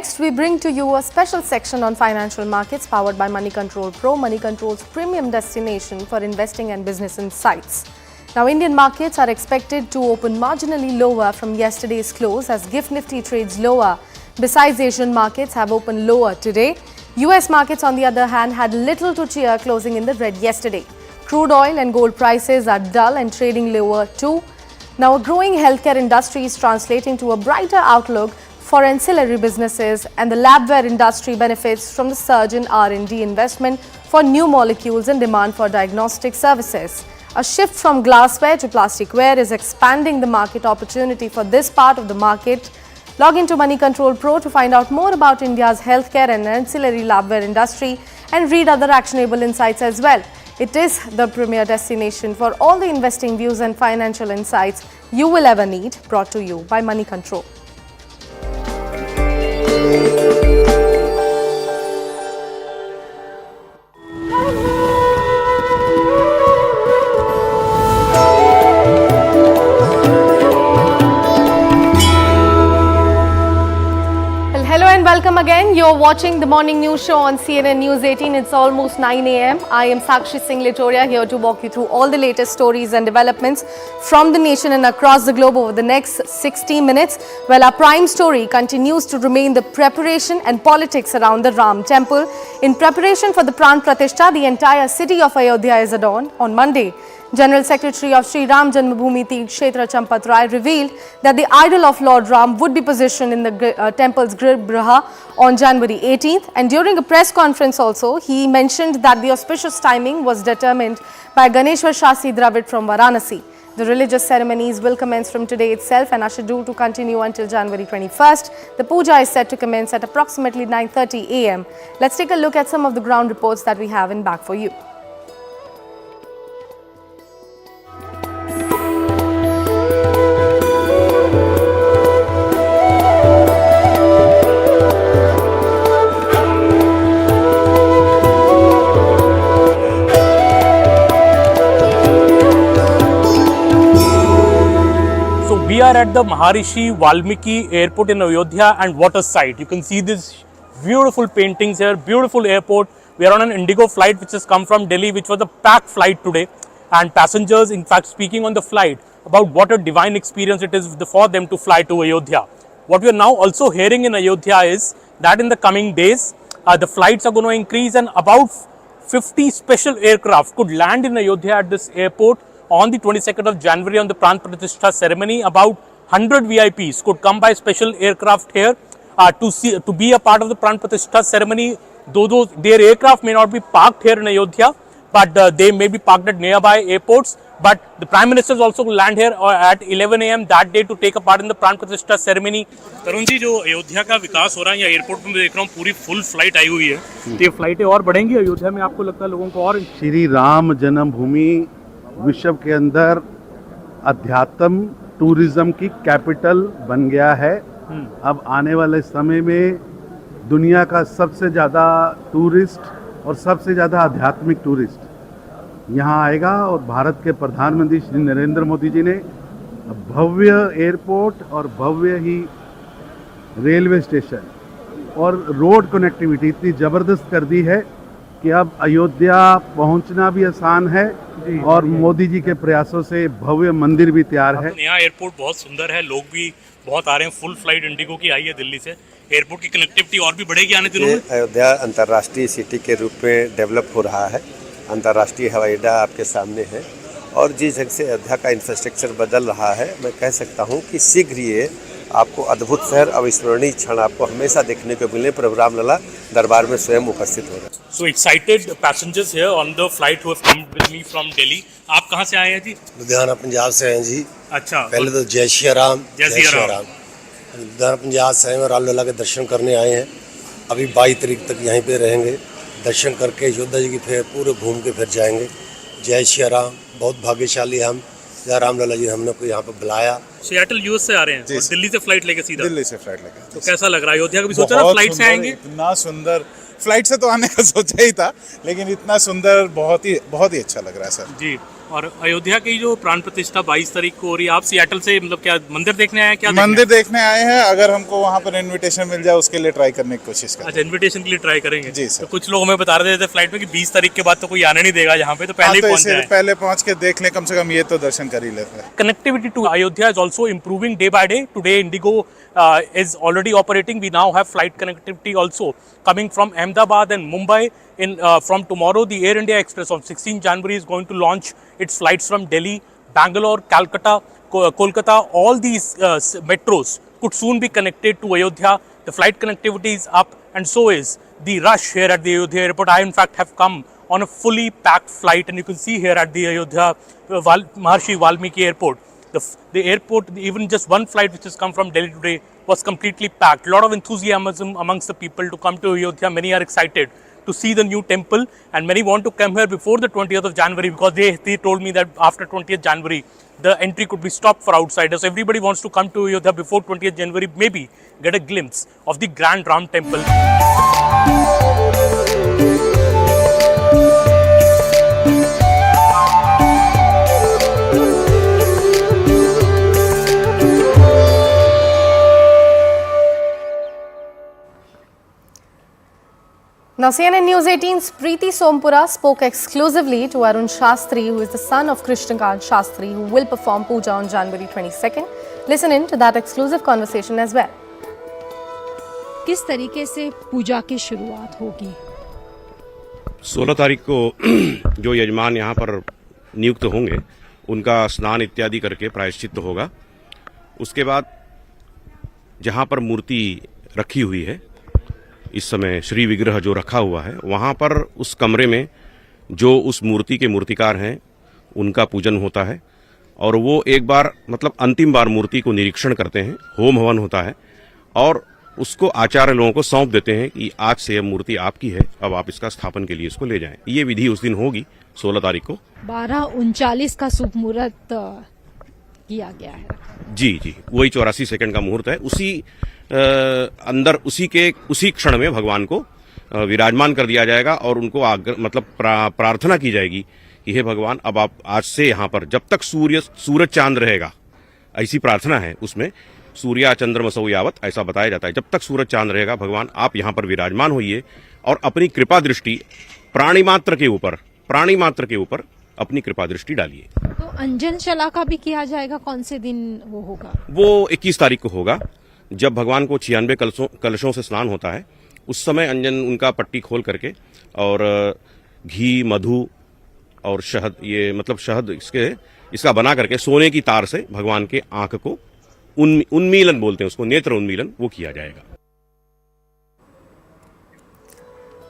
next, we bring to you a special section on financial markets powered by Money Control Pro, Money Control's premium destination for investing and business insights. Now, Indian markets are expected to open marginally lower from yesterday's close as GIFT Nifty trades lower. Besides, Asian markets have opened lower today. US markets, on the other hand, had little to cheer, closing in the red yesterday. Crude oil and gold prices are dull and trading lower too. Now, a growing healthcare industry is translating to a brighter outlook for ancillary businesses, and the labware industry benefits from the surge in R&D investment for new molecules and demand for diagnostic services. A shift from glassware to plasticware is expanding the market opportunity for this part of the market. Log into Money Control Pro to find out more about India's healthcare and ancillary labware industry and read other actionable insights as well. It is the premier destination for all the investing views and financial insights you will ever need, brought to you by Money Control. Welcome again. You're watching the morning news show on CNN News 18. It's almost 9 a.m. I am Sakshi Singh Litoria here to walk you through all the latest stories and developments from the nation and across the globe over the next 60 minutes. Well, our prime story continues to remain the preparation and politics around the Ram temple. In preparation for the Pran Pratishtha, the entire city of Ayodhya is adorned. On Monday, General Secretary of Shri Ram Janmabhoomi Teerth, Kshetra revealed that the idol of Lord Ram would be positioned in the temple's Griha on January 18th. And during a press conference also, he mentioned that the auspicious timing was determined by Ganeshwar Shasi Dravid from Varanasi. The religious ceremonies will commence from today itself and are scheduled to continue until January 21st. The puja is set to commence at approximately 9:30 a.m. Let's take a look at some of the ground reports that we have in back for you. We are at the Maharishi Valmiki Airport in Ayodhya, and what a sight. You can see these beautiful paintings here, beautiful airport. We are on an Indigo flight which has come from Delhi, which was a packed flight today. And passengers, in fact, speaking on the flight about what a divine experience it is for them to fly to Ayodhya. What we are now also hearing in Ayodhya is that in the coming days, the flights are going to increase and about 50 special aircraft could land in Ayodhya at this airport on the 22nd of January on the Pran Pratishtha ceremony. About 100 VIPs could come by special aircraft here to be a part of the Pran Pratishtha ceremony. Though their aircraft may not be parked here in Ayodhya, but they may be parked at nearby airports. But the Prime Minister is also to land here at 11 a.m. that day to take a part in the Pran Pratishtha ceremony. Tarun ji, जो अयोध्या का विकास हो रहा है या airport में देख रहा हूँ पूरी फुल फ्लाइट आई हुई है, तो ये फ्लाइटें और बढ़ेंगी अयोध्या में, आपको लगता है लोगों को और? श्री राम जन्मभूमि विश्व के अंदर अध्यात्म टूरिज्म की कैपिटल बन गया है। अब आने वाले समय में दुनिया का सबसे ज़्यादा टूरिस्ट और सबसे ज़्यादा आध्यात्मिक टूरिस्ट यहाँ आएगा और भारत के प्रधानमंत्री श्री नरेंद्र मोदी जी ने भव्य एयरपोर्ट और भव्य ही रेलवे स्टेशन और रोड कनेक्टिविटी इतनी ज़बरदस्त कर दी है कि अब अयोध्या पहुंचना भी आसान है और मोदी जी के प्रयासों से भव्य मंदिर भी तैयार है। नया एयरपोर्ट बहुत सुंदर है, लोग भी बहुत आ रहे हैं। फुल फ्लाइट इंडिगो की आई है दिल्ली से। एयरपोर्ट की कनेक्टिविटी और भी बढ़ेगी आने दिनों में। अयोध्या अंतर्राष्ट्रीय सिटी के रूप में डेवलप हो रहा है। अंतर्राष्ट्रीय हवाई अड्डा आपके सामने है और जिस जगह से अयोध्या का इंफ्रास्ट्रक्चर बदल रहा है, मैं कह सकता हूँ कि शीघ्र ये आपको अद्भुत शहर, अविस्मरणीय क्षण आपको हमेशा देखने को मिले। प्रभु राम लला दरबार में स्वयं उपस्थित हो रहे हैं। So excited passengers here on the flight who have come with me from Delhi. आप कहाँ से आए हैं जी? लुधियाना पंजाब से हैं जी। अच्छा। पहले तो जय श्री राम। जय श्री राम। लुधियाना पंजाब से हैं और राम लला के दर्शन करने आए हैं। अभी 22 तारीख तक यहीं पे रहेंगे, दर्शन करके अयोध्या जी की फिर पूरे घूम के फिर जाएंगे। जय श्री राम। बहुत भाग्यशाली हम, राम लला जी हमने को यहाँ पे बुलाया। सियाटल यूएस से आ रहे हैं और दिल्ली से फ्लाइट लेके सीधा? दिल्ली से फ्लाइट लेके। तो कैसा लग रहा है? अयोध्या का भी सोचा ना फ्लाइट से आएंगे? इतना सुंदर फ्लाइट से तो आने का सोचा ही था, लेकिन इतना सुंदर बहुत ही अच्छा लग रहा है सर जी। और अयोध्या की जो प्राण प्रतिष्ठा 22 तारीख को हो रही है, आप सियाटल से मतलब क्या मंदिर देखने आए हैं? क्या मंदिर देखने आए हैं, अगर हमको वहाँ पर इनविटेशन मिल जाए उसके लिए ट्राई करने की कोशिश करें। अच्छा, इन्विटेशन के लिए ट्राई करेंगे जी सर। तो कुछ लोग हमें बता रहे थे फ्लाइट में कि 20 तारीख के बाद तो कोई आने नहीं देगा यहाँ पे, तो पहले ही पहुंच जाए। पहले पहुंच के देख लें, कम से कम ये तो दर्शन कर ही लेते हैं। Connectivity to Ayodhya is also improving day by day. Today Indigo is already operating. We now have flight connectivity also coming from Ahmedabad and Mumbai. From tomorrow, the Air India Express on 16 January is going to launch its flights from Delhi, Bangalore, Calcutta, Kolkata. All these metros could soon be connected to Ayodhya. The flight connectivity is up, and so is the rush here at the Ayodhya airport. I in fact have come on a fully packed flight, and you can see here at the Ayodhya Maharshi Valmiki airport, the airport, even just one flight which has come from Delhi today was completely packed. A lot of enthusiasm amongst the people to come to Ayodhya. Many are excited to see the new temple, and many want to come here before the 20th of January, because they told me that after 20th January the entry could be stopped for outsiders. So everybody wants to come to Ayodhya before 20th January, maybe get a glimpse of the grand Ram temple. Now, CNN News 18's Preeti Sompura spoke exclusively to Arun Shastri, who is the son of Krishnakant Shastri, who will perform puja on January 22nd. Listen in to that exclusive conversation as well. किस तरीके से पूजा की शुरुआत होगी? 16 तारीख को जो यजमान यहाँ पर नियुक्त होंगे उनका स्नान इत्यादि करके प्रायश्चित्त होगा। उसके बाद जहाँ पर मूर्ति रखी हुई है, इस समय श्री विग्रह जो रखा हुआ है, वहाँ पर उस कमरे में जो उस मूर्ति के मूर्तिकार हैं उनका पूजन होता है, और वो एक बार मतलब अंतिम बार मूर्ति को निरीक्षण करते हैं, होम हवन होता है, और उसको आचार्य लोगों को सौंप देते हैं कि आज से यह मूर्ति आपकी है, अब आप इसका स्थापन के लिए इसको ले जाएं। ये विधि उस दिन होगी 16 तारीख को। 12:39 का शुभ मुहूर्त किया गया है। जी, वही 84 सेकंड का मुहूर्त है। उसी अंदर उसी क्षण में भगवान को विराजमान कर दिया जाएगा, और उनको मतलब प्रार्थना की जाएगी कि हे भगवान, अब आप आज से यहाँ पर जब तक सूरज चांद रहेगा, ऐसी प्रार्थना है उसमें, सूर्या चंद्रमसौ यावत ऐसा बताया जाता है, जब तक सूरज चांद रहेगा भगवान आप यहाँ पर विराजमान होइए और अपनी कृपा दृष्टि प्राणी मात्र के ऊपर अपनी कृपा दृष्टि डालिए। तो अंजन चला का भी किया जाएगा, कौन से दिन वो होगा? वो 21 तारीख को होगा, जब भगवान को 96 कलशों से स्नान होता है, उस समय अंजन उनका पट्टी खोल करके और घी, मधु और शहद, ये मतलब शहद इसका बना करके सोने की तार से भगवान के आंख को उन्मीलन बोलते हैं उसको, नेत्र उन्मीलन, वो किया जाएगा।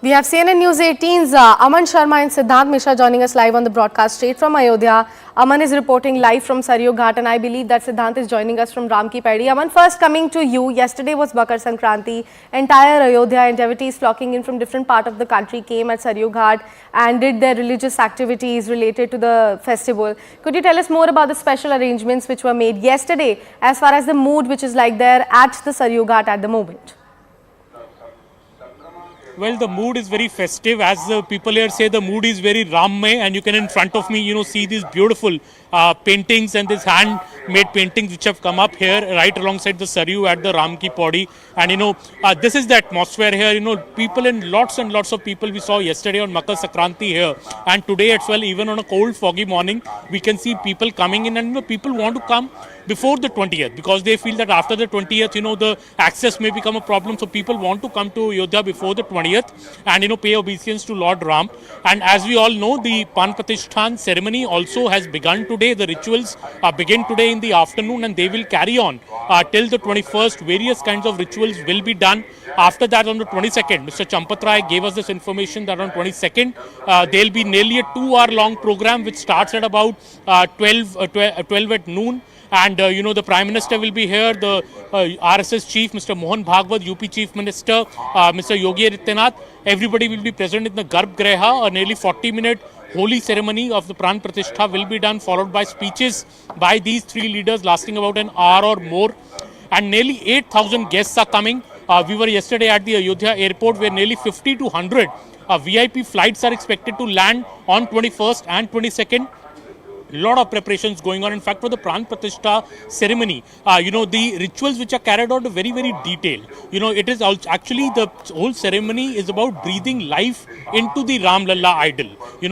We have CNN News 18's Aman Sharma and Siddhant Mishra joining us live on the broadcast straight from Ayodhya. Aman is reporting live from Saryu Ghat, and I believe that Siddhant is joining us from Ram Ki Paidi. Aman, first coming to you, yesterday was Makar Sankranti. Entire Ayodhya and devotees flocking in from different part of the country came at Saryu Ghat and did their religious activities related to the festival. Could you tell us more about the special arrangements which were made yesterday as far as the mood which is like there at the Saryu Ghat at the moment? Well, the mood is very festive. As the people here say, the mood is very Rammay, and you can in front of me, see these beautiful paintings and these hand-made paintings which have come up here right alongside the Saryu at the Ram Ki Paudi. And this is the atmosphere here. People and lots of people we saw yesterday on Makar Sankranti here, and today as well, even on a cold, foggy morning, we can see people coming in, and people want to come before the 20th, because they feel that after the 20th, the access may become a problem. So people want to come to Ayodhya before the 20th and, pay obeisance to Lord Ram. And as we all know, the Pran Pratishtha ceremony also has begun today. The rituals begin today in the afternoon, and they will carry on till the 21st. Various kinds of rituals will be done. After that, on the 22nd, Mr. Champatrai gave us this information that on 22nd, there will be nearly a 2-hour long program which starts at about 12 at noon. And, the Prime Minister will be here, the RSS Chief, Mr. Mohan Bhagwat, UP Chief Minister, Mr. Yogi Adityanath. Everybody will be present in the Garbh Griha. A nearly 40-minute holy ceremony of the Pran Pratishtha will be done, followed by speeches by these three leaders lasting about an hour or more. And nearly 8,000 guests are coming We were yesterday at the Ayodhya airport where nearly 50 to 100 VIP flights are expected to land on 21st and 22nd. Lot of preparations going on. In fact, for the Pran Pratishtha ceremony, the rituals which are carried out are very, very detailed. It is actually the whole ceremony is about breathing life into the Ram Lalla idol.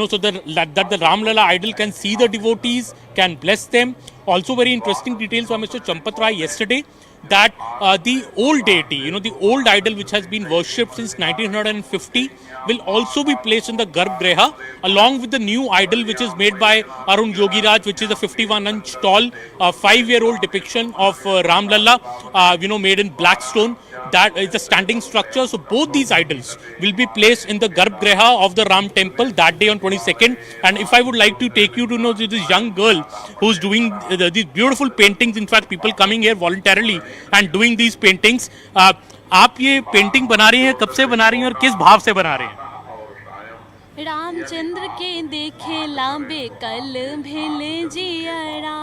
So that the Ram Lalla idol can see the devotees, can bless them. Also, very interesting details from Mr. Champat Rai yesterday, that the old deity, the old idol which has been worshipped since 1950 will also be placed in the Garbhagriha along with the new idol which is made by Arun Yogiraj, which is a 51-inch tall 5-year-old depiction of Ram Lalla, made in black stone. That is a standing structure. So both these idols will be placed in the Garbhagriha of the Ram temple that day on 22nd. And if I would like to take you to know this young girl who's doing these beautiful paintings, in fact people coming here voluntarily and doing these paintings. आप ये painting बना रही हैं, कब से बना रही हैं और किस भाव से बना रही हैं? रामचंद्र के देखे लांबे कल भेले जियरा,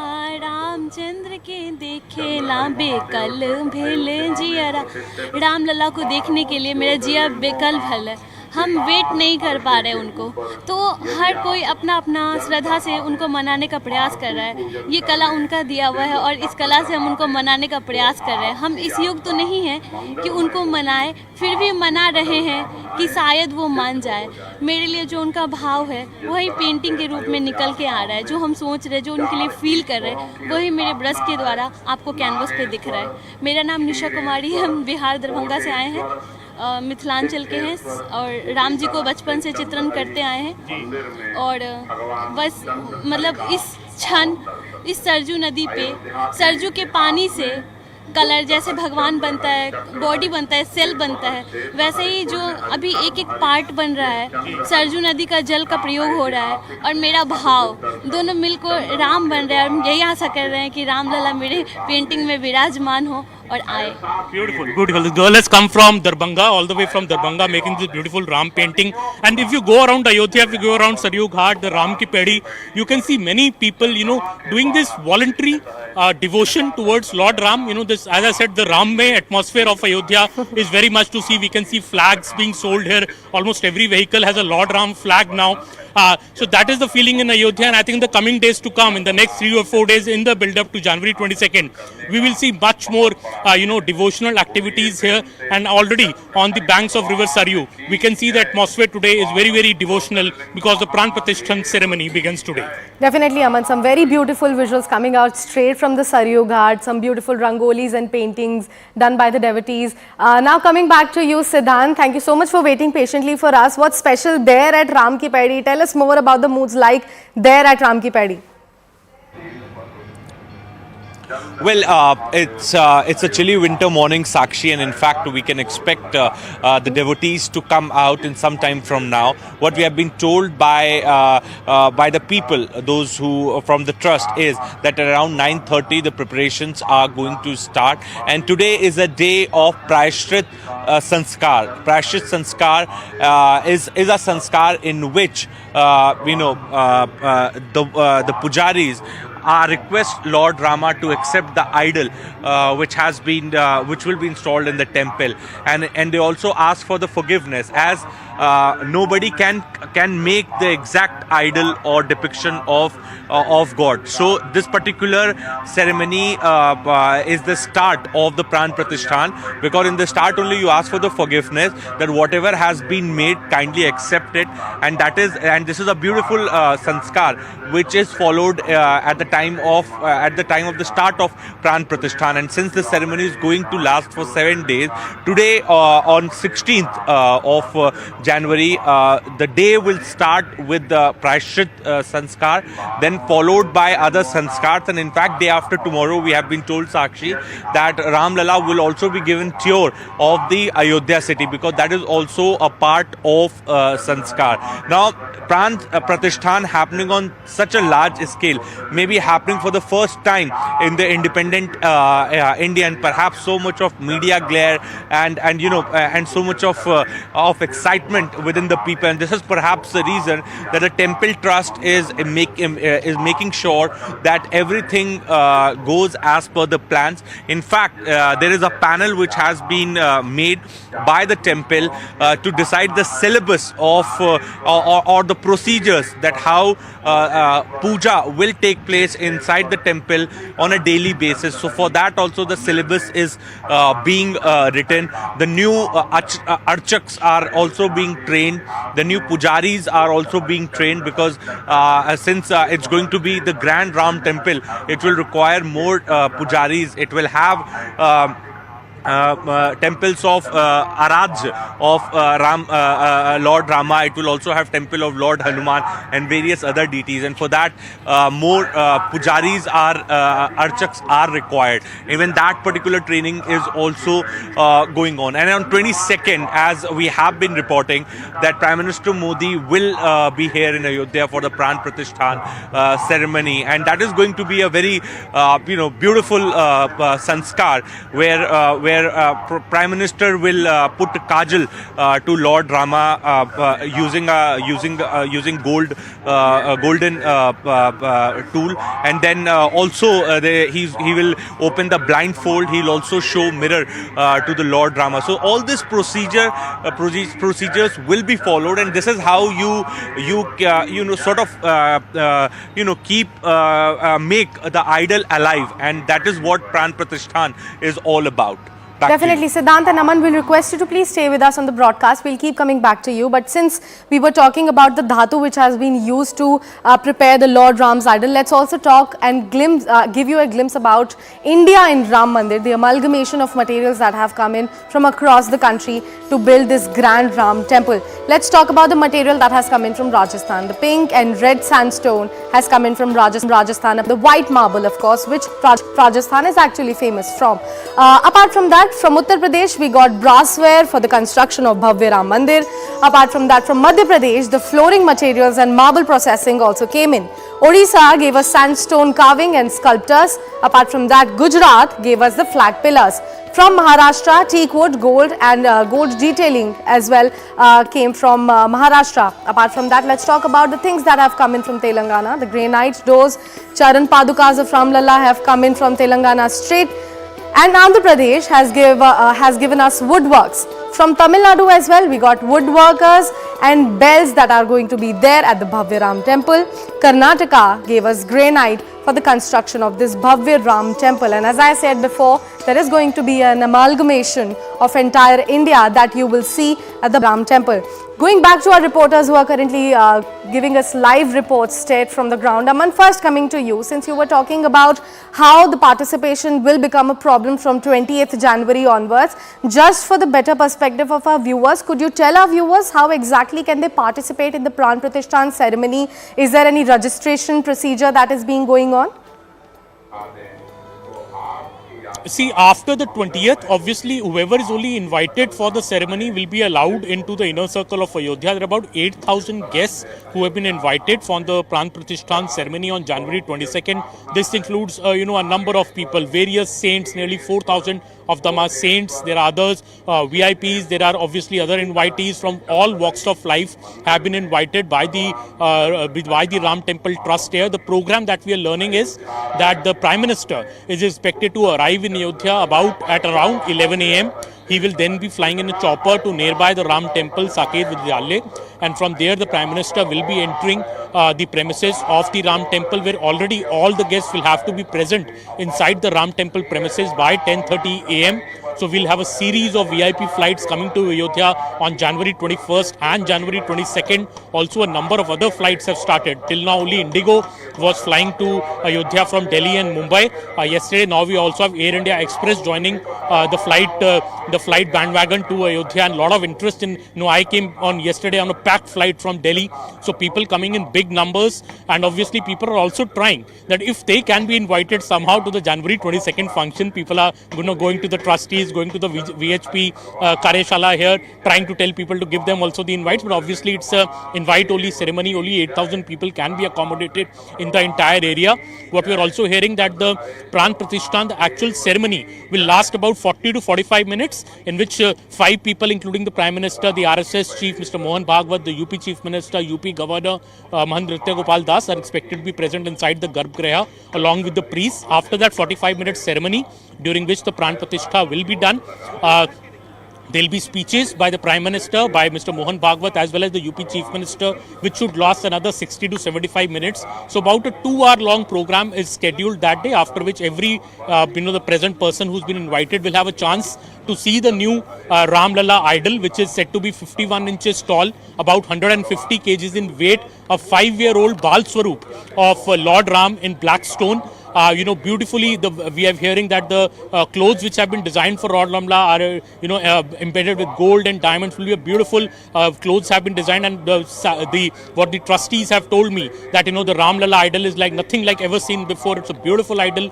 रामचंद्र के देखे लांबे कल भेले जियरा। राम लला को देखने के लिए मेरा जिया बेकल भल है, हम वेट नहीं कर पा रहे उनको, तो हर कोई अपना अपना श्रद्धा से उनको मनाने का प्रयास कर रहा है। ये कला उनका दिया हुआ है और इस कला से हम उनको मनाने का प्रयास कर रहे हैं। हम इस युग तो नहीं हैं कि उनको मनाएं, फिर भी मना रहे हैं कि शायद वो मान जाए। मेरे लिए जो उनका भाव है वही पेंटिंग के रूप में निकल के आ रहा है। जो हम सोच रहे हैं, जो उनके लिए फील कर रहे हैं, वही मेरे ब्रश के द्वारा आपको कैनवस पे दिख रहा है। मेरा नाम निशा कुमारी है, हम बिहार दरभंगा से आए हैं, मिथिलांचल के हैं और राम जी को बचपन से चित्रण करते आए हैं। और बस मतलब इस क्षण इस सरजू नदी पे सरजू के पानी से कलर जैसे भगवान बनता है, बॉडी बनता है, सेल बनता है, वैसे ही जो अभी एक एक पार्ट बन रहा है, सरजू नदी का जल का प्रयोग हो रहा है और मेरा भाव दोनों मिलकर राम बन रहा है। हम यही आशा कर रहे हैं कि राम लला मेरे पेंटिंग में विराजमान हो और आए। Beautiful, beautiful. This girl has come from Darbhanga, all the way from Darbhanga, making this beautiful Ram painting. And if you go around Ayodhya, if you go around Saryu Ghat, the Ram ki Pedi, you can see many people, doing this voluntary devotion towards Lord Ram. This, as I said, the Rammay atmosphere of Ayodhya is very much to see. We can see flags being sold here. Almost every vehicle has a Lord Ram flag now. So that is the feeling in Ayodhya, and I think in the coming days to come, in the next 3 or 4 days in the build-up to January 22nd, we will see much more, devotional activities here. And already on the banks of River Saryu, we can see the atmosphere today is very, very devotional because the Pran Pratishtha ceremony begins today. Definitely, Aman, some very beautiful visuals coming out straight from the Saryu Ghat, some beautiful rangolis and paintings done by the devotees. Now coming back to you, Siddhant, thank you so much for waiting patiently for us. What's special there at Ram Ki Pedi? Tell us more about the moods like there at Ram Ki Pedi. Well, it's a chilly winter morning, Sakshi, and in fact we can expect the devotees to come out in some time from now. What we have been told by the people, those who from the trust, is that around 9:30 the preparations are going to start, and today is a day of Prayashchit Sanskar. Prayashchit Sanskar is a sanskar in which the pujaris request Lord Rama to accept the idol which will be installed in the temple, and they also ask for the forgiveness, as nobody can make the exact idol or depiction of God. So this particular ceremony is the start of the Pran Pratishtha, because in the start only you ask for the forgiveness, that whatever has been made, kindly accept it, and this is a beautiful sanskar which is followed at the time of the start of Pran Pratishtha. And since the ceremony is going to last for 7 days, today on 16th of January, the day will start with the Prayashchit Sanskar, then followed by other Sanskars, and in fact day after tomorrow we have been told, Sakshi, that Ram Lalla will also be given tour of the Ayodhya city, because that is also a part of Sanskar. Now Pran Pratishtha happening on such a large scale, maybe happening for the first time in the independent India, and perhaps so much of media glare and you know and so much of excitement within the people. And this is perhaps the reason that the temple trust is making sure that everything goes as per the plans. In fact, there is a panel which has been made by the temple to decide the syllabus of or the procedures that how puja will take place inside the temple on a daily basis. So for that also the syllabus is being written. The new archaks are also being trained. The new pujaris are also being trained, because since it's going to be the grand Ram temple, it will require more pujaris. It will have temples of Araj of Lord Rama. It will also have temple of Lord Hanuman and various other deities, and for that more pujaris archaks are required. Even that particular training is also going on. And on 22nd, as we have been reporting, that Prime Minister Modi will be here in Ayodhya for the Pran Pratishtha ceremony, and that is going to be a very beautiful sanskar where Prime Minister will put kajal to Lord Rama using golden tool, and then also he will open the blindfold. He'll also show mirror to the Lord Rama. So all this procedures will be followed, and this is how you keep make the idol alive, and that is what Pran Pratishthan is all about. Definitely. Siddhant and Aman, will request you to please stay with us on the broadcast. We'll keep coming back to you. But since we were talking about the dhatu which has been used to prepare the Lord Ram's idol, let's also talk and give you a glimpse about India in Ram Mandir, the amalgamation of materials that have come in from across the country to build this grand Ram temple. Let's talk about the material that has come in from Rajasthan. The pink and red sandstone has come in from Rajasthan. The white marble, of course, which Rajasthan is actually famous from. Apart from that, from Uttar Pradesh, we got brassware for the construction of Bhavya Ram Mandir. Apart from that, from Madhya Pradesh, the flooring materials and marble processing also came in. Odisha gave us sandstone carving and sculptors. Apart from that, Gujarat gave us the flag pillars. From Maharashtra, teak wood, gold and gold detailing as well came from Maharashtra. Apart from that, let's talk about the things that have come in from Telangana. The granite doors, Charan Padukas of Ram Lalla have come in from Telangana straight. And Andhra Pradesh has given us woodworks. From Tamil Nadu as well, we got woodworkers and bells that are going to be there at the Bhavya Ram temple. Karnataka gave us granite for the construction of this Bhavya Ram temple. And as I said before, there is going to be an amalgamation of entire India that you will see at the Ram temple. Going back to our reporters who are currently giving us live reports straight from the ground. Aman, first coming to you, since you were talking about how the participation will become a problem from 20th January onwards, just for the better perspective of our viewers, could you tell our viewers how exactly can they participate in the Pran Pratishthan ceremony? Is there any registration procedure that is being going on? See, after the 20th, obviously, whoever is only invited for the ceremony will be allowed into the inner circle of Ayodhya. There are about 8,000 guests who have been invited for the Pran Pratishthan ceremony on January 22nd. This includes, a number of people, various saints, nearly 4,000 of them are saints. There are others, VIPs. There are obviously other invitees from all walks of life have been invited by the Ram Temple Trust here. The program that we are learning is that the Prime Minister is expected to arrive in Ayodhya at around 11 a.m. He will then be flying in a chopper to nearby the Ram Temple, Saket Vidyalaya, and from there the Prime Minister will be entering the premises of the Ram Temple, where already all the guests will have to be present inside the Ram Temple premises by 10:30 a.m. So we'll have a series of VIP flights coming to Ayodhya on January 21st and January 22nd. Also a number of other flights have started. Till now only Indigo was flying to Ayodhya from Delhi and Mumbai yesterday. Now we also have Air India Express joining the the flight bandwagon to Ayodhya, and a lot of interest in, I came on yesterday on a packed flight from Delhi, so people coming in big numbers, and obviously people are also trying that if they can be invited somehow to the January 22nd function, people are going to the trustees, going to the VHP Karyashala here, trying to tell people to give them also the invites, but obviously it's a invite-only ceremony, only 8,000 people can be accommodated in the entire area. What we are also hearing that the Pran Pratishtha, the actual ceremony, will last about 40 to 45 minutes, in which 5 people, including the Prime Minister, the RSS Chief, Mr. Mohan Bhagwat, the UP Chief Minister, UP Governor, Mandir Ayodhya, are expected to be present inside the Garbhagriha along with the priests. After that 45-minute ceremony, during which the Pran Pratishtha will be done, there will be speeches by the Prime Minister, by Mr. Mohan Bhagwat, as well as the UP Chief Minister, which should last another 60 to 75 minutes. So about a 2-hour-long program is scheduled that day, after which every, the present person who's been invited will have a chance to see the new Ram Lalla idol, which is said to be 51 inches tall, about 150 kgs in weight, a 5-year-old Bal Swaroop of Lord Ram in black stone. Beautifully, we are hearing that the clothes which have been designed for Lord Ram Lalla are, embedded with gold and diamonds. Will be a beautiful clothes have been designed, and what the trustees have told me that the Ram Lalla idol is like nothing like ever seen before. It's a beautiful idol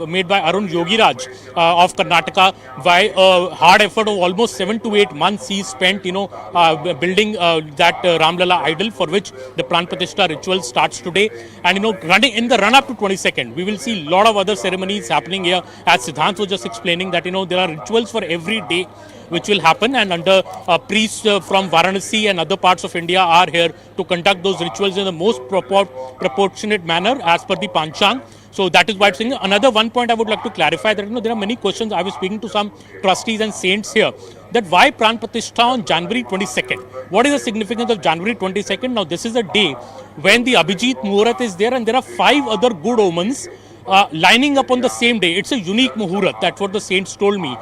made by Arun Yogiraj of Karnataka. By a hard effort of almost 7 to 8 months, he spent building that Ram Lalla idol, for which the Pran Pratishtha ritual starts today, and running in the run up to 22nd. We will see a lot of other ceremonies happening here. As Siddhant was just explaining that, there are rituals for every day which will happen, and under priests from Varanasi and other parts of India are here to conduct those rituals in the most proportionate manner as per the Panchang. So that is why I'm saying. Another one point I would like to clarify that there are many questions. I was speaking to some trustees and saints here that why Pran Pratishtha on January 22nd? What is the significance of January 22nd? Now this is a day when the Abhijit Muhurat is there, and there are 5 other good omens lining up on the same day. It's a unique Muhurat. That's what the saints told me.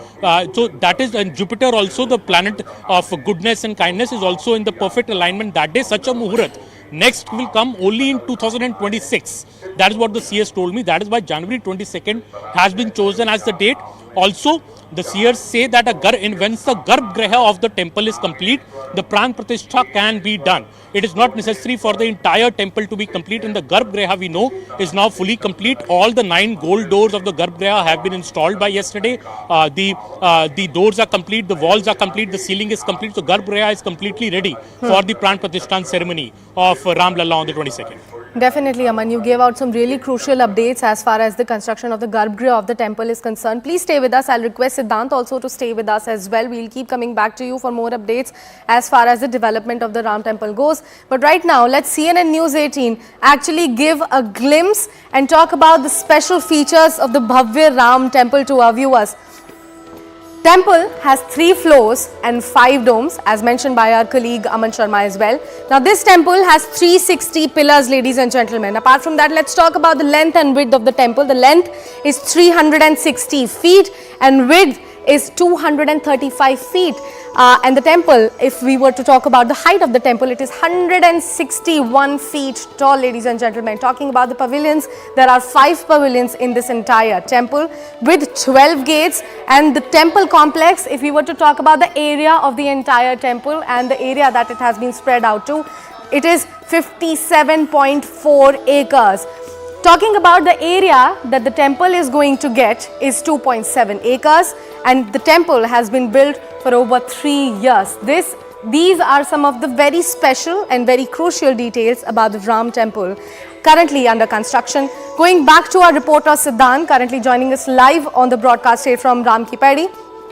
So that is, and Jupiter also, the planet of goodness and kindness, is also in the perfect alignment that day. Such a Muhurat next will come only in 2026. That is what the CS told me. That is why January 22nd has been chosen as the date. Also, the seers say that once the Garbhagriha of the temple is complete, the Pran Pratishtha can be done. It is not necessary for the entire temple to be complete, and the Garbhagriha, we know, is now fully complete. All the 9 gold doors of the Garbhagriha have been installed by yesterday. The doors are complete, the walls are complete, the ceiling is complete. So Garbhagriha is completely ready for the Pran Pratishtha ceremony of Ram Lalla on the 22nd. Definitely, Aman. You gave out some really crucial updates as far as the construction of the Garbhagriha of the temple is concerned. Please stay with us. I'll request Siddhant also to stay with us as well. We'll keep coming back to you for more updates as far as the development of the Ram temple goes. But right now, let's CNN News 18 actually give a glimpse and talk about the special features of the Bhavya Ram temple to our viewers. Temple has 3 floors and 5 domes, as mentioned by our colleague Aman Sharma as well. Now this temple has 360 pillars, ladies and gentlemen. Apart from that, let's talk about the length and width of the temple. The length is 360 feet and width is 235 feet. And the temple, if we were to talk about the height of the temple, it is 161 feet tall, ladies and gentlemen. Talking about the pavilions, there are 5 pavilions in this entire temple with 12 gates. And the temple complex, if we were to talk about the area of the entire temple and the area that it has been spread out to, it is 57.4 acres. Talking about the area that the temple is going to get is 2.7 acres, and the temple has been built for over 3 years. These are some of the very special and very crucial details about the Ram temple currently under construction. Going back to our reporter Siddhant, currently joining us live on the broadcast here from Ram Ki Paidi.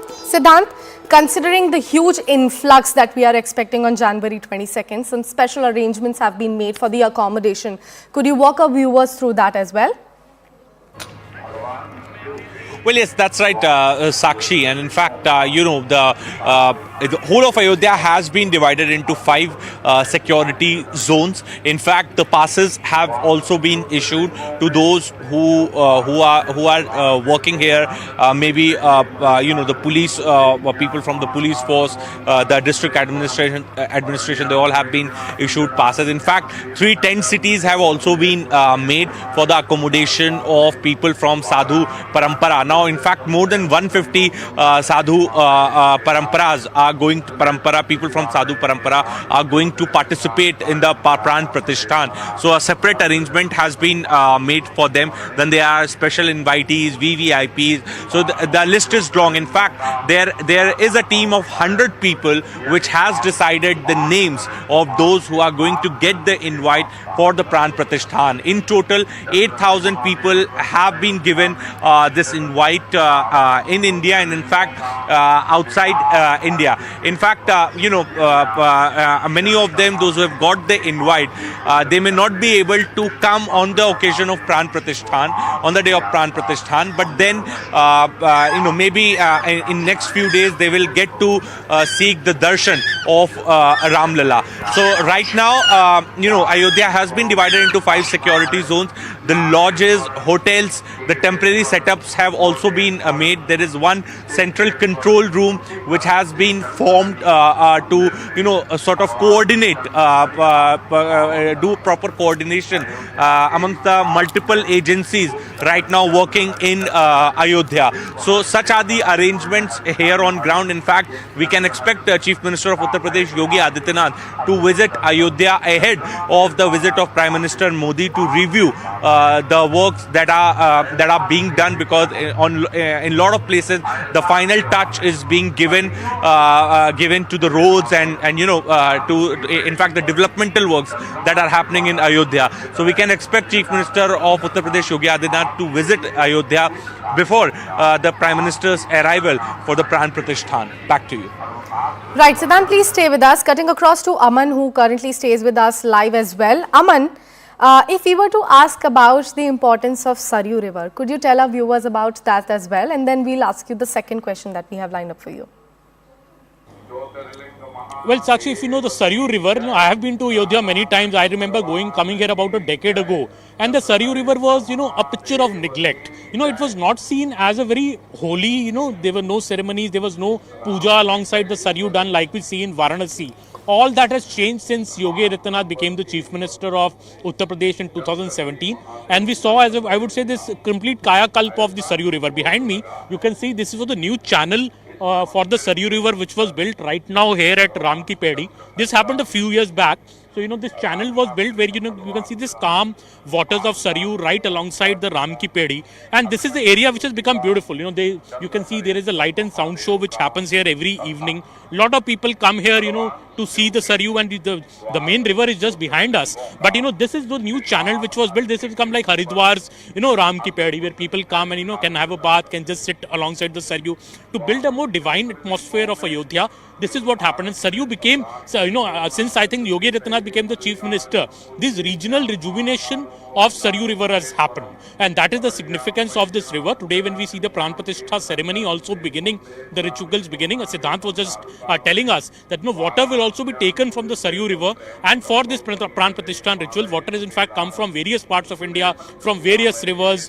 Siddhant, considering the huge influx that we are expecting on January 22nd, some special arrangements have been made for the accommodation. Could you walk our viewers through that as well? Well, yes, that's right, Sakshi. And in fact, the the whole of Ayodhya has been divided into 5 security zones. In fact, the passes have also been issued to those who are working here. Maybe the police, people from the police force, the district administration. They all have been issued passes. In fact, 3 tent cities have also been made for the accommodation of people from Sadhu Parampara. Now, in fact, more than 150 Sadhu Paramparas are going to people from Sadhu Parampara are going to participate in the Pran Pratishtha. So a separate arrangement has been made for them. Then there are special invitees, VVIPs. So the list is long. In fact, there is a team of 100 people which has decided the names of those who are going to get the invite for the Pran Pratishtha. In total, 8,000 people have been given this invite in India and in fact outside India. In fact, many of them, those who have got the invite, they may not be able to come on the occasion of Pran Pratishtha, on the day of Pran Pratishtha, but then maybe in next few days they will get to seek the darshan of Ram Lalla. So right now, Ayodhya has been divided into 5 security zones. The lodges, hotels, the temporary setups have also been made. There is one central control room which has been formed to sort of coordinate, do proper coordination amongst the multiple agencies right now working in Ayodhya. So such are the arrangements here on ground. In fact, we can expect Chief Minister of Uttar Pradesh Yogi Adityanath to visit Ayodhya ahead of the visit of Prime Minister Modi to review the works that are being done, because in a lot of places the final touch is being given to the roads and to in fact the developmental works that are happening in Ayodhya. So we can expect Chief Minister of Uttar Pradesh Yogi Adityanath to visit Ayodhya before the Prime Minister's arrival for the Pran Pratishtha. Back to you. Right, Siddhant, please stay with us. Cutting across to Aman, who currently stays with us live as well. Aman, if we were to ask about the importance of Saryu River, could you tell our viewers about that as well? And then we'll ask you the second question that we have lined up for you. Well, Sakshi, if you know the Saryu River, I have been to Ayodhya many times. I remember coming here about a decade ago. And the Saryu River was, a picture of neglect. It was not seen as a very holy, there were no ceremonies, there was no puja alongside the Saryu done like we see in Varanasi. All that has changed since Yogi Adityanath became the Chief Minister of Uttar Pradesh in 2017. And we saw, as I would say, this complete Kaya Kalpa of the Saryu River. Behind me, you can see this is the new channel for the Saryu River, which was built right now here at Ram Ki Pedi. This happened a few years back. So, this channel was built where, you can see this calm waters of Saryu right alongside the Ram Ki Pedi. And this is the area which has become beautiful. You can see there is a light and sound show which happens here every evening. A lot of people come here, to see the Saryu, and the main river is just behind us. But, this is the new channel which was built. This has become like Haridwar's, Ram Ki Pedi, where people come and, can have a bath, can just sit alongside the Saryu to build a more divine atmosphere of Ayodhya. This is what happened. And Saryu became, since I think Yogi Adityanath became the Chief Minister, this regional rejuvenation of Saryu River has happened. And that is the significance of this river. Today, when we see the Pran Pratishtha ceremony also beginning, the rituals beginning, Siddhant was just telling us that water will also be taken from the Saryu River. And for this Pran Pratishtha ritual, water has in fact come from various parts of India, from various rivers,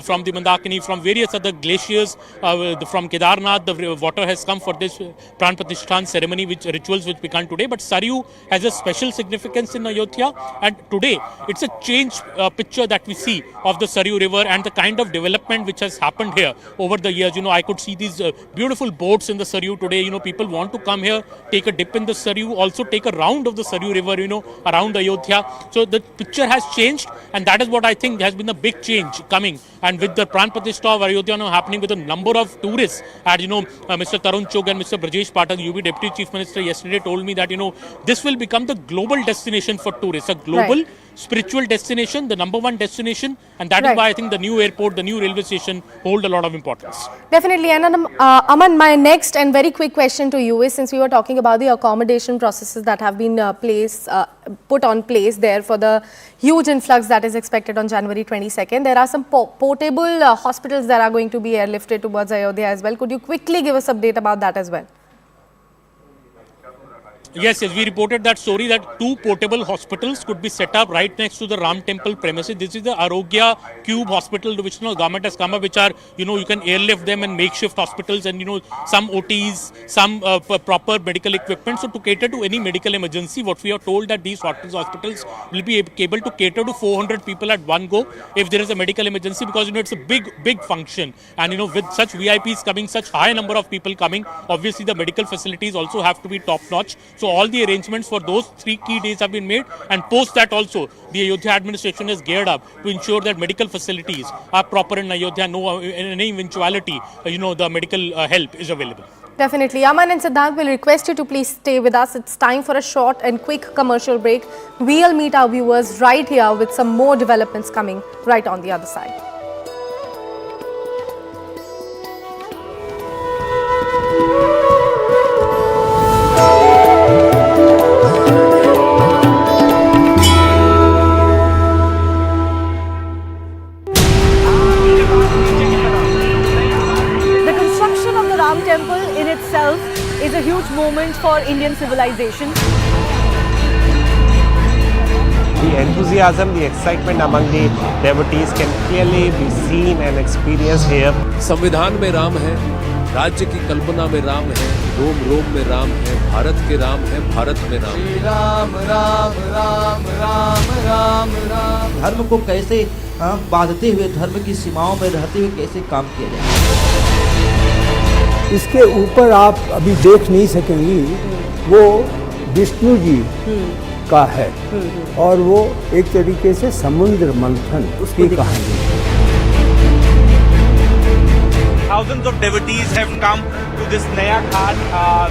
from the Mandakini, from various other glaciers, from Kedarnath. The water has come for this Pran Pratishtha ceremony, rituals which began today. But Saryu has a special significance in Ayodhya, and today it's a change picture that we see of the Saryu River and the kind of development which has happened here over the years. I could see these beautiful boats in the Saryu today. People want to come here, take a dip in the Saryu, also take a round of the Saryu River, around Ayodhya. So the picture has changed, and that is what I think has been a big change coming. And with the Pran Pratishtha of Ayodhya now happening, with a number of tourists, and Mr. Tarun Chugh and Mr. Brajesh Pathak, UP Deputy Chief Minister, yesterday told me that this will become the global destination for tourists, a global spiritual destination, the #1 destination, and that is why I think the new airport, the new railway station hold a lot of importance. Definitely. And Aman, my next and very quick question to you is, since we were talking about the accommodation processes that have been put on place there for the huge influx that is expected on January 22nd, there are some portable hospitals that are going to be airlifted towards Ayodhya as well. Could you quickly give us an update about that as well? Yes, we reported that story that 2 portable hospitals could be set up right next to the Ram temple premises. This is the Arogya Cube Hospital, which government has come up, which are, you can airlift them and makeshift hospitals and, some OTs, some proper medical equipment. So to cater to any medical emergency, what we are told that these hospitals will be able to cater to 400 people at one go if there is a medical emergency, because, it's a big function. And, with such VIPs coming, such high number of people coming, obviously the medical facilities also have to be top notch. So all the arrangements for those 3 key days have been made, and post that also the Ayodhya administration is geared up to ensure that medical facilities are proper in Ayodhya. No, in any eventuality, the medical help is available. Definitely. Aman and Siddhant will request you to please stay with us. It's time for a short and quick commercial break. We'll meet our viewers right here with some more developments coming right on the other side. Ram temple in itself is a huge moment for Indian civilization. The enthusiasm, the excitement among the devotees can clearly be seen and experienced here. संविधान में राम है, राज्य की कल्पना में राम है, रोम रोम में राम है, भारत के राम है, भारत में राम है। राम राम राम राम राम राम। धर्म को कैसे बांधते हुए, धर्म की सीमाओं में रहते हुए कैसे काम किया जाए। इसके ऊपर आप अभी देख नहीं सकेंगी, वो विष्णु जी का है और वो एक तरीके से समुद्र मंथन उसकी कहानी है। Thousands of devotees have come to this Naya Ghat.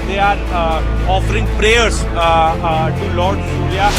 They are offering prayers to Lord Surya.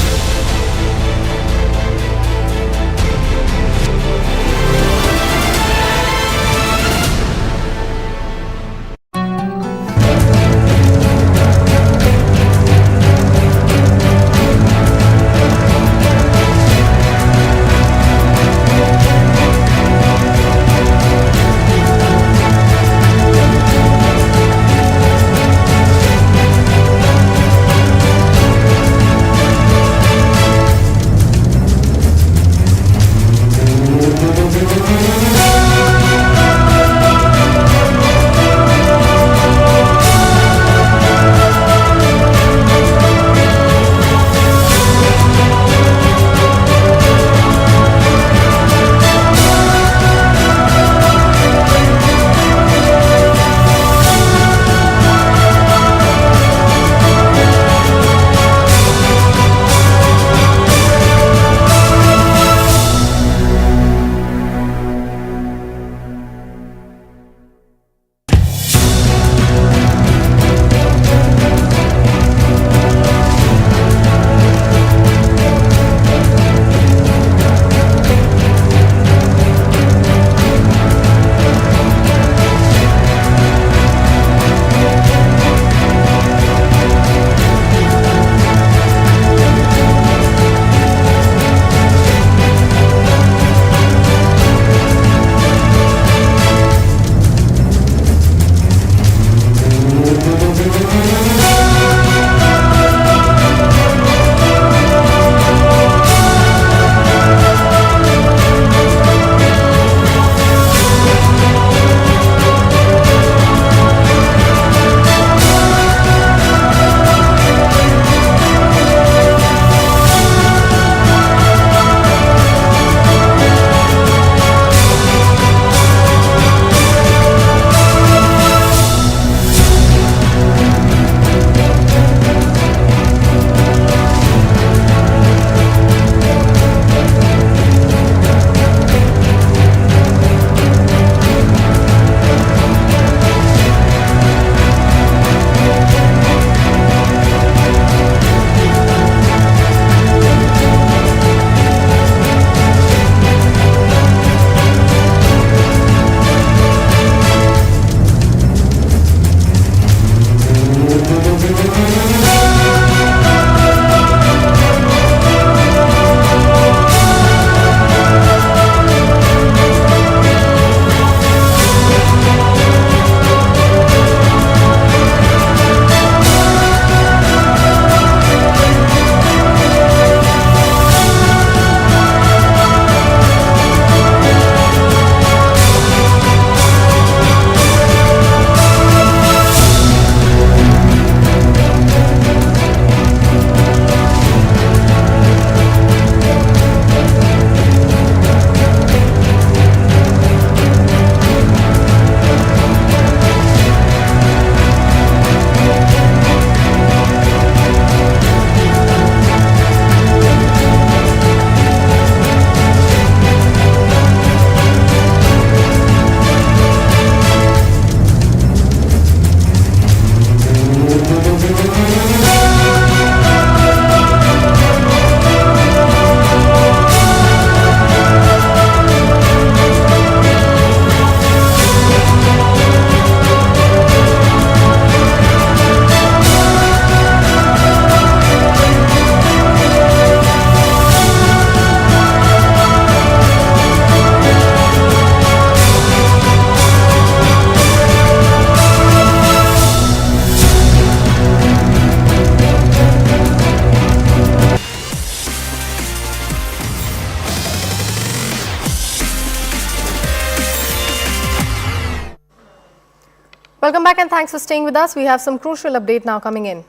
Welcome back and thanks for staying with us. We have some crucial update now coming in.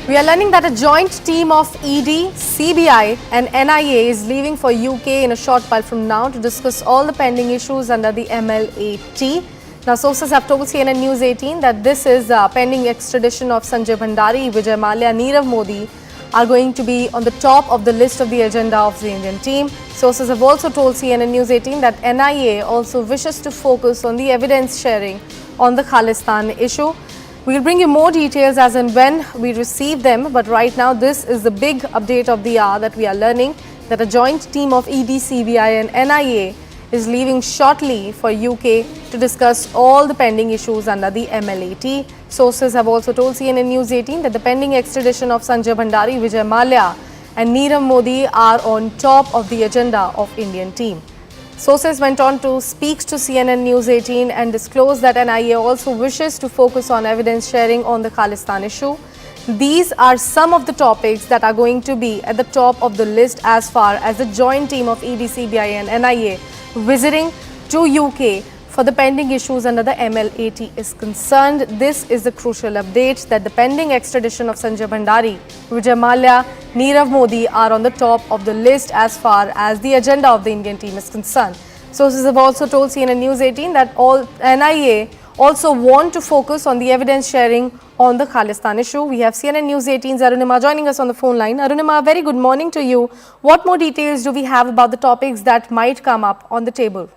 We are learning that a joint team of ED, CBI and NIA is leaving for UK in a short while from now to discuss all the pending issues under the MLAT. Now, sources have told CNN News 18 that this is pending extradition of Sanjay Bhandari, Vijay Mallya, Nirav Modi are going to be on the top of the list of the agenda of the Indian team. Sources have also told CNN News 18 that NIA also wishes to focus on the evidence sharing on the Khalistan issue. We'll bring you more details as and when we receive them, but right now this is the big update of the hour that we are learning that a joint team of ED, CBI and NIA is leaving shortly for UK to discuss all the pending issues under the MLAT. Sources have also told CNN News 18 that the pending extradition of Sanjay Bhandari, Vijay Mallya and Nirav Modi are on top of the agenda of Indian team. Sources went on to speak to CNN News 18 and disclose that NIA also wishes to focus on evidence sharing on the Khalistan issue. These are some of the topics that are going to be at the top of the list as far as the joint team of ED, CBI and NIA visiting to UK for the pending issues under the MLAT is concerned. This is the crucial update that the pending extradition of Sanjay Bhandari, Vijay Mallya, Nirav Modi are on the top of the list as far as the agenda of the Indian team is concerned. Sources have also told CNN News 18 that all NIA also want to focus on the evidence sharing on the Khalistan issue. We have CNN News 18's Arunima joining us on the phone line. Arunima, a very good morning to you. What more details do we have about the topics that might come up on the table?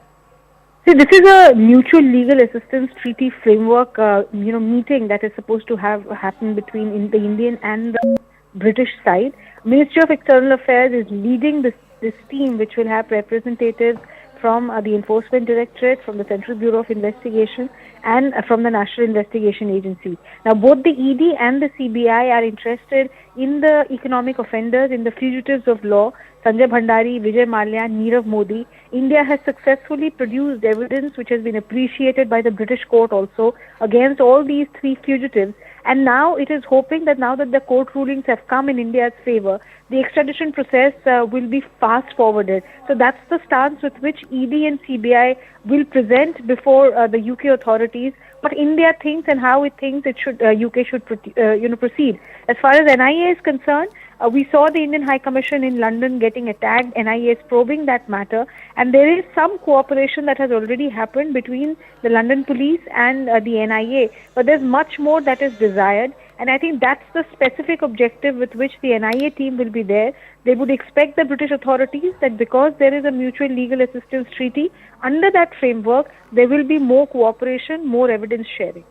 See, this is a mutual legal assistance treaty framework, meeting that is supposed to have happened between the Indian and the British side. Ministry of External Affairs is leading this team, which will have representatives from the Enforcement Directorate, from the Central Bureau of Investigation and from the National Investigation Agency. Now, both the ED and the CBI are interested in the economic offenders, in the fugitives of law, Sanjay Bhandari, Vijay Mallya, Nirav Modi. India has successfully produced evidence which has been appreciated by the British court also against all these three fugitives. And now it is hoping that now that the court rulings have come in India's favor, the extradition process will be fast forwarded. So that's the stance with which ED and CBI will present before the UK authorities what India thinks and how it thinks it should UK should proceed. As far as NIA is concerned, we saw the Indian High Commission in London getting attacked. NIA is probing that matter, and there is some cooperation that has already happened between the London police and the NIA, but there's much more that is desired, and I think that's the specific objective with which the NIA team will be there. They would expect the British authorities that because there is a mutual legal assistance treaty, under that framework, there will be more cooperation, more evidence sharing.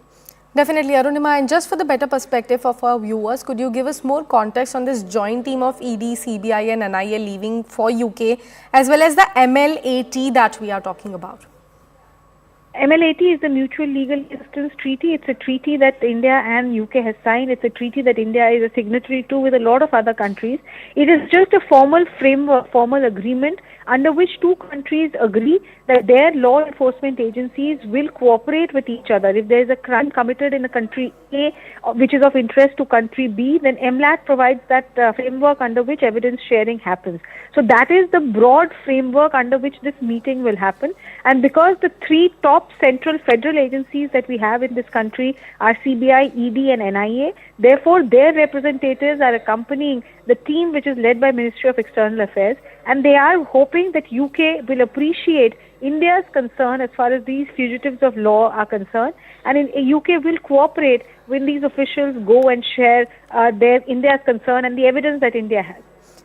Definitely, Arunima, and just for the better perspective of our viewers, could you give us more context on this joint team of ED, CBI and NIA leaving for UK as well as the MLAT that we are talking about? MLAT is the Mutual Legal Assistance Treaty. It's a treaty that India and UK has signed. It's a treaty that India is a signatory to with a lot of other countries. It is just a formal framework, formal agreement under which two countries agree that their law enforcement agencies will cooperate with each other. If there is a crime committed in a country A which is of interest to country B, then MLAT provides that framework under which evidence sharing happens. So that is the broad framework under which this meeting will happen. And because the three top central federal agencies that we have in this country are CBI, ED and NIA, therefore their representatives are accompanying the team which is led by Ministry of External Affairs, and they are hoping that UK will appreciate India's concern as far as these fugitives of law are concerned, and UK will cooperate when these officials go and share India's concern and the evidence that India has.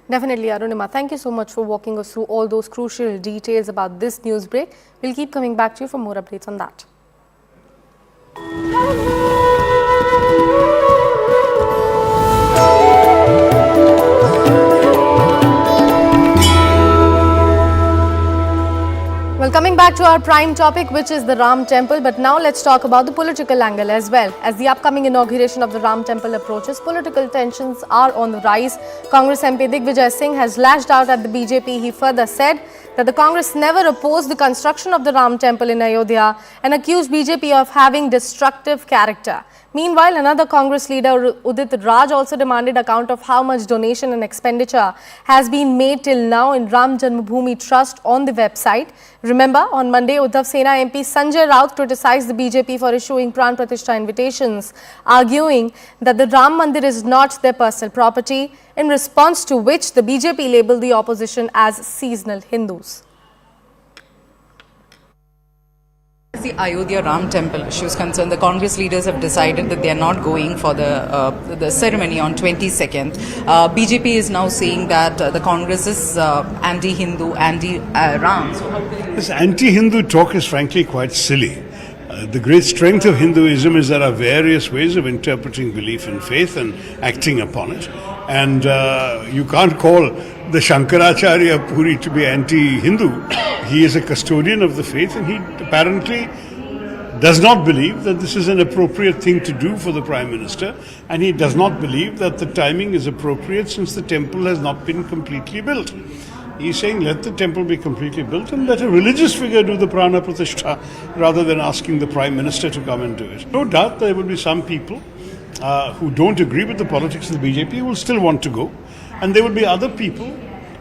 Definitely, Arunima. Thank you so much for walking us through all those crucial details about this news break. We'll keep coming back to you for more updates on that. Well, coming back to our prime topic, which is the Ram Temple, but now let's talk about the political angle as well. As the upcoming inauguration of the Ram Temple approaches, political tensions are on the rise. Congress MP Digvijay Singh has lashed out at the BJP. He further said that the Congress never opposed the construction of the Ram Temple in Ayodhya and accused BJP of having destructive character. Meanwhile, another Congress leader, Udit Raj, also demanded account of how much donation and expenditure has been made till now in Ram Janmabhoomi Trust on the website. Remember, on Monday, Uddhav Sena MP Sanjay Raut criticized the BJP for issuing Pran Pratishtha invitations, arguing that the Ram Mandir is not their personal property, in response to which the BJP labelled the opposition as seasonal Hindus. As the Ayodhya Ram temple issue is concerned, the Congress leaders have decided that they are not going for the ceremony on 22nd. BJP is now saying that the Congress is anti-Hindu, anti-Ram. This anti-Hindu talk is frankly quite silly. The great strength of Hinduism is there are various ways of interpreting belief and faith and acting upon it. And you can't call the Shankaracharya Puri to be anti-Hindu. He is a custodian of the faith, and he apparently does not believe that this is an appropriate thing to do for the Prime Minister, and he does not believe that the timing is appropriate since the temple has not been completely built. He's saying let the temple be completely built and let a religious figure do the Pran Pratishtha rather than asking the Prime Minister to come and do it. No doubt there will be some people who don't agree with the politics of the BJP who will still want to go, and there will be other people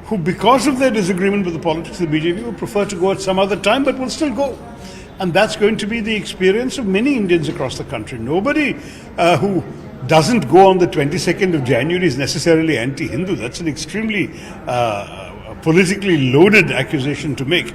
who, because of their disagreement with the politics of the BJP, will prefer to go at some other time but will still go. And that's going to be the experience of many Indians across the country. Nobody who doesn't go on the 22nd of January is necessarily anti-Hindu. That's an extremely politically loaded accusation to make.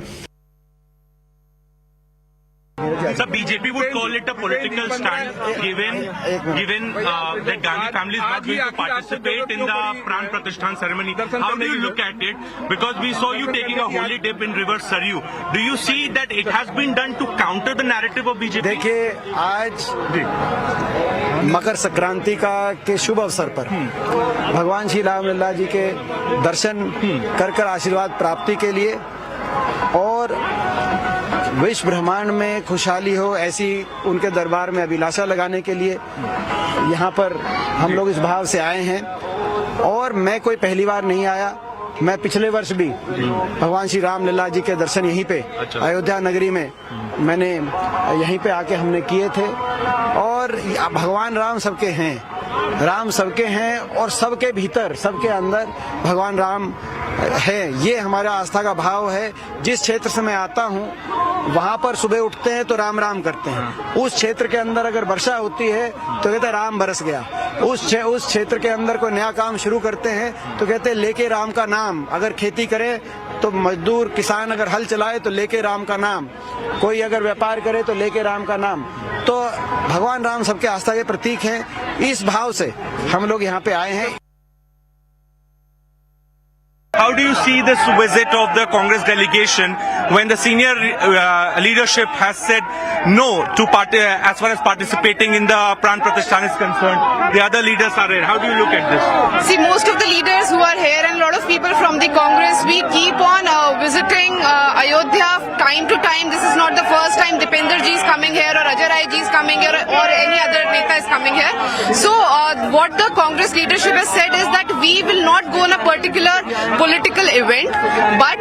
The BJP would call it a political stand, given that Gandhi family is not going to participate in the Pran Pratishtha ceremony. How do you look at it? Because we saw you taking a holy dip in river Saryu. Do you see that it has been done to counter the narrative of BJP? देखिए, आज मकर संक्रांति का के शुभ अवसर पर भगवान श्री राम लल्ला जी के दर्शन कर आशीर्वाद प्राप्ति के लिए और विश्व ब्रह्मांड में खुशहाली हो ऐसी उनके दरबार में अभिलाषा लगाने के लिए यहाँ पर हम लोग इस भाव से आए हैं। और मैं कोई पहली बार नहीं आया, मैं पिछले वर्ष भी भगवान श्री राम लल्ला जी के दर्शन यहीं पे अयोध्या नगरी में मैंने यहीं पे आके हमने किए थे। और भगवान राम सबके हैं, राम सबके हैं और सबके भीतर सबके अंदर भगवान राम है, ये हमारा आस्था का भाव है। जिस क्षेत्र से मैं आता हूँ वहाँ पर सुबह उठते हैं तो राम राम करते हैं। उस क्षेत्र के अंदर अगर वर्षा होती है तो कहते हैं राम बरस गया। उस क्षेत्र के अंदर कोई नया काम शुरू करते हैं तो कहते हैं लेके राम का नाम। अगर खेती करे तो मजदूर किसान अगर हल चलाए तो लेके राम का नाम, कोई अगर व्यापार करे तो लेके राम का नाम। तो भगवान राम सबके आस्था के प्रतीक हैं। इस भाव से हम लोग यहाँ पे आए हैं। How do you see this visit of the Congress delegation when the senior leadership has said no to as far as participating in the Pran Pratishtha is concerned? The other leaders are here. How do you look at this? See, most of the leaders who are here and a lot of people from the Congress, we keep on visiting Ayodhya time to time. This is not the first time Dipender ji is coming here or Ajay Rai ji is coming here or any other Neta is coming here. So what the Congress leadership has said is that we will not go on a particular political event, but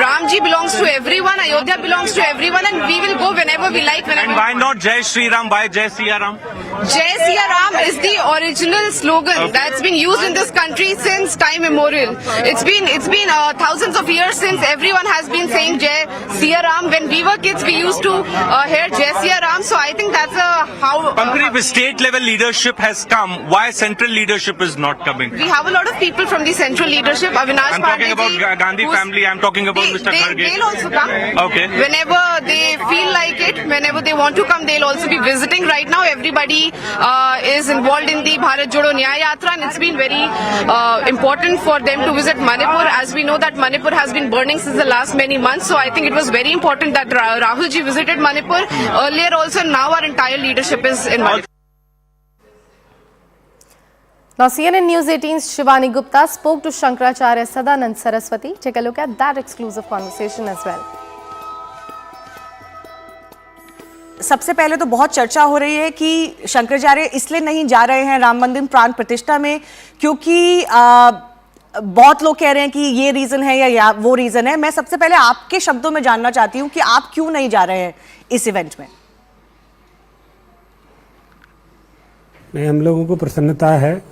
Ramji belongs to everyone, Ayodhya belongs to everyone, and we will go whenever we like. And why not Jai Shri Ram? Why Jai Siya Ram? Jai Siya Ram is the original slogan that's been used in this country since time immemorial. It's been thousands of years since everyone has been saying Jai Siya Ram. When we were kids, we used to hear Jai Siya Ram. So I think that's how. If state level leadership has come, why central leadership is not coming? We have a lot of people from the central leadership. Avinash I'm talking about Gandhi family. I'm talking about Mr. Kharge. They'll also come. Okay. Whenever they feel like it, whenever they want to come, they'll also be visiting. Right now, everybody is involved in the Bharat Jodo Nyaya Yatra, and it's been very important for them to visit Manipur. As we know that Manipur has been burning since the last many months, so I think it was very important that Rahul ji visited Manipur earlier also. Now our entire leadership is in Manipur. Now, CNN News 18's Shivani Gupta spoke to Shankaracharya Sadanand Saraswati. Take a look at that exclusive conversation as well. सबसे पहले तो बहुत चर्चा हो रही है कि शंकराचार्य इसलिए नहीं जा रहे हैं राम मंदिर प्राण प्रतिष्ठा में क्योंकि बहुत लोग कह रहे हैं कि ये रीजन है या वो रीजन है। मैं सबसे पहले आपके शब्दों में जानना चाहती हूँ कि आप क्यों नहीं जा रहे हैं इस इवेंट में। नहीं, हम लोगों को प्रसन्नता है,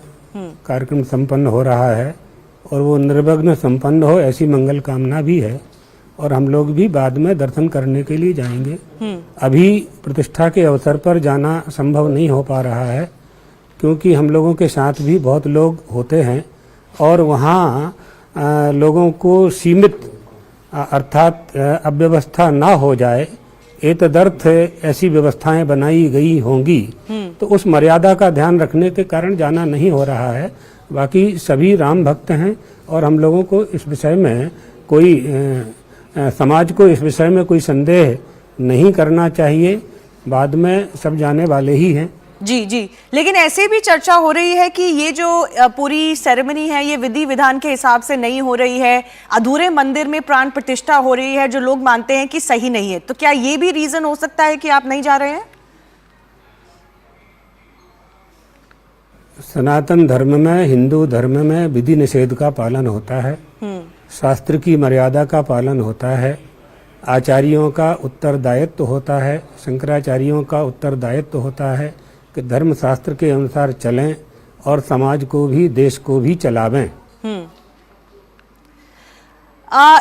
कार्यक्रम संपन्न हो रहा है और वो निर्विघ्न संपन्न हो ऐसी मंगल कामना भी है और हम लोग भी बाद में दर्शन करने के लिए जाएंगे। अभी प्रतिष्ठा के अवसर पर जाना संभव नहीं हो पा रहा है क्योंकि हम लोगों के साथ भी बहुत लोग होते हैं और वहाँ लोगों को सीमित अर्थात अव्यवस्था ना हो जाए एतदर्थ ऐसी व्यवस्थाएं बनाई गई होंगी, तो उस मर्यादा का ध्यान रखने के कारण जाना नहीं हो रहा है। बाकी सभी राम भक्त हैं और हम लोगों को इस विषय में कोई समाज को इस विषय में कोई संदेह नहीं करना चाहिए, बाद में सब जाने वाले ही हैं। जी जी, लेकिन ऐसे भी चर्चा हो रही है कि ये जो पूरी सेरेमनी है ये विधि विधान के हिसाब से नहीं हो रही है, अधूरे मंदिर में प्राण प्रतिष्ठा हो रही है जो लोग मानते हैं कि सही नहीं है। तो क्या ये भी रीजन हो सकता है कि आप नहीं जा रहे हैं? सनातन धर्म में, हिंदू धर्म में विधि निषेध का पालन होता है, शास्त्र की मर्यादा का पालन होता है, आचार्यों का उत्तरदायित्व होता है, शंकराचार्यों का उत्तरदायित्व होता है कि धर्म शास्त्र के अनुसार चलें और समाज को भी देश को भी चलावें।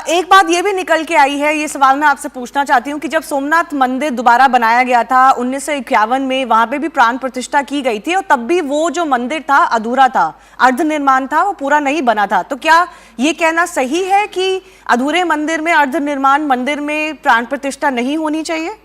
एक बात ये भी निकल के आई है, ये सवाल मैं आपसे पूछना चाहती हूँ कि जब सोमनाथ मंदिर दोबारा बनाया गया था 1951 में, वहां पे भी प्राण प्रतिष्ठा की गई थी और तब भी वो जो मंदिर था अधूरा था, अर्ध निर्माण था, वो पूरा नहीं बना था। तो क्या ये कहना सही है कि अधूरे मंदिर में, अर्ध निर्माण मंदिर में प्राण प्रतिष्ठा नहीं होनी चाहिए?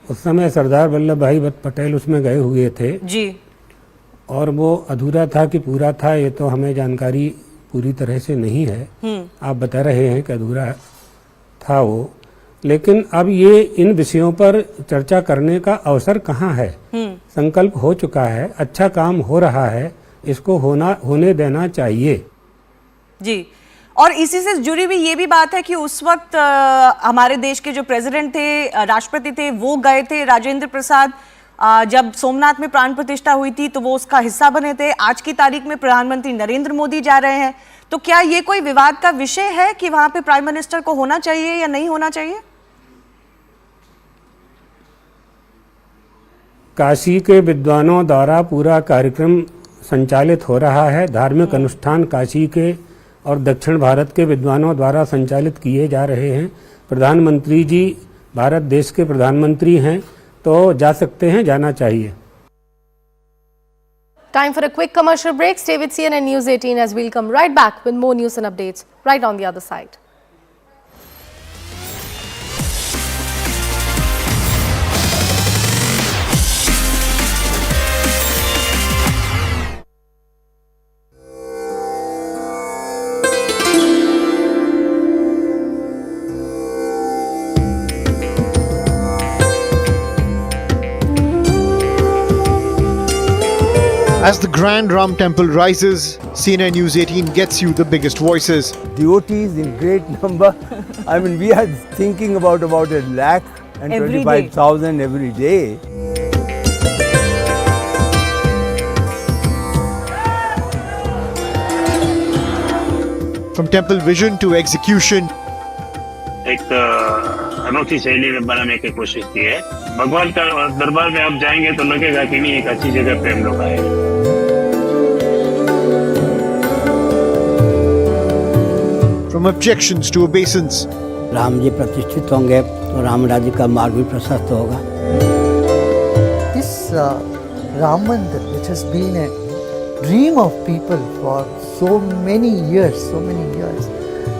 उस समय सरदार वल्लभ भाई पटेल उसमें गए हुए थे जी, और वो अधूरा था कि पूरा था ये तो हमें जानकारी पूरी तरह से नहीं है। आप बता रहे हैं कि अधूरा था वो, लेकिन अब ये इन विषयों पर चर्चा करने का अवसर कहाँ है? संकल्प हो चुका है, अच्छा काम हो रहा है, इसको होने देना चाहिए। जी, और इसी से जुड़ी हुई ये भी बात है कि उस वक्त हमारे देश के जो प्रेसिडेंट थे, राष्ट्रपति थे, वो गए थे, राजेंद्र प्रसाद, जब सोमनाथ में प्राण प्रतिष्ठा हुई थी तो वो उसका हिस्सा बने थे। आज की तारीख में प्रधानमंत्री नरेंद्र मोदी जा रहे हैं, तो क्या ये कोई विवाद का विषय है कि वहां पे प्राइम मिनिस्टर को होना चाहिए या नहीं होना चाहिए? काशी के विद्वानों द्वारा पूरा कार्यक्रम संचालित हो रहा है। धार्मिक अनुष्ठान काशी के और दक्षिण भारत के विद्वानों द्वारा संचालित किए जा रहे हैं। प्रधानमंत्री जी भारत देश के प्रधानमंत्री हैं तो जा सकते हैं, जाना चाहिए। Time for a quick commercial break. Stay with CNN News 18 as we'll come right back with more news and updates right on the other side. As the Grand Ram Temple rises, CNN News 18 gets you the biggest voices. Devotees in great number. I mean, we are thinking about 1,25,000 every day. From temple vision to execution. एक अनोखी शैली में बनाने की कोशिश की है। भगवान का दरबार में आप जाएंगे तो लगेगा कि नहीं, एक अच्छी जगह पे हम लोग आए। From objections to obeisance. Ram ji प्रतिष्ठित होंगे तो राम राज्य का मार्ग भी प्रशस्त होगा। This Ram Mandir, which has been a dream of people for so many years,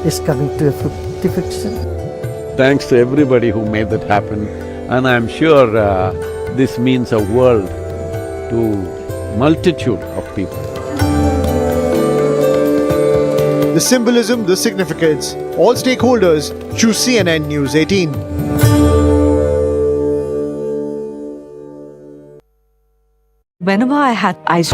is coming to a fruition. Thanks to everybody who made that happen, and I'm sure this means a world to multitude of people. The symbolism, the significance, all stakeholders choose CNN News 18. Whenever I had ice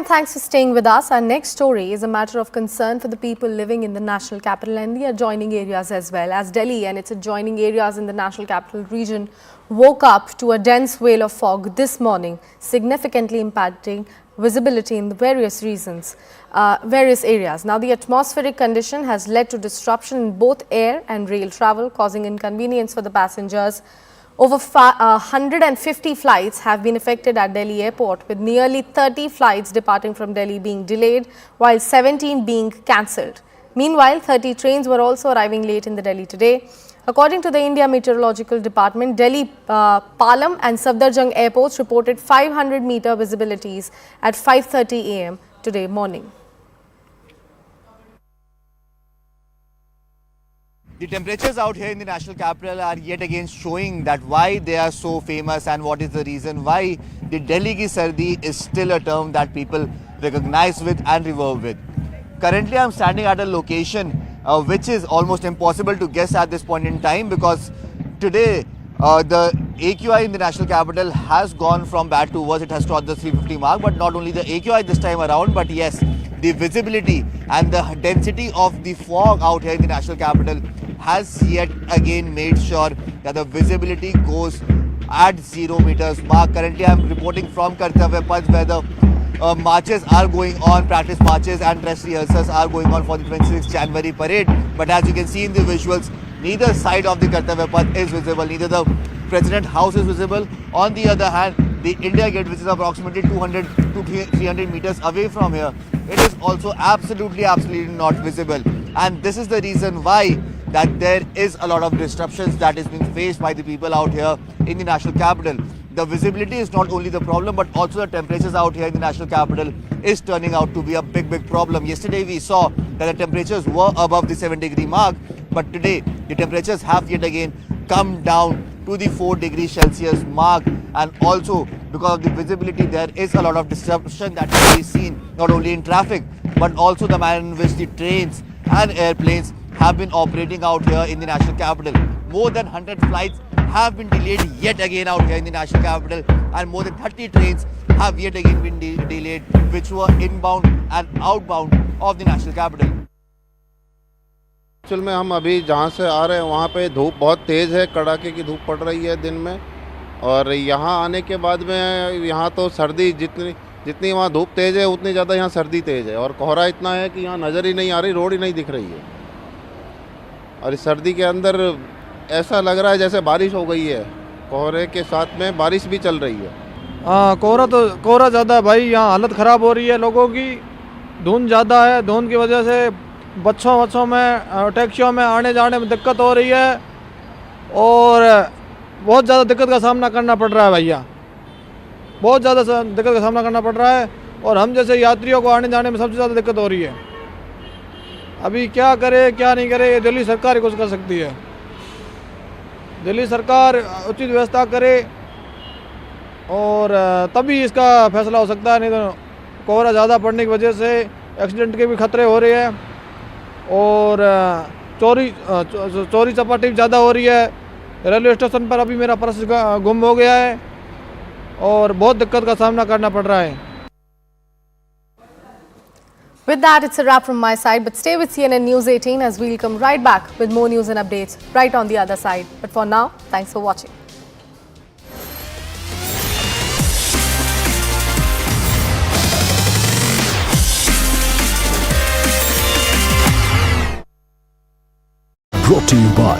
thanks for staying with us. Our next story is a matter of concern for the people living in the national capital and the adjoining areas as well, as Delhi and its adjoining areas in the national capital region woke up to a dense veil of fog this morning, significantly impacting visibility in the various areas. Now, the atmospheric condition has led to disruption in both air and rail travel, causing inconvenience for the passengers. Over 150 flights have been affected at Delhi airport, with nearly 30 flights departing from Delhi being delayed, while 17 being cancelled. Meanwhile, 30 trains were also arriving late in the Delhi today. According to the India Meteorological Department, Delhi, Palam and Safdarjung airports reported 500-meter visibilities at 5:30 a.m. today morning. The temperatures out here in the national capital are yet again showing that why they are so famous and what is the reason why the Delhi ki sardi is still a term that people recognize with and reverb with. Currently, I am standing at a location which is almost impossible to guess at this point in time, because today the AQI in the national capital has gone from bad to worse. It has crossed the 350 mark, but not only the AQI this time around, but yes, the visibility and the density of the fog out here in the national capital has yet again made sure that the visibility goes at 0 meters mark. Currently, I am reporting from Kartavya Path, where the marches are going on, practice marches and dress rehearsals are going on for the 26th January parade. But as you can see in the visuals, neither side of the Kartavya Path is visible, neither the President House is visible. On the other hand, the India Gate, which is approximately 200 to 300 meters away from here, it is also absolutely not visible. And this is the reason why that there is a lot of disruptions that is being faced by the people out here in the national capital. The visibility is not only the problem, but also the temperatures out here in the national capital is turning out to be a big problem. Yesterday we saw that the temperatures were above the 7-degree mark, but today the temperatures have yet again come down to the 4°C mark, and also because of the visibility there is a lot of disruption that can be seen not only in traffic but also the manner in which the trains and airplanes have been operating out here in the national capital. More than 100 flights have been delayed yet again out here in the national capital, and more than 30 trains have yet again been delayed, which were inbound and outbound of the national capital. Actual में हम अभी जहाँ से आ रहे हैं वहाँ पे धूप बहुत तेज़ है, कड़ाके की धूप पड़ रही है दिन में, और यहाँ आने के बाद में यहाँ तो सर्दी जितनी वहाँ धूप तेज़ है उतनी ज़्यादा यहाँ सर्दी तेज़ है, और कोहरा इतना है कि यहाँ नज़र ही नहीं आ रही, रोड ही नहीं दिख रही है, और इस सर्दी के अंदर ऐसा लग रहा है जैसे बारिश हो गई है, कोहरे के साथ में बारिश भी चल रही है। हाँ, कोहरा ज़्यादा है भाई, यहाँ हालत ख़राब हो रही है लोगों की, धुंध ज़्यादा है, धुंध की वजह से बच्चों में टैक्सियों में आने जाने में दिक्कत हो रही है, और बहुत ज़्यादा दिक्कत का सामना करना पड़ रहा है भैया, बहुत ज़्यादा दिक्कत का सामना करना पड़ रहा है, और हम जैसे यात्रियों को आने जाने में सबसे ज़्यादा दिक्कत हो रही है। अभी क्या करे क्या नहीं करे, ये दिल्ली सरकार ही कुछ कर सकती है। दिल्ली सरकार उचित व्यवस्था करे और तभी इसका फैसला हो सकता है, नहीं तो कोहरा ज़्यादा पड़ने की वजह से एक्सीडेंट के भी खतरे हो रहे हैं, और चोरी चपाटी ज़्यादा हो रही है। रेलवे स्टेशन पर अभी मेरा पर्स गुम हो गया है और बहुत दिक्कत का सामना करना पड़ रहा है। With that, it's a wrap from my side, but stay with CNN News 18 as we'll come right back with more news and updates right on the other side. But for now, thanks for watching. Brought to you by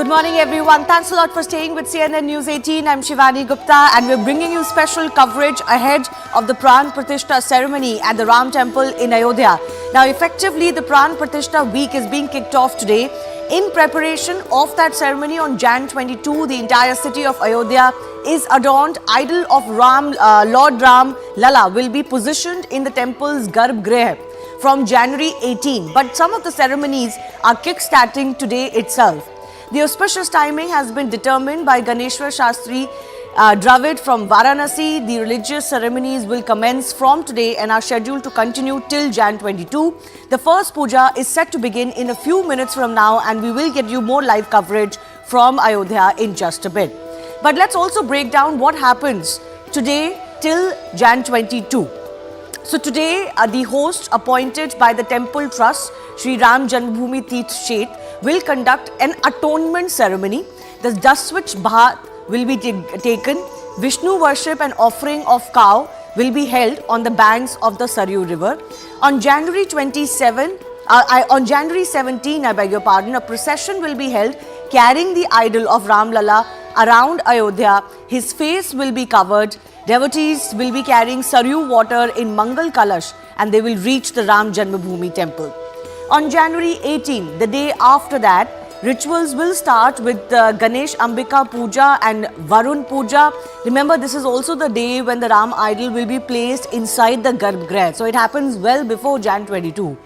Good morning, everyone. Thanks a lot for staying with CNN News 18. I'm Shivani Gupta, and we're bringing you special coverage ahead of the Pran Pratishtha ceremony at the Ram Temple in Ayodhya. Now, effectively, the Pran Pratishtha week is being kicked off today. In preparation of that ceremony on Jan 22, the entire city of Ayodhya is adorned. Idol of Lord Ram Lalla will be positioned in the temple's Garbh from January 18. But some of the ceremonies are kick-starting today itself. The auspicious timing has been determined by Ganeshwar Shastri Dravid from Varanasi. The religious ceremonies will commence from today and are scheduled to continue till Jan 22. The first puja is set to begin in a few minutes from now, and we will get you more live coverage from Ayodhya in just a bit. But let's also break down what happens today till Jan 22. So today, the host appointed by the temple trust, Shri Ram Janmabhoomi Teerth Kshetra, will conduct an atonement ceremony. The Daswich Bhat will be taken. Vishnu worship and offering of cow will be held on the banks of the Saryu River. On January 17, a procession will be held carrying the idol of Ram Lalla around Ayodhya. His face will be covered. Devotees will be carrying Saryu water in Mangal Kalash, and they will reach the Ram Janmabhoomi temple. On January 18, the day after that, rituals will start with Ganesh Ambika Puja and Varun Puja. Remember, this is also the day when the Ram idol will be placed inside the Garbh. So it happens well before Jan 22.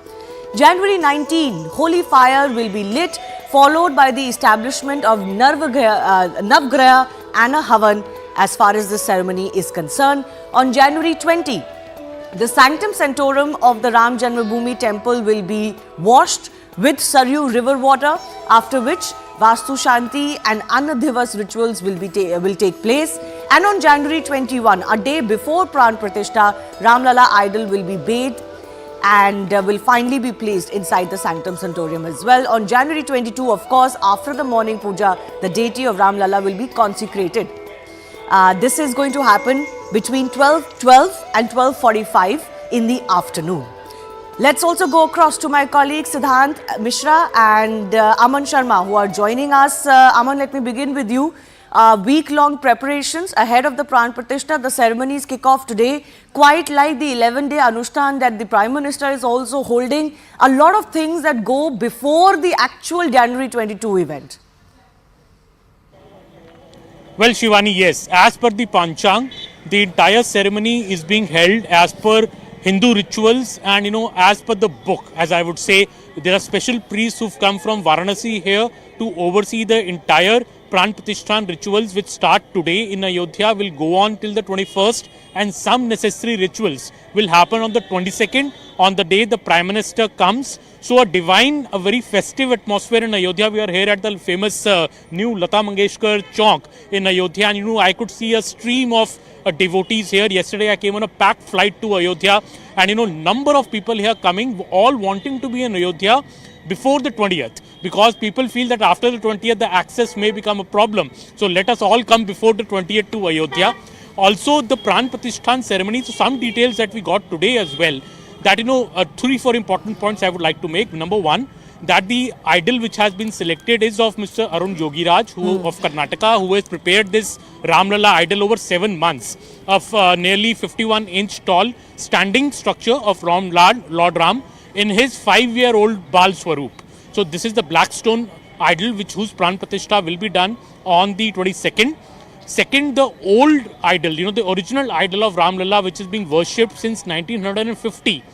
January 19, holy fire will be lit, followed by the establishment of Navgraha and a Havan as far as the ceremony is concerned. On January 20, the Sanctum Sanctorum of the Ram Janmabhoomi temple will be washed with Saryu river water, after which Vastu Shanti and Annadivas rituals will take place. And on January 21, a day before Pran Pratishtha, Ram Lalla idol will be bathed and will finally be placed inside the Sanctum Sanctorum as well. On January 22, of course, after the morning puja, the deity of Ram Lalla will be consecrated. This is going to happen between 12:12 and 12:45 in the afternoon. Let's also go across to my colleagues Siddhant Mishra and Aman Sharma, who are joining us. Aman, let me begin with you. Week-long preparations ahead of the Pran Pratishtha. The ceremonies kick off today, quite like the 11-day Anushthan that the Prime Minister is also holding. A lot of things that go before the actual January 22 event. Well, Shivani, yes. As per the Panchang, the entire ceremony is being held as per Hindu rituals and, as per the book, as I would say. There are special priests who've come from Varanasi here to oversee the entire Pran Pratishtha rituals, which start today in Ayodhya, will go on till the 21st, and some necessary rituals will happen on the 22nd, on the day the Prime Minister comes. So a very festive atmosphere in Ayodhya. We are here at the famous new Lata Mangeshkar Chowk in Ayodhya, and I could see a stream of devotees here. Yesterday I came on a packed flight to Ayodhya, and number of people here coming, all wanting to be in Ayodhya before the 20th, because people feel that after the 20th the access may become a problem. So let us all come before the 20th to Ayodhya. Also the Pran Pratishtha ceremony, so some details that we got today as well, that 3-4 important points I would like to make. Number one, that the idol which has been selected is of Mr. Arun Jogiraj of Karnataka, who has prepared this Ram Lalla idol over 7 months of nearly 51-inch tall standing structure of Lord Ram in his 5-year-old Bal Swaroop. So this is the black stone idol whose Pran Pratishtha will be done on the 22nd. Second, the old idol, the original idol of Ram Lalla, which is being worshipped since 1950,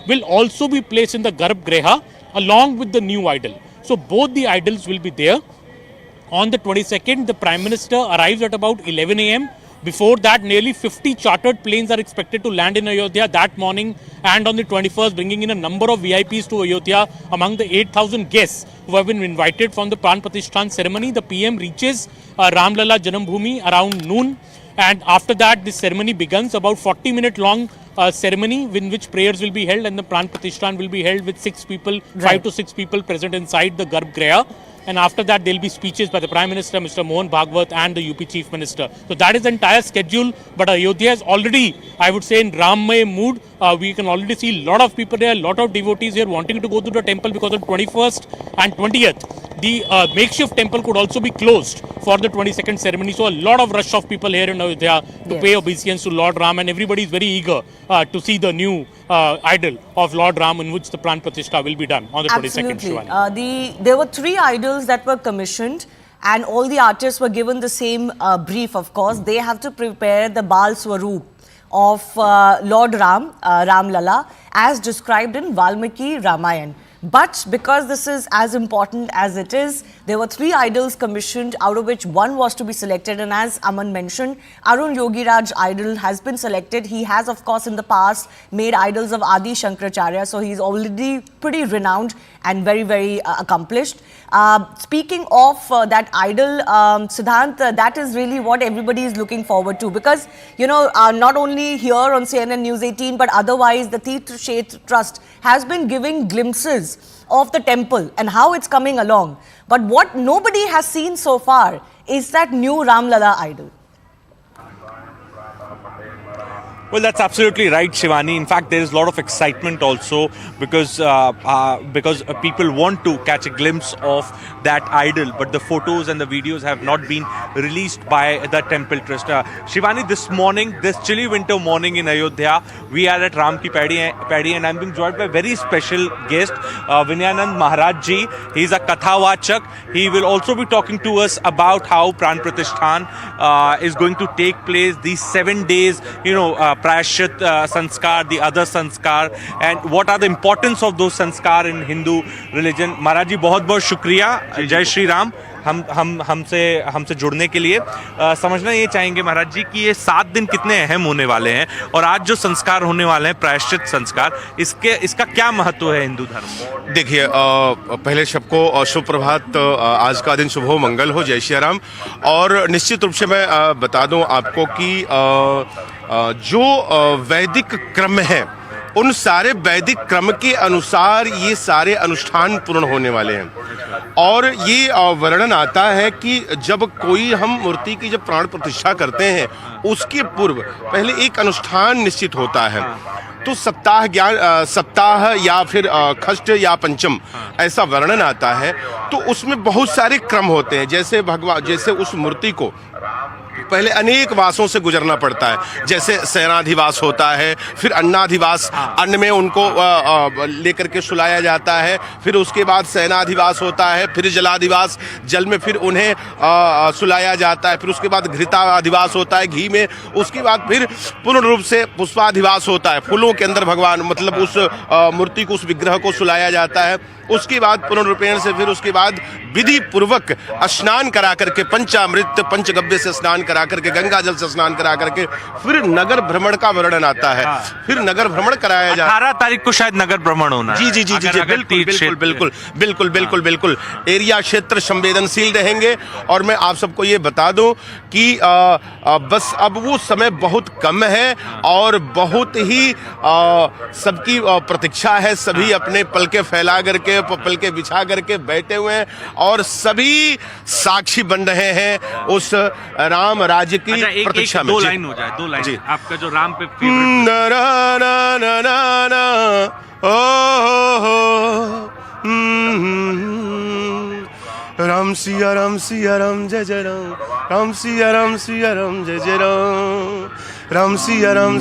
will also be placed in the Garbh along with the new idol. So both the idols will be there. On the 22nd, the Prime Minister arrives at about 11 a.m. Before that, nearly 50 chartered planes are expected to land in Ayodhya that morning, and on the 21st, bringing in a number of VIPs to Ayodhya. Among the 8,000 guests who have been invited from the Pran Pratishtha ceremony, the PM reaches Ram Lalla Janmabhoomi around noon, and after that, this ceremony begins. About 40-minute long ceremony in which prayers will be held, and the Pran Pratishtha will be held with 5 to 6 people present inside the Garbh. And after that, there will be speeches by the Prime Minister, Mr. Mohan Bhagwat, and the UP Chief Minister. So that is the entire schedule. But Ayodhya is already, I would say, in Rammay mood. We can already see a lot of people there, a lot of devotees here wanting to go to the temple, because on 21st and 20th, the makeshift temple could also be closed for the 22nd ceremony. So a lot of rush of people here in Ayodhya to pay obeisance to Lord Ram, and everybody is very eager to see the new idol of Lord Ram, in which the Pran Pratishtha will be done on the 22nd. Absolutely. There were 3 idols that were commissioned, and all the artists were given the same brief, of course. They have to prepare the Bal Swaroop of Lord Ram, Ram Lalla, as described in Valmiki Ramayan. But because this is as important as it is, there were 3 idols commissioned, out of which 1 was to be selected. And as Aman mentioned, Arun Yogiraj idol has been selected. He has, of course, in the past made idols of Adi Shankaracharya, so he's already pretty renowned and very, very accomplished. Speaking of that idol, Siddhant, that is really what everybody is looking forward to, because, you know, not only here on CNN News 18, but otherwise the Teerth Kshetra Trust has been giving glimpses of the temple and how it's coming along. But what nobody has seen so far is that new Ram Lalla idol. Well, that's absolutely right, Shivani. In fact, there is a lot of excitement also because people want to catch a glimpse of that idol, but the photos and the videos have not been released by the temple trust. Shivani, this morning, this chilly winter morning in Ayodhya, we are at Ram Ki Paddy, and I'm being joined by a very special guest, Vinyanand Maharaj Ji. He's a Kathawachak. He will also be talking to us about how Pran Pratishthan is going to take place, these 7 days, Prayashit Sanskar, the other Sanskar, and what are the importance of those Sanskar in Hindu religion. Maharaj ji, बहुत-बहुत शुक्रिया. जय श्री राम. हमसे जुड़ने के लिए समझना ये चाहेंगे महाराज जी कि ये 7 दिन कितने अहम होने वाले हैं, और आज जो संस्कार होने वाले हैं, प्रायश्चित संस्कार, इसका क्या महत्व है हिंदू धर्म में? देखिए, पहले सबको शुभ प्रभात. आज का दिन शुभ हो, मंगल हो, जय श्री राम. और निश्चित रूप से मैं बता दूं आपको कि जो वैदिक क्रम है, उन सारे वैदिक क्रम के अनुसार ये सारे अनुष्ठान पूर्ण होने वाले हैं. और ये वर्णन आता है कि जब कोई हम मूर्ति की जब प्राण प्रतिष्ठा करते हैं, उसके पूर्व पहले एक अनुष्ठान निश्चित होता है. तो सप्ताह या फिर खष्ट या पंचम, ऐसा वर्णन आता है. तो उसमें बहुत सारे क्रम होते हैं. जैसे उस मूर्ति को पहले अनेक वासों से गुजरना पड़ता है. जैसे सेनाधिवास होता है, फिर अन्नाधिवास, अन्न में उनको लेकर के सुलाया जाता है. फिर उसके बाद सेनाधिवास होता है, फिर जलाधिवास, जल में फिर उन्हें सुलाया जाता है. फिर उसके बाद घृताधिवास होता है, घी में. उसके बाद फिर पूर्ण रूप से पुष्पाधिवास होता है, फूलों के अंदर भगवान मतलब उस मूर्ति को, उस विग्रह को सुलाया जाता है. उसके बाद पूर्ण रूपेण से फिर उसके बाद विधि पूर्वक स्नान करा करके, पंचामृत पंचगव्य से स्नान करा करके, गंगा जल से स्नान करा करके, फिर नगर भ्रमण का वर्णन आता है. फिर नगर भ्रमण कराया जाता है. 18 तारीख को शायद नगर भ्रमण होना है. जी, बिल्कुल. एरिया क्षेत्र संवेदनशील रहेंगे. और मैं आप सबको ये बता दूं कि बस अब वो समय बहुत कम है और बहुत ही सबकी प्रतीक्षा है. सभी अपने पलके फैला करके, पलके बिछा करके बैठे हुए हैं और सभी साक्षी बन रहे हैं उस राम राज्य की प्रतीक्षा में. 2 लाइन हो जाए, 2 लाइन जी. आपका जो राम पे राम सिया राम जय जय राम, राम सिया राम जय जय राम, राम सिया राम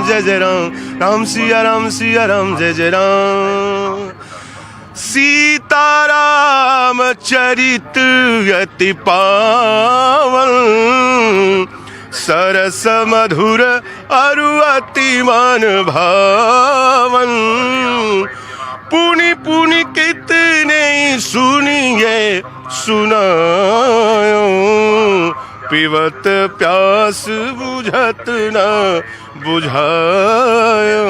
जय जय राम, राम सिया राम जय जय राम. सीताराम चरित अति पावन, सरस मधुर अरु अति मन भावन. पुनि पुनि कितने सुनिए सुनायो, पिबत प्यास बुझत न बुझायो.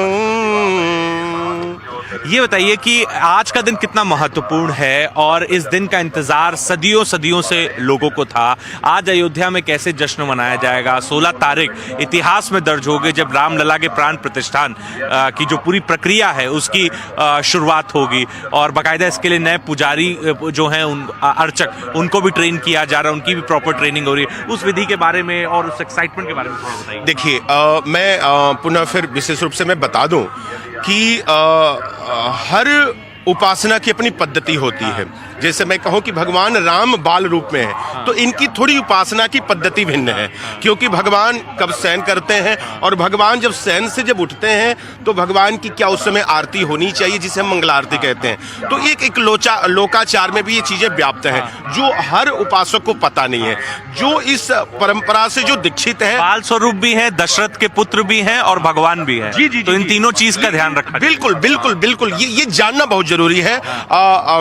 ये बताइए कि आज का दिन कितना महत्वपूर्ण है, और इस दिन का इंतजार सदियों से लोगों को था. आज अयोध्या में कैसे जश्न मनाया जाएगा? 16 तारीख इतिहास में दर्ज होगी जब राम लला के प्राण प्रतिष्ठान की जो पूरी प्रक्रिया है उसकी शुरुआत होगी, और बाकायदा इसके लिए नए पुजारी जो हैं, अर्चक, उनको भी ट्रेन किया जा रहा है, उनकी भी प्रॉपर ट्रेनिंग हो रही है. उस विधि के बारे में और उस एक्साइटमेंट के बारे में थोड़ा बताइए. देखिए, मैं पुनः फिर विशेष रूप से मैं बता दूं कि हर उपासना की अपनी पद्धति होती है। जैसे मैं कहूँ कि भगवान राम बाल रूप में है, तो इनकी थोड़ी उपासना की पद्धति भिन्न है, क्योंकि भगवान कब शयन करते हैं और भगवान जब शयन से जब उठते हैं तो भगवान की क्या उस समय आरती होनी चाहिए, जिसे हम मंगल आरती कहते हैं। तो एक लोकाचार में भी ये चीजें व्याप्त हैं, जो हर उपासक को पता नहीं है, जो इस परंपरा से जो दीक्षित है। बाल स्वरूप भी है, दशरथ के पुत्र भी हैं और भगवान भी है। जी जी, तो इन तीनों चीज का ध्यान रखना। बिल्कुल बिल्कुल बिल्कुल, ये जानना बहुत जरूरी है।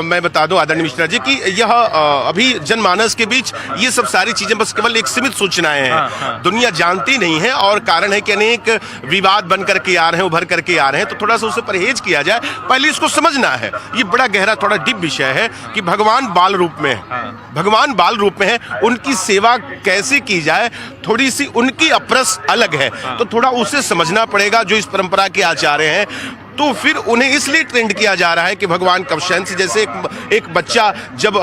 मैं बता दूं आदरणीय मिश्रा जी कि यह अभी जनमानस के बीच ये सब सारी चीजें बस केवल एक सीमित सूचनाएं हैं, दुनिया जानती नहीं है, और कारण है कि अनेक विवाद बन करके आ रहे हैं, उभर करके आ रहे हैं, तो थोड़ा सा उससे परहेज किया जाए। पहले इसको समझना है, ये बड़ा गहरा थोड़ा डीप विषय है कि भगवान बाल रूप में है, भगवान बाल रूप में है, उनकी सेवा कैसे की जाए, थोड़ी सी उनकी अप्रस अलग है, तो थोड़ा उसे समझना पड़ेगा जो इस परंपरा के आचार्य हैं। तो फिर उन्हें इसलिए ट्रेंड किया जा रहा है कि भगवान कब शयन से, जैसे एक बच्चा जब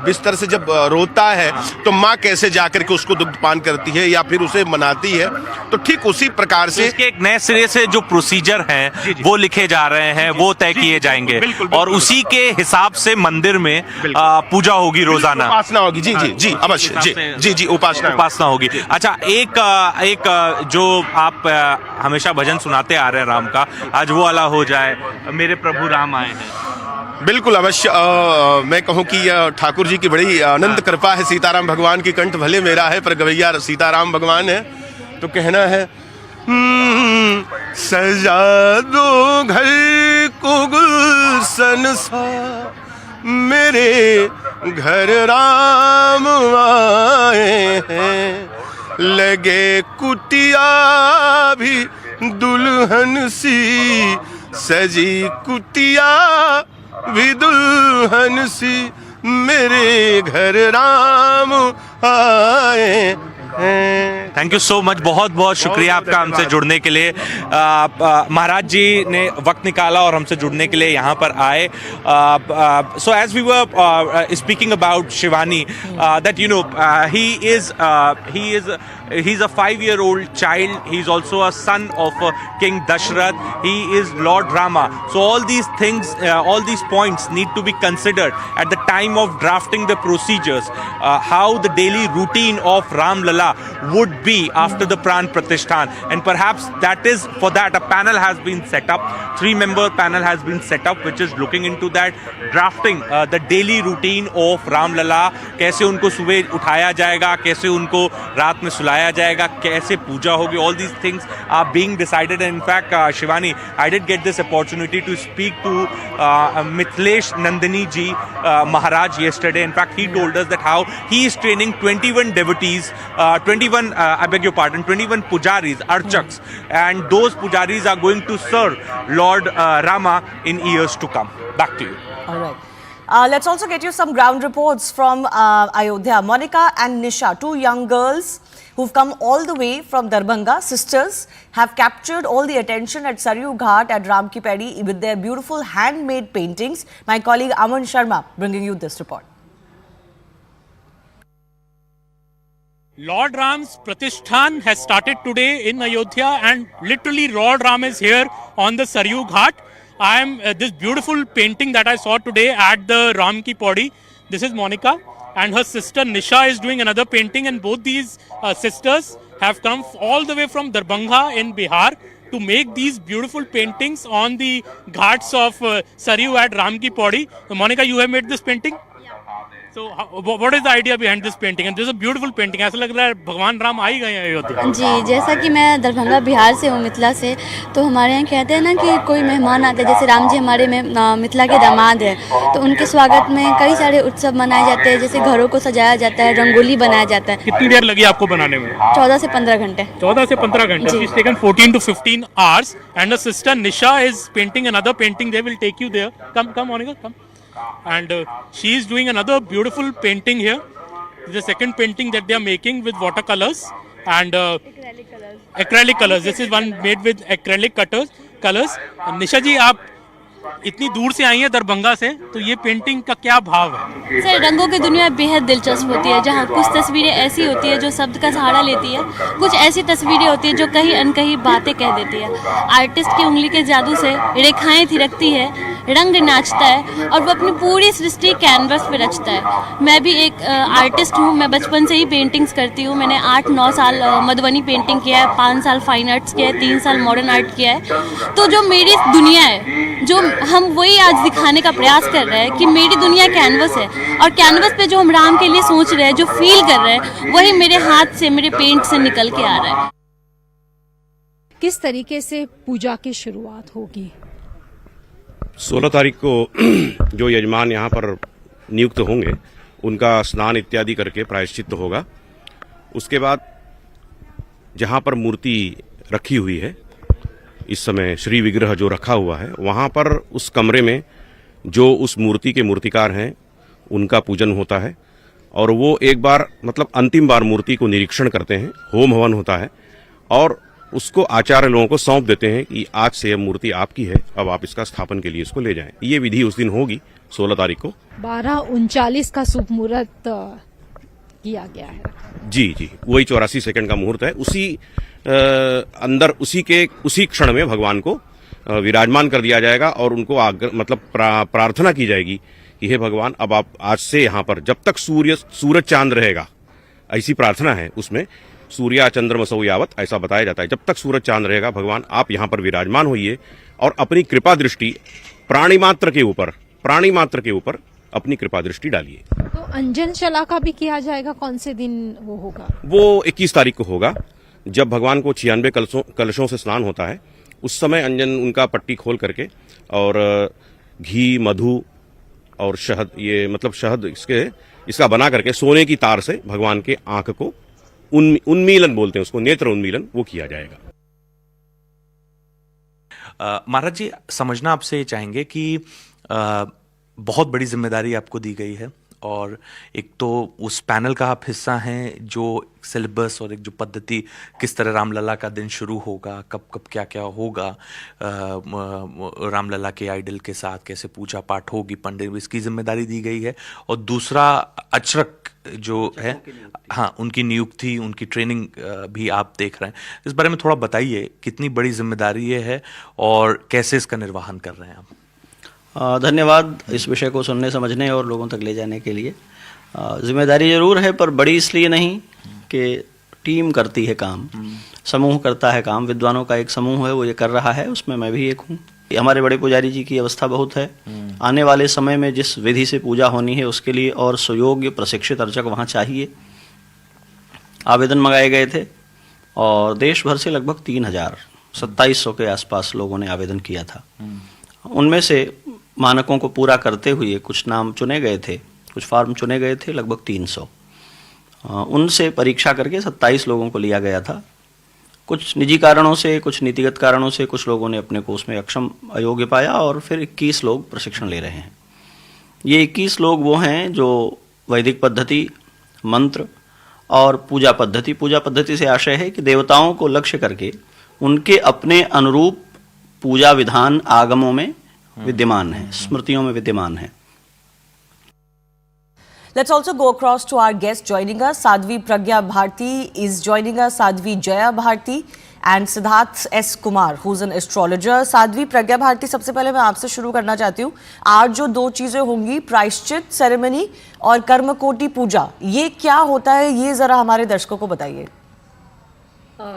बिस्तर से जब रोता है तो माँ कैसे जाकर के उसको दुग्धपान करती है या फिर उसे मनाती है, तो ठीक उसी प्रकार से इसके एक नए सिरे से जो प्रोसीजर हैं वो लिखे जा रहे हैं, वो तय किए जाएंगे और उसी के हिसाब से मंदिर में पूजा होगी, रोजाना उपासना होगी। जी जी जी, अवश्य, जी जी जी, उपासना होगी। अच्छा, एक जो आप हमेशा भजन सुनाते आ रहे हैं राम का, आज वो वाला हो जाए, मेरे प्रभु राम आए हैं। बिल्कुल अवश्य। मैं कहूँ कि यह ठाकुर जी की बड़ी अनंत कृपा है, सीताराम भगवान की कंठ भले मेरा है पर गवैया सीताराम भगवान है। तो कहना है सजा दो घर को गुलशन सा, मेरे घर राम आए हैं, लगे कुटिया भी दुल्हन सी, सजी कुटिया भी दुल्हन सी, मेरे घर राम आए हैं। थैंक यू सो मच, बहुत बहुत शुक्रिया आपका हमसे जुड़ने के लिए। महाराज जी ने वक्त निकाला और हमसे जुड़ने के लिए यहाँ पर आए। So as we were speaking about Shivani, that you know he is a 5-year-old child. He is also a son of King Dashrath. He is Lord Rama. So all these things, all these points need to be considered at the time of drafting the procedures. How the daily routine of Ram Lalla would be after the Pran Pratishtha, and perhaps that is for that a panel has been set up. 3-member panel has been set up, which is looking into that, drafting the daily routine of Ram Lalla. कैसे उनको सुबह उठाया जाएगा, कैसे उनको रात में सुलाया जाएगा, कैसे पूजा होगी, all these things are being decided. And in fact, Shivani, I did get this opportunity to speak to Mithilesh Nandini ji Maharaj yesterday. In fact, he told us that how he is training 21 devotees, 21 pujaris, archaks, and those pujaris are going to serve Lord Rama in years to come. Back to you. All right. Let's also get you some ground reports from Ayodhya. Monica and Nisha, two young girls who've come all the way from Darbhanga, sisters, have captured all the attention at Saryu Ghat at Ram Ki Pedi with their beautiful handmade paintings. My colleague Aman Sharma bringing you this report. Lord Ram's Pratishthan has started today in Ayodhya, and literally Lord Ram is here on the Saryu Ghat. I am this beautiful painting that I saw today at the Ram Ki Pedi. This is Monica, and her sister Nisha is doing another painting, and both these sisters have come all the way from Darbhanga in Bihar to make these beautiful paintings on the ghats of Saryu at Ram Ki Pedi. So Monica, you have made this painting? So what is the idea behind this painting? And this is a beautiful painting. ऐसा लग रहा है भगवान राम आ ही गए हैं अयोध्या। जी, जैसा कि मैं दरभंगा बिहार से हूँ, मिथिला से, तो हमारे यहाँ कहते हैं ना कि कोई मेहमान आते हैं, जैसे राम जी हमारे में मिथिला के दामाद हैं, तो उनके स्वागत में कई सारे उत्सव मनाए जाते हैं, जैसे घरों को सजाया जाता है, रंगोली बनाया जाता है। कितनी देर लगी आपको बनाने में? 14 से 15 घंटे। 14 से 15 घंटे। She's taken 14 to 15 hours, and her sister Nisha is painting another painting. They will take you there. Come, Monica, come. And she is doing another beautiful painting here. This is the second painting that they are making with watercolors and acrylic colors. This is one made with acrylic colors. निशा जी, आप इतनी दूर से आई हैं दरभंगा से, तो ये painting का क्या भाव है? सर, रंगों की दुनिया बेहद दिलचस्प होती है, जहाँ कुछ तस्वीरें ऐसी होती है जो शब्द का सहारा लेती है, कुछ ऐसी तस्वीरें होती है जो कहीं अनकहीं बातें कह देती है। आर्टिस्ट की उंगली के जादू से रेखाएं थिरकती है रंग नाचता है और वो अपनी पूरी सृष्टि कैनवस पे रचता है। मैं भी एक आर्टिस्ट हूँ, मैं बचपन से ही पेंटिंग्स करती हूँ। मैंने 8-9 साल मधुबनी पेंटिंग किया है, 5 साल फाइन आर्ट्स किया है, 3 साल मॉडर्न आर्ट किया है। तो जो मेरी दुनिया है, जो हम वही आज दिखाने का प्रयास कर रहे हैं कि मेरी दुनिया कैनवस है और कैनवस पे जो हम राम के लिए सोच रहे हैं, जो फील कर रहे हैं, वही मेरे हाथ से, मेरे पेंट से निकल के आ रहा है। किस तरीके से पूजा की शुरुआत होगी? 16 तारीख को जो यजमान यहाँ पर नियुक्त होंगे उनका स्नान इत्यादि करके प्रायश्चित्त होगा। उसके बाद जहाँ पर मूर्ति रखी हुई है, इस समय श्री विग्रह जो रखा हुआ है, वहाँ पर उस कमरे में जो उस मूर्ति के मूर्तिकार हैं उनका पूजन होता है और वो एक बार मतलब अंतिम बार मूर्ति को निरीक्षण करते हैं, होम हवन होता है और उसको आचार्य लोगों को सौंप देते हैं कि आज से यह मूर्ति आपकी है, अब आप इसका स्थापन के लिए इसको ले जाएं। ये विधि उस दिन होगी 16 तारीख को। 12:39 का शुभ मुहूर्त किया गया है। जी, वही 84 सेकंड का मुहूर्त है। उसी अंदर उसी क्षण में भगवान को विराजमान कर दिया जाएगा और उनको मतलब प्रार्थना की जाएगी कि हे भगवान, अब आप आज से यहाँ पर जब तक सूरज चांद रहेगा, ऐसी प्रार्थना है उसमें, सूर्या चंद्रमसौ यावत ऐसा बताया जाता है, जब तक सूरज चांद रहेगा भगवान आप यहाँ पर विराजमान होइए और अपनी कृपा दृष्टि प्राणी मात्र के ऊपर अपनी कृपा दृष्टि डालिए। तो अंजन चला का भी किया जाएगा, कौन से दिन वो होगा? वो 21 तारीख को होगा, जब भगवान को 96 कलशों से स्नान होता है। उस समय अंजन उनका पट्टी खोल करके और घी, मधु और शहद, ये मतलब शहद इसका बना करके सोने की तार से भगवान के आंख को उन्मीलन बोलते हैं उसको, नेत्र उन्मीलन, वो किया जाएगा। महाराज जी, समझना आपसे ये चाहेंगे कि बहुत बड़ी जिम्मेदारी आपको दी गई है और एक तो उस पैनल का आप हिस्सा हैं जो सिलेबस और एक जो पद्धति, किस तरह रामलला का दिन शुरू होगा, कब कब क्या क्या होगा, रामलला के आइडल के साथ कैसे पूजा पाठ होगी, पंडित, इसकी जिम्मेदारी दी गई है। और दूसरा अचरक जो है, हाँ, उनकी नियुक्ति, उनकी ट्रेनिंग भी आप देख रहे हैं। इस बारे में थोड़ा बताइए, कितनी बड़ी जिम्मेदारी ये है और कैसे इसका निर्वहन कर रहे हैं आप? धन्यवाद इस विषय को सुनने, समझने और लोगों तक ले जाने के लिए। जिम्मेदारी ज़रूर है, पर बड़ी इसलिए नहीं कि टीम करती है काम, समूह करता है काम। विद्वानों का एक समूह है, वो ये कर रहा है, उसमें मैं भी एक हूँ। हमारे बड़े पुजारी जी की अवस्था बहुत है। आने वाले समय में जिस विधि से पूजा होनी है उसके लिए और सुयोग्य प्रशिक्षित अर्चक वहाँ चाहिए। आवेदन मंगाए गए थे और देश भर से लगभग 3,2700 के आसपास लोगों ने आवेदन किया था। उनमें से मानकों को पूरा करते हुए कुछ नाम चुने गए थे, कुछ फॉर्म चुने गए थे, लगभग 300। उनसे परीक्षा करके 27 लोगों को लिया गया था। कुछ निजी कारणों से, कुछ नीतिगत कारणों से कुछ लोगों ने अपने को उसमें अक्षम, अयोग्य पाया और फिर 21 लोग प्रशिक्षण ले रहे हैं। ये 21 लोग वो हैं जो वैदिक पद्धति, मंत्र और पूजा पद्धति से आशय है कि देवताओं को लक्ष्य करके उनके अपने अनुरूप पूजा विधान आगमों में विद्यमान है, स्मृतियों में विद्यमान है। Let's also go across to our guest joining us. Sadhvi Pragya Bharti is joining us, Sadhvi Jaya Bharti and Siddharth S. Kumar, who's an astrologer. Sadhvi Pragya Bharti, सबसे पहले मैं आपसे शुरू करना चाहती हूँ। आज जो दो चीजें होंगी, प्रायश्चित सेरेमनी और कर्मकोटि पूजा, ये क्या होता है, ये जरा हमारे दर्शकों को बताइए।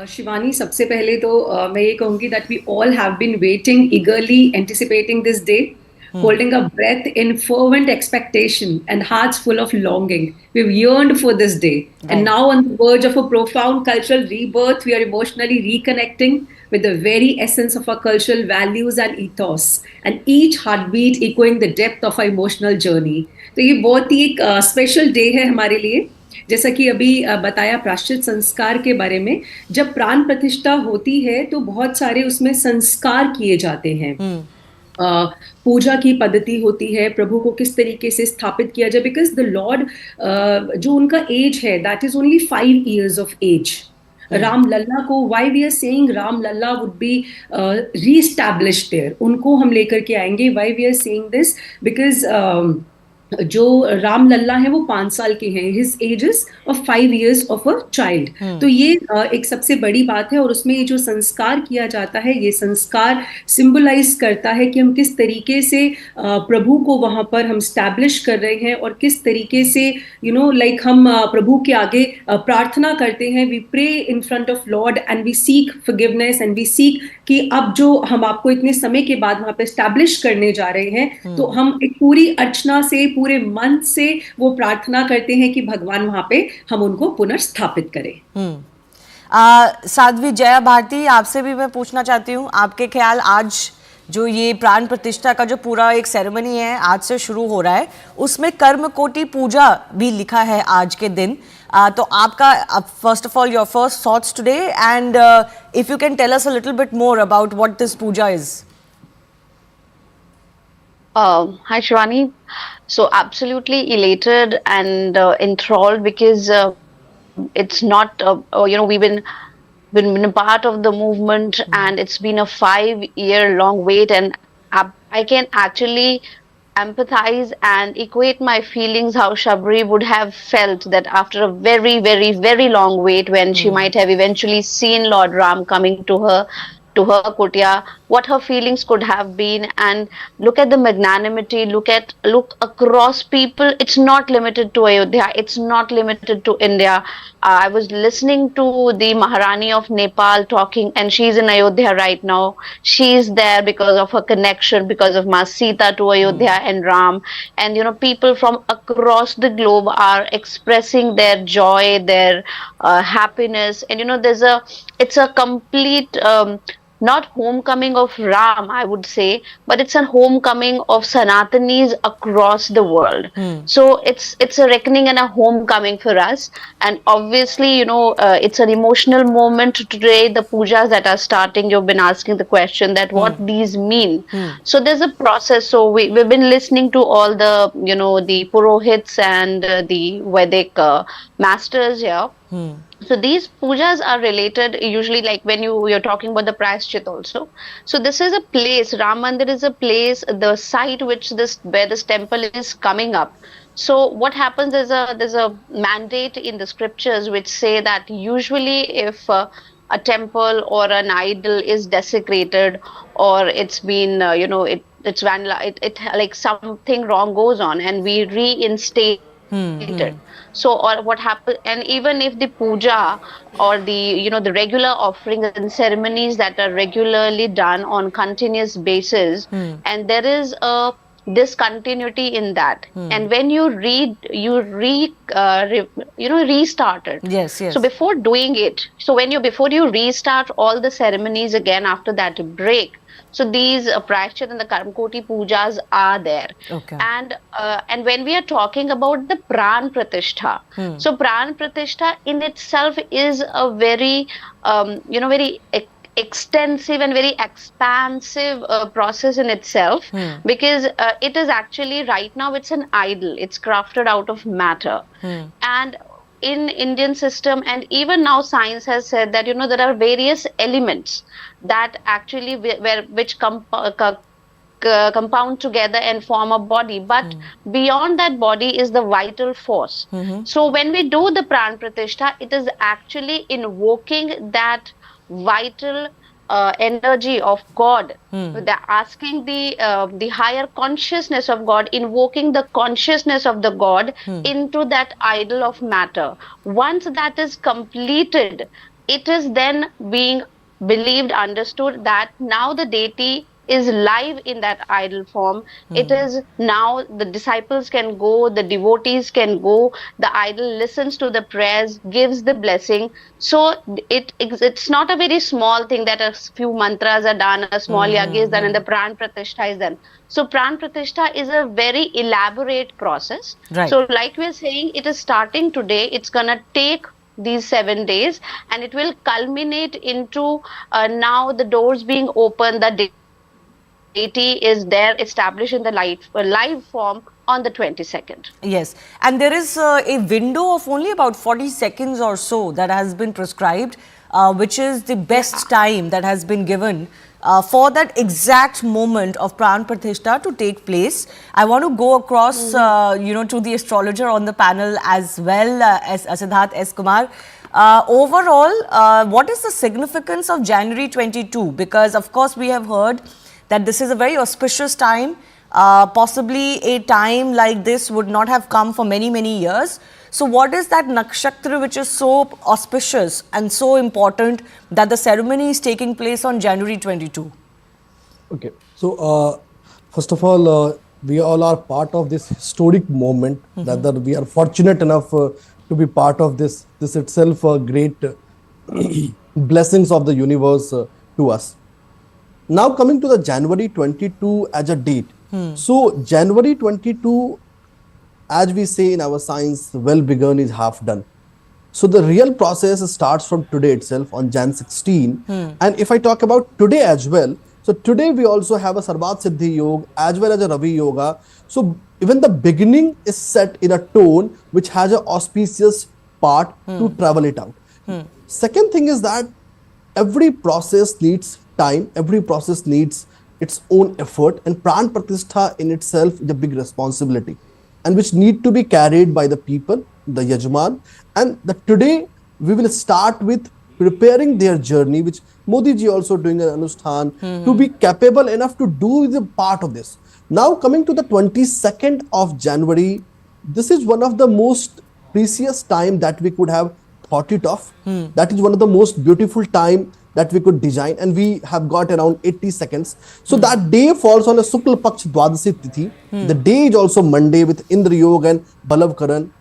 शिवानी, सबसे पहले तो मैं ये कहूँगी that we all have been waiting, eagerly anticipating this day, holding a breath in fervent expectation and hearts full of longing. We've yearned for this day. Right. And now on the verge of a profound cultural rebirth, we are emotionally reconnecting with the very essence of our cultural values and ethos, and each heartbeat echoing the depth of our emotional journey. तो ये बहुत ही एक special day है हमारे लिए। जैसा कि अभी बताया प्रायश्चित संस्कार के बारे में, जब प्राण प्रतिष्ठा होती है तो बहुत सारे उसमें संस्कार किए जाते हैं। पूजा की पद्धति होती है, प्रभु को किस तरीके से स्थापित किया जाए, बिकॉज द लॉर्ड जो उनका एज है that is only 5 years of age. Ram Lalla को, why we are saying Ram Lalla would be reestablished there, उनको हम लेकर के आएंगे। Why we are saying this, because जो राम लल्ला है वो 5 साल के हैं, his age is of 5 years of a child. तो ये एक सबसे बड़ी बात है, और उसमें ये जो संस्कार किया जाता है, ये संस्कार सिंबलाइज करता है कि हम किस तरीके से प्रभु को वहां पर हम स्टैब्लिश कर रहे हैं, और किस तरीके से लाइक हम प्रभु के आगे प्रार्थना करते हैं। We pray in front of lord and we seek forgiveness and we seek कि अब जो हम आपको इतने समय के बाद वहां पे स्टैब्लिश करने जा रहे हैं, तो हम एक पूरी अर्चना से, पूरे मन से वो प्रार्थना करते हैं कि भगवान वहां पे हम उनको पुनर्स्थापित करें। साध्वी जया भारती, आपसे भी मैं पूछना चाहती हूँ, आपके ख्याल आज जो ये प्राण प्रतिष्ठा का जो पूरा एक सेरेमनी है आज से शुरू हो रहा है, उसमें कर्म कोटि पूजा भी लिखा है आज के दिन, तो आपका first of all your first thoughts today, and if you can tell us a little bit more about what this puja is. Hi Shivani. So absolutely elated and enthralled because it's not we've been a part of the movement and it's been a 5-year long wait, and I can actually empathize and equate my feelings how Shabri would have felt that after a very, very, very long wait, when she might have eventually seen Lord Ram coming to her kutia, what her feelings could have been. And look at the magnanimity, look across people. It's not limited to Ayodhya, it's not limited to India. I was listening to the Maharani of Nepal talking, and she's in Ayodhya right now. She's there because of her connection, because of Ma Sita to Ayodhya and Ram. And people from across the globe are expressing their joy, their happiness. And it's a complete not homecoming of Ram, I would say, but it's a homecoming of Sanatanis across the world. So it's a reckoning and a homecoming for us. And obviously, it's an emotional moment today. The pujas that are starting, you've been asking the question that what these mean. So there's a process. So we've been listening to all the, the Purohits and the Vedic masters here. So these pujas are related usually, like when you're talking about the Prayashchit also. So this is a place, Ram Mandir is a place, the site where this temple is coming up. So what happens, there's a mandate in the scriptures which say that usually if a temple or an idol is desecrated, or it's been it's like something wrong goes on, and we reinstate it. So, or what happens, and even if the puja or the the regular offerings and ceremonies that are regularly done on continuous basis, and there is a discontinuity in that, and when you restart it. Yes. So before doing it, so before you restart all the ceremonies again after that break, so these Prayashchit and the Karmakoti pujas are there. Okay. And when we are talking about the Pran Pratishtha, so Pran Pratishtha in itself is a very very extensive and very expansive process in itself, because it is actually, right now it's an idol, it's crafted out of matter. And in Indian system, and even now science has said that there are various elements that actually which compound together and form a body, but beyond that body is the vital force. So when we do the Pran Pratishtha, it is actually invoking that vital energy of God, asking the higher consciousness of God, invoking the consciousness of the God into that idol of matter. Once that is completed, it is then being believed, understood that now the deity is live in that idol form. It is now the disciples can go, the devotees can go, the idol listens to the prayers, gives the blessing. So it's not a very small thing that a few mantras are done, a small yagya is done, and the Pran Pratishtha is done. So Pran Pratishtha is a very elaborate process. Right. So like we are saying, it is starting today. It's gonna take these 7 days, and it will culminate into now the doors being open, the deity is there established in the live form on the 22nd. Yes, and there is a window of only about 40 seconds or so that has been prescribed, which is the best time that has been given for that exact moment of Pran Pratishtha to take place. I want to go across, to the astrologer on the panel as well, as Siddharth S. Kumar. Overall, what is the significance of January 22? Because, of course, we have heard that this is a very auspicious time. Possibly a time like this would not have come for many, many years. So what is that nakshatra which is so auspicious and so important that the ceremony is taking place on January 22? Okay, so first of all, we all are part of this historic moment, that we are fortunate enough to be part of this itself great blessings of the universe to us. Now coming to the January 22 as a date. So January 22, as we say in our science, well begun is half done. So the real process starts from today itself on Jan 16. And if I talk about today as well, so today we also have a Sarvat Siddhi Yoga as well as a Ravi Yoga. So even the beginning is set in a tone which has an auspicious part to travel it out. Second thing is that every process needs time, every process needs its own effort, and Pran Pratishtha in itself is a big responsibility, and which need to be carried by the people, the Yajman. And today we will start with preparing their journey, which Modi ji also doing an anusthan to be capable enough to do the part of this. Now coming to the 22nd of January, this is one of the most precious time that we could have thought it of. That is one of the most beautiful time that we could design, and we have got around 80 seconds. So that day falls on a Sukla Paksh Dwadasi Tithi. The day is also Monday with Indra Yoga and Balav Karan.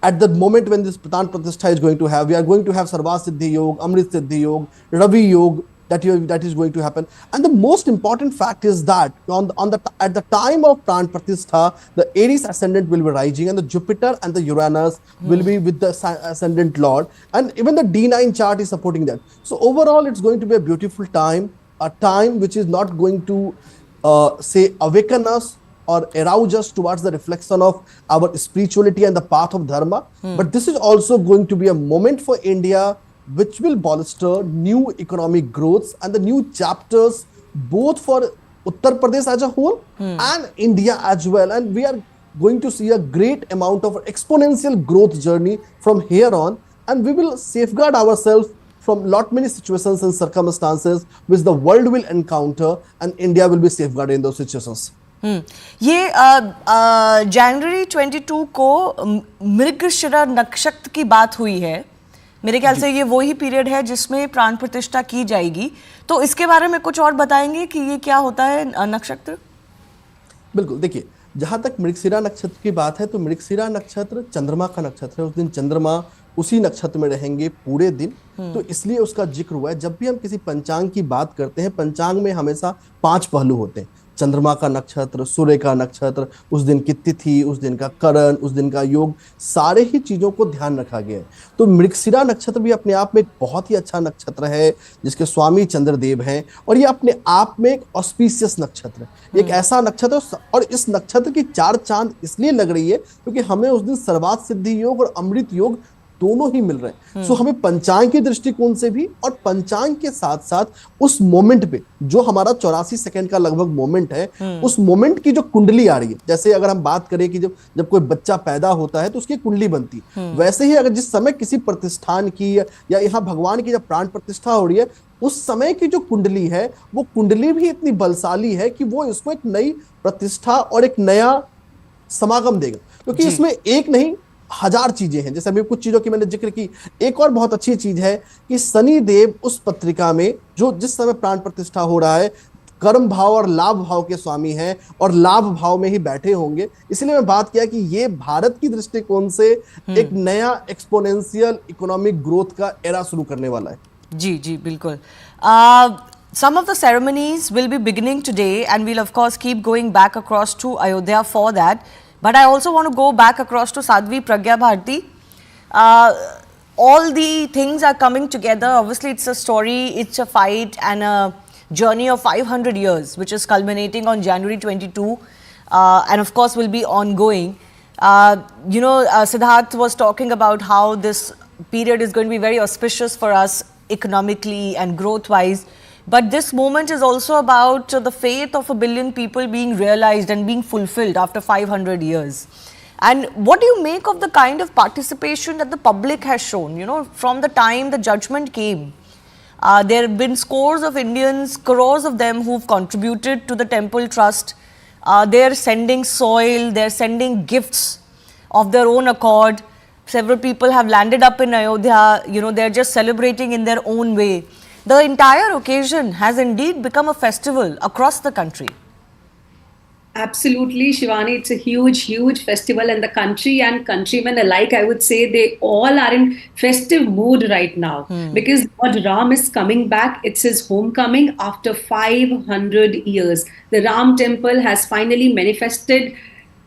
At the moment when this Pran Pratishtha is going to have, we are going to have Sarva Siddhi Yoga, Amrit Siddhi Yoga, Ravi Yoga, that is going to happen. And the most important fact is that at the time of Pran Pratishtha, the Aries ascendant will be rising, and the Jupiter and the Uranus will be with the ascendant Lord, and even the D9 chart is supporting that. So overall, it's going to be a beautiful time, a time which is not going to awaken us or arouse us towards the reflection of our spirituality and the path of dharma. But this is also going to be a moment for India which will bolster new economic growths and the new chapters both for Uttar Pradesh as a whole and India as well. And we are going to see a great amount of exponential growth journey from here on, and we will safeguard ourselves from many situations and circumstances which the world will encounter, and India will be safeguarded in those situations. ये जनवरी 22 को मृगशिरा नक्षत्र की बात हुई है, मेरे ख्याल से ये वही पीरियड है जिसमें प्राण प्रतिष्ठा की जाएगी. तो इसके बारे में कुछ और बताएंगे कि ये क्या होता है नक्षत्र? बिल्कुल, देखिए, जहाँ तक मृगशिरा नक्षत्र की बात है तो मृगशिरा नक्षत्र चंद्रमा का नक्षत्र है. उस दिन चंद्रमा उसी नक्षत्र में रहेंगे पूरे दिन, तो इसलिए उसका जिक्र हुआ है. जब भी हम किसी पंचांग की बात करते हैं, पंचांग में हमेशा 5 पहलू होते हैं. चंद्रमा का नक्षत्र, सूर्य का नक्षत्र, उस दिन की तिथि, उस दिन का करण, उस दिन का योग, सारे ही चीजों को ध्यान रखा गया है. तो मृगशिरा नक्षत्र भी अपने आप में एक बहुत ही अच्छा नक्षत्र है जिसके स्वामी चंद्रदेव हैं, और ये अपने आप में एक ऑस्पिशियस नक्षत्र है, एक ऐसा नक्षत्र. और इस नक्षत्र की 4 चांद इसलिए लग रही है क्योंकि हमें उस दिन सर्वात सिद्धि योग और अमृत योग दोनों ही मिल रहे हैं. सो हमें पंचांग के दृष्टिकोण से भी और पंचांग के साथ साथ उस मोमेंट पे जो हमारा 84 सेकंड का लगभग मोमेंट है, उस मोमेंट की जो कुंडली आ रही है, जैसे अगर हम बात करें कि जब कोई बच्चा पैदा होता है तो उसकी कुंडली बनती है, वैसे ही अगर जिस समय किसी प्रतिष्ठान की या यहाँ भगवान की जब प्राण प्रतिष्ठा हो रही है, उस समय की जो कुंडली है वो कुंडली भी इतनी बलशाली है कि वो इसको एक नई प्रतिष्ठा और एक नया समागम देगा. क्योंकि इसमें एक नहीं 1000 चीजें हैं. जैसे अभी कुछ चीजों की मैंने जिक्र की, एक और बहुत अच्छी चीज है कि शनि देव उस पत्रिका में जो जिस समय प्राण प्रतिष्ठा हो रहा है, कर्म भाव और लाभ भाव के स्वामी हैं और लाभ भाव में ही बैठे होंगे. इसलिए मैं बात किया कि ये भारत की दृष्टिकोण से एक नया एक्सपोनेंशियल इकोनॉमिक ग्रोथ का एरा शुरू करने वाला है. जी जी बिल्कुल. Some of the ceremonies will be beginning today, and we'll of course keep going back across to Ayodhya for that. But I also want to go back across to Sadhvi Pragya Bharti. All the things are coming together. Obviously, it's a story, it's a fight and a journey of 500 years, which is culminating on January 22, and of course will be ongoing. Siddharth was talking about how this period is going to be very auspicious for us economically and growth-wise. But this moment is also about the faith of 1 billion people being realized and being fulfilled after 500 years. And what do you make of the kind of participation that the public has shown? You know, from the time the judgment came, there have been scores of Indians, crores of them who've contributed to the temple trust. They're sending soil, they're sending gifts of their own accord. Several people have landed up in Ayodhya, you know, they're just celebrating in their own way. The entire occasion has indeed become a festival across the country. Absolutely, Shivani. It's a huge festival, and the country and countrymen alike, I would say, they all are in festive mood right now because Lord Ram is coming back. It's his homecoming after 500 years. The Ram temple has finally manifested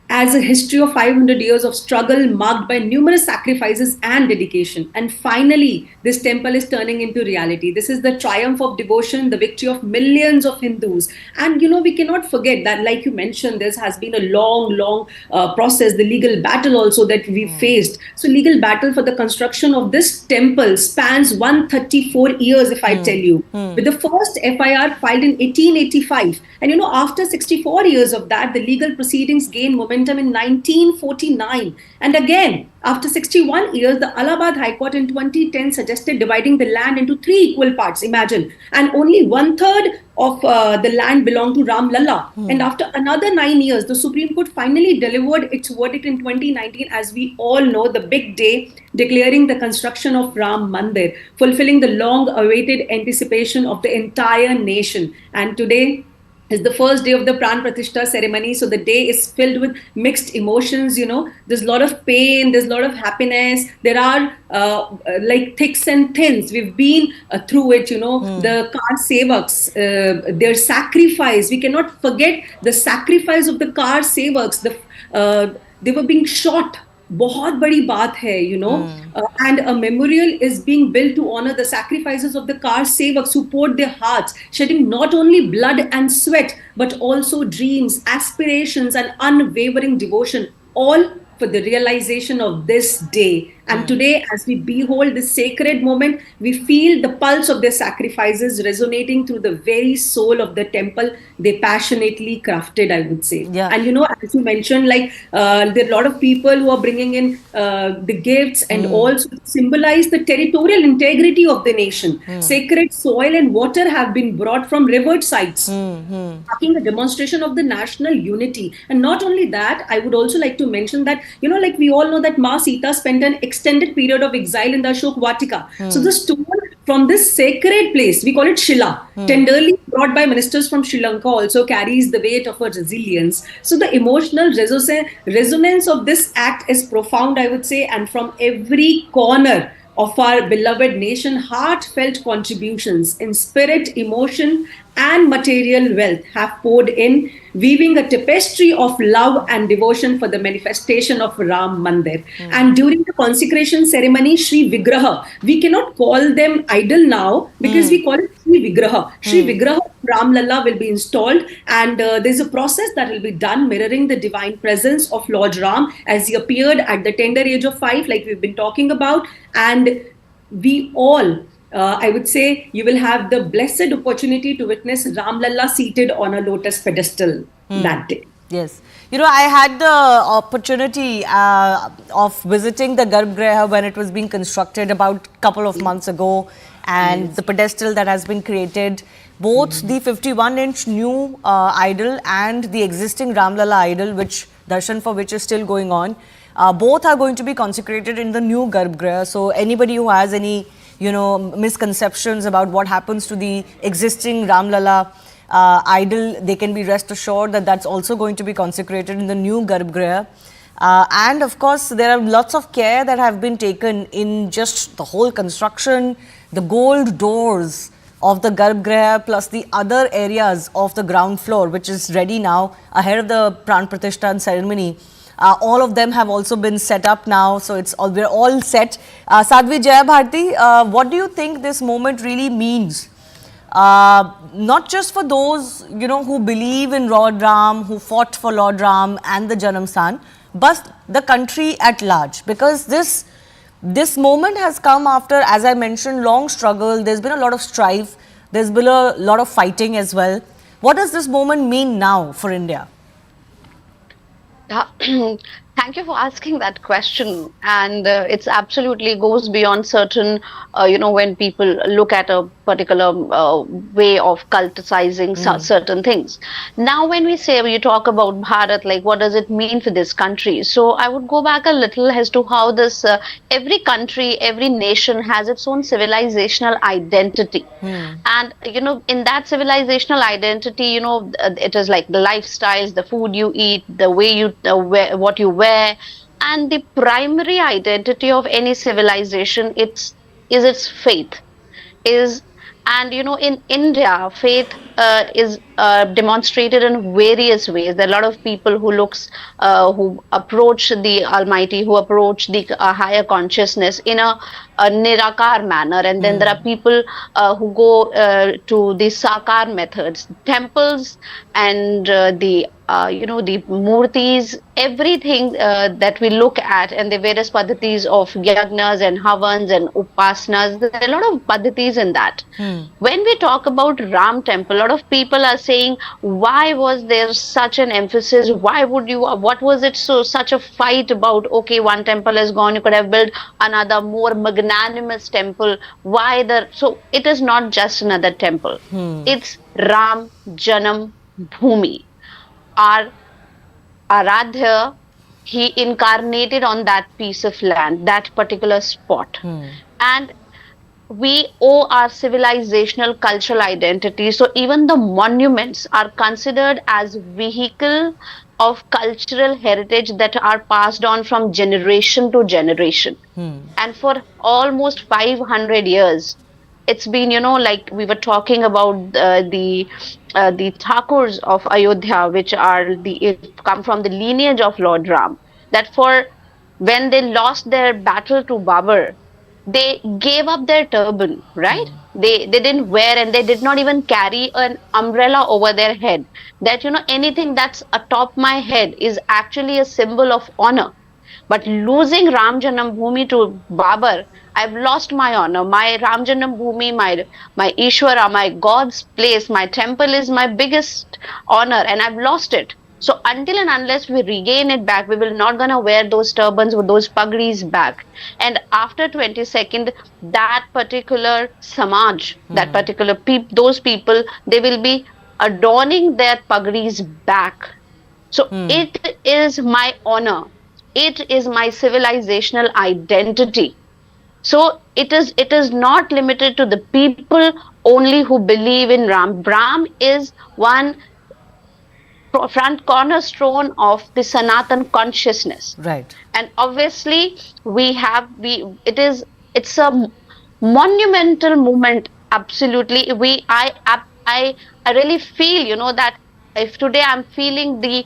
as a history of 500 years of struggle marked by numerous sacrifices and dedication. And finally, this temple is turning into reality. This is the triumph of devotion, the victory of millions of Hindus. And you know, we cannot forget that, like you mentioned, there has been a long process, the legal battle also that we faced. So legal battle for the construction of this temple spans 134 years, if I tell you, with the first FIR filed in 1885. And you know, after 64 years of that, the legal proceedings gained momentum in 1949. And again, after 61 years, the Allahabad High Court in 2010 suggested dividing the land into 3 equal parts, imagine. And only 1/3 of the land belonged to Ram Lalla. And after another 9 years, the Supreme Court finally delivered its verdict in 2019, as we all know, the big day, declaring the construction of Ram Mandir, fulfilling the long-awaited anticipation of the entire nation. And today is the first day of the Pran Pratishtha ceremony. So the day is filled with mixed emotions, you know. There's a lot of pain, there's a lot of happiness. There are like thicks and thins. We've been through it, you know. The car sevaks, their sacrifice. We cannot forget the sacrifice of the car sevaks. They were being shot. बहुत बड़ी बात है, you know, and a memorial is being built to honor the sacrifices of the car sevaks who poured their hearts, shedding not only blood and sweat, but also dreams, aspirations, and unwavering devotion, all for the realization of this day. And today, as we behold this sacred moment, we feel the pulse of their sacrifices resonating through the very soul of the temple they passionately crafted, I would say. Yeah. And you know, as you mentioned, like there are a lot of people who are bringing in the gifts and also symbolize the territorial integrity of the nation. Sacred soil and water have been brought from revered sites, marking a demonstration of the national unity. And not only that, I would also like to mention that, you know, like we all know that Ma Sita spent an extended period of exile in the Ashok Vatika. So the stone from this sacred place, we call it Shila, tenderly brought by ministers from Sri Lanka, also carries the weight of her resilience. So the emotional resonance of this act is profound, I would say, and from every corner of our beloved nation, heartfelt contributions in spirit, emotion, and material wealth have poured in, weaving a tapestry of love and devotion for the manifestation of Ram Mandir. And during the consecration ceremony, Shri Vigraha, we cannot call them idol now because we call it Shri Vigraha. Shri Vigraha Ram Lalla will be installed, and there's a process that will be done mirroring the divine presence of Lord Ram as he appeared at the tender age of 5, like we've been talking about. And we all, I would say, you will have the blessed opportunity to witness Ram Lalla seated on a lotus pedestal that day. Yes. You know, I had the opportunity of visiting the Garbhagriha when it was being constructed about a couple of months ago, and the pedestal that has been created, both the 51-inch new idol and the existing Ram Lalla idol, which darshan for which is still going on, both are going to be consecrated in the new Garbhagriha. So anybody who has any, you know, misconceptions about what happens to the existing Ram Lalla idol, they can be rest assured that that's also going to be consecrated in the new Garbhagriha. And of course, there are lots of care that have been taken in just the whole construction, the gold doors of the Garbhagriha plus the other areas of the ground floor, which is ready now ahead of the Pran Pratishtha ceremony. All of them have also been set up now, so we're all set. Sadhvi Jaya Bharti, what do you think this moment really means? Not just for those, you know, who believe in Lord Ram, who fought for Lord Ram and the Janam, but the country at large, because this moment has come after, as I mentioned, long struggle. There's been a lot of strife. There's been a lot of fighting as well. What does this moment mean now for India? Thank you for asking that question. And it's absolutely goes beyond certain, when people look at a particular way of culticizing certain things. Now, when you talk about Bharat, like what does it mean for this country? So I would go back a little as to how this, every country, every nation has its own civilizational identity. And, in that civilizational identity, it is like the lifestyles, the food you eat, the way you wear, what you wear. And the primary identity of any civilization is its faith. And in India, faith is demonstrated in various ways. There are a lot of people who approach the Almighty, who approach the higher consciousness in a Nirakar manner, and then there are people who go to the Sakar methods, temples, and the murtis, everything that we look at, and the various paddhatis of yagnas and havans and upasanas. There are a lot of paddhatis in that. When we talk about Ram temple, a lot of people are saying, why was there such an emphasis? What was it such a fight about? Okay, one temple is gone, you could have built another more magnanimous temple. So it is not just another temple. It's Ram Janmabhoomi. Our Aradhya, he incarnated on that piece of land, that particular spot. And we owe our civilizational cultural identity. So even the monuments are considered as vehicle of cultural heritage that are passed on from generation to generation. And for almost 500 years, it's been, like we were talking about the Thakurs of Ayodhya, which come from the lineage of Lord Ram, that when they lost their battle to Babur, they gave up their turban, right? They didn't wear, and they did not even carry an umbrella over their head. That, anything that's atop my head is actually a symbol of honor. But losing Ram Janmabhoomi to Babur, I've lost my honor. My Ram Janmabhoomi, my Ishwara, my God's place, my temple is my biggest honor, and I've lost it. So until and unless we regain it back, we will not gonna wear those turbans with those pagris back. And after 22nd, that particular samaj, that particular those people, they will be adorning their pagris back. So it is my honor. It is my civilizational identity. So it is not limited to the people only who believe in Ram. Ram is one front cornerstone of the Sanatan consciousness. Right. And obviously it's a monumental movement. Absolutely. I really feel, that if today I'm feeling the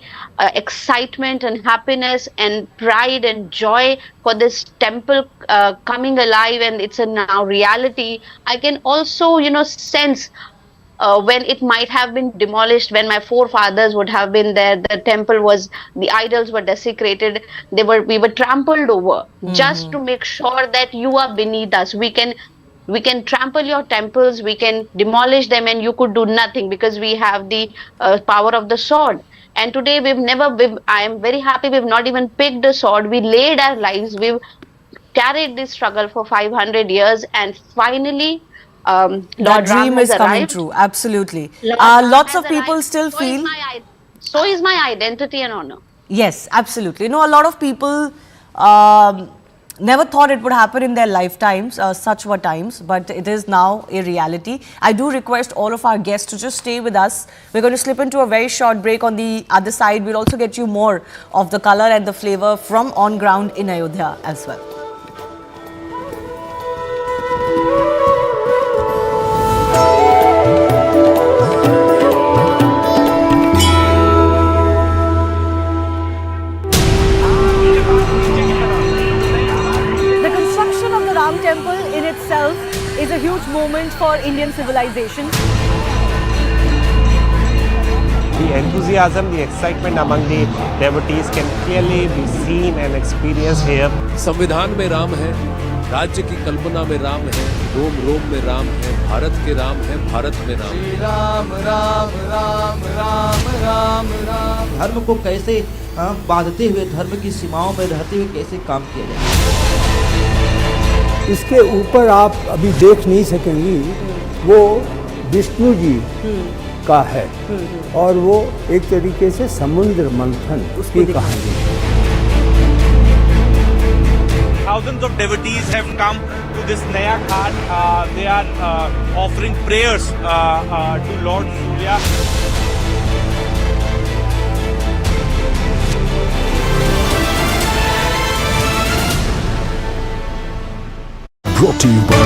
excitement and happiness and pride and joy for this temple coming alive, and it's a now reality, I can also, sense when it might have been demolished, when my forefathers would have been there, the idols were desecrated, we were trampled over, just to make sure that you are beneath us. We can trample your temples, we can demolish them, and you could do nothing, because we have the power of the sword. And today I am very happy we've not even picked a sword. We laid our lives, we've carried this struggle for 500 years, and finally Lord that dream Ram is has coming arrived. true. Absolutely. Ram Lots has of people arrived. still feel. So is my identity and honor. Yes, absolutely. A lot of people never thought it would happen in their lifetimes, such were times, but it is now a reality. I do request all of our guests to just stay with us. We're going to slip into a very short break. On the other side, we'll also get you more of the color and the flavor from on ground in Ayodhya as well. Temple in itself is a huge moment for Indian civilization. The enthusiasm, the excitement among the devotees can clearly be seen and experienced here. संविधान में राम है, राज्य की कल्पना में राम है, रोम रोम में राम है, भारत के राम है, भारत में राम है। राम राम राम राम राम राम। धर्म को कैसे बांधते हुए, धर्म की सीमाओं में रहते हुए कैसे काम किया जाए। इसके ऊपर आप अभी देख नहीं सकेंगी, वो विष्णु जी का है और वो एक तरीके से समुद्र मंथन उसकी कहानी है। Thousands of devotees have come to this Naya Ghat. They are offering prayers to Lord Surya. Brought to you by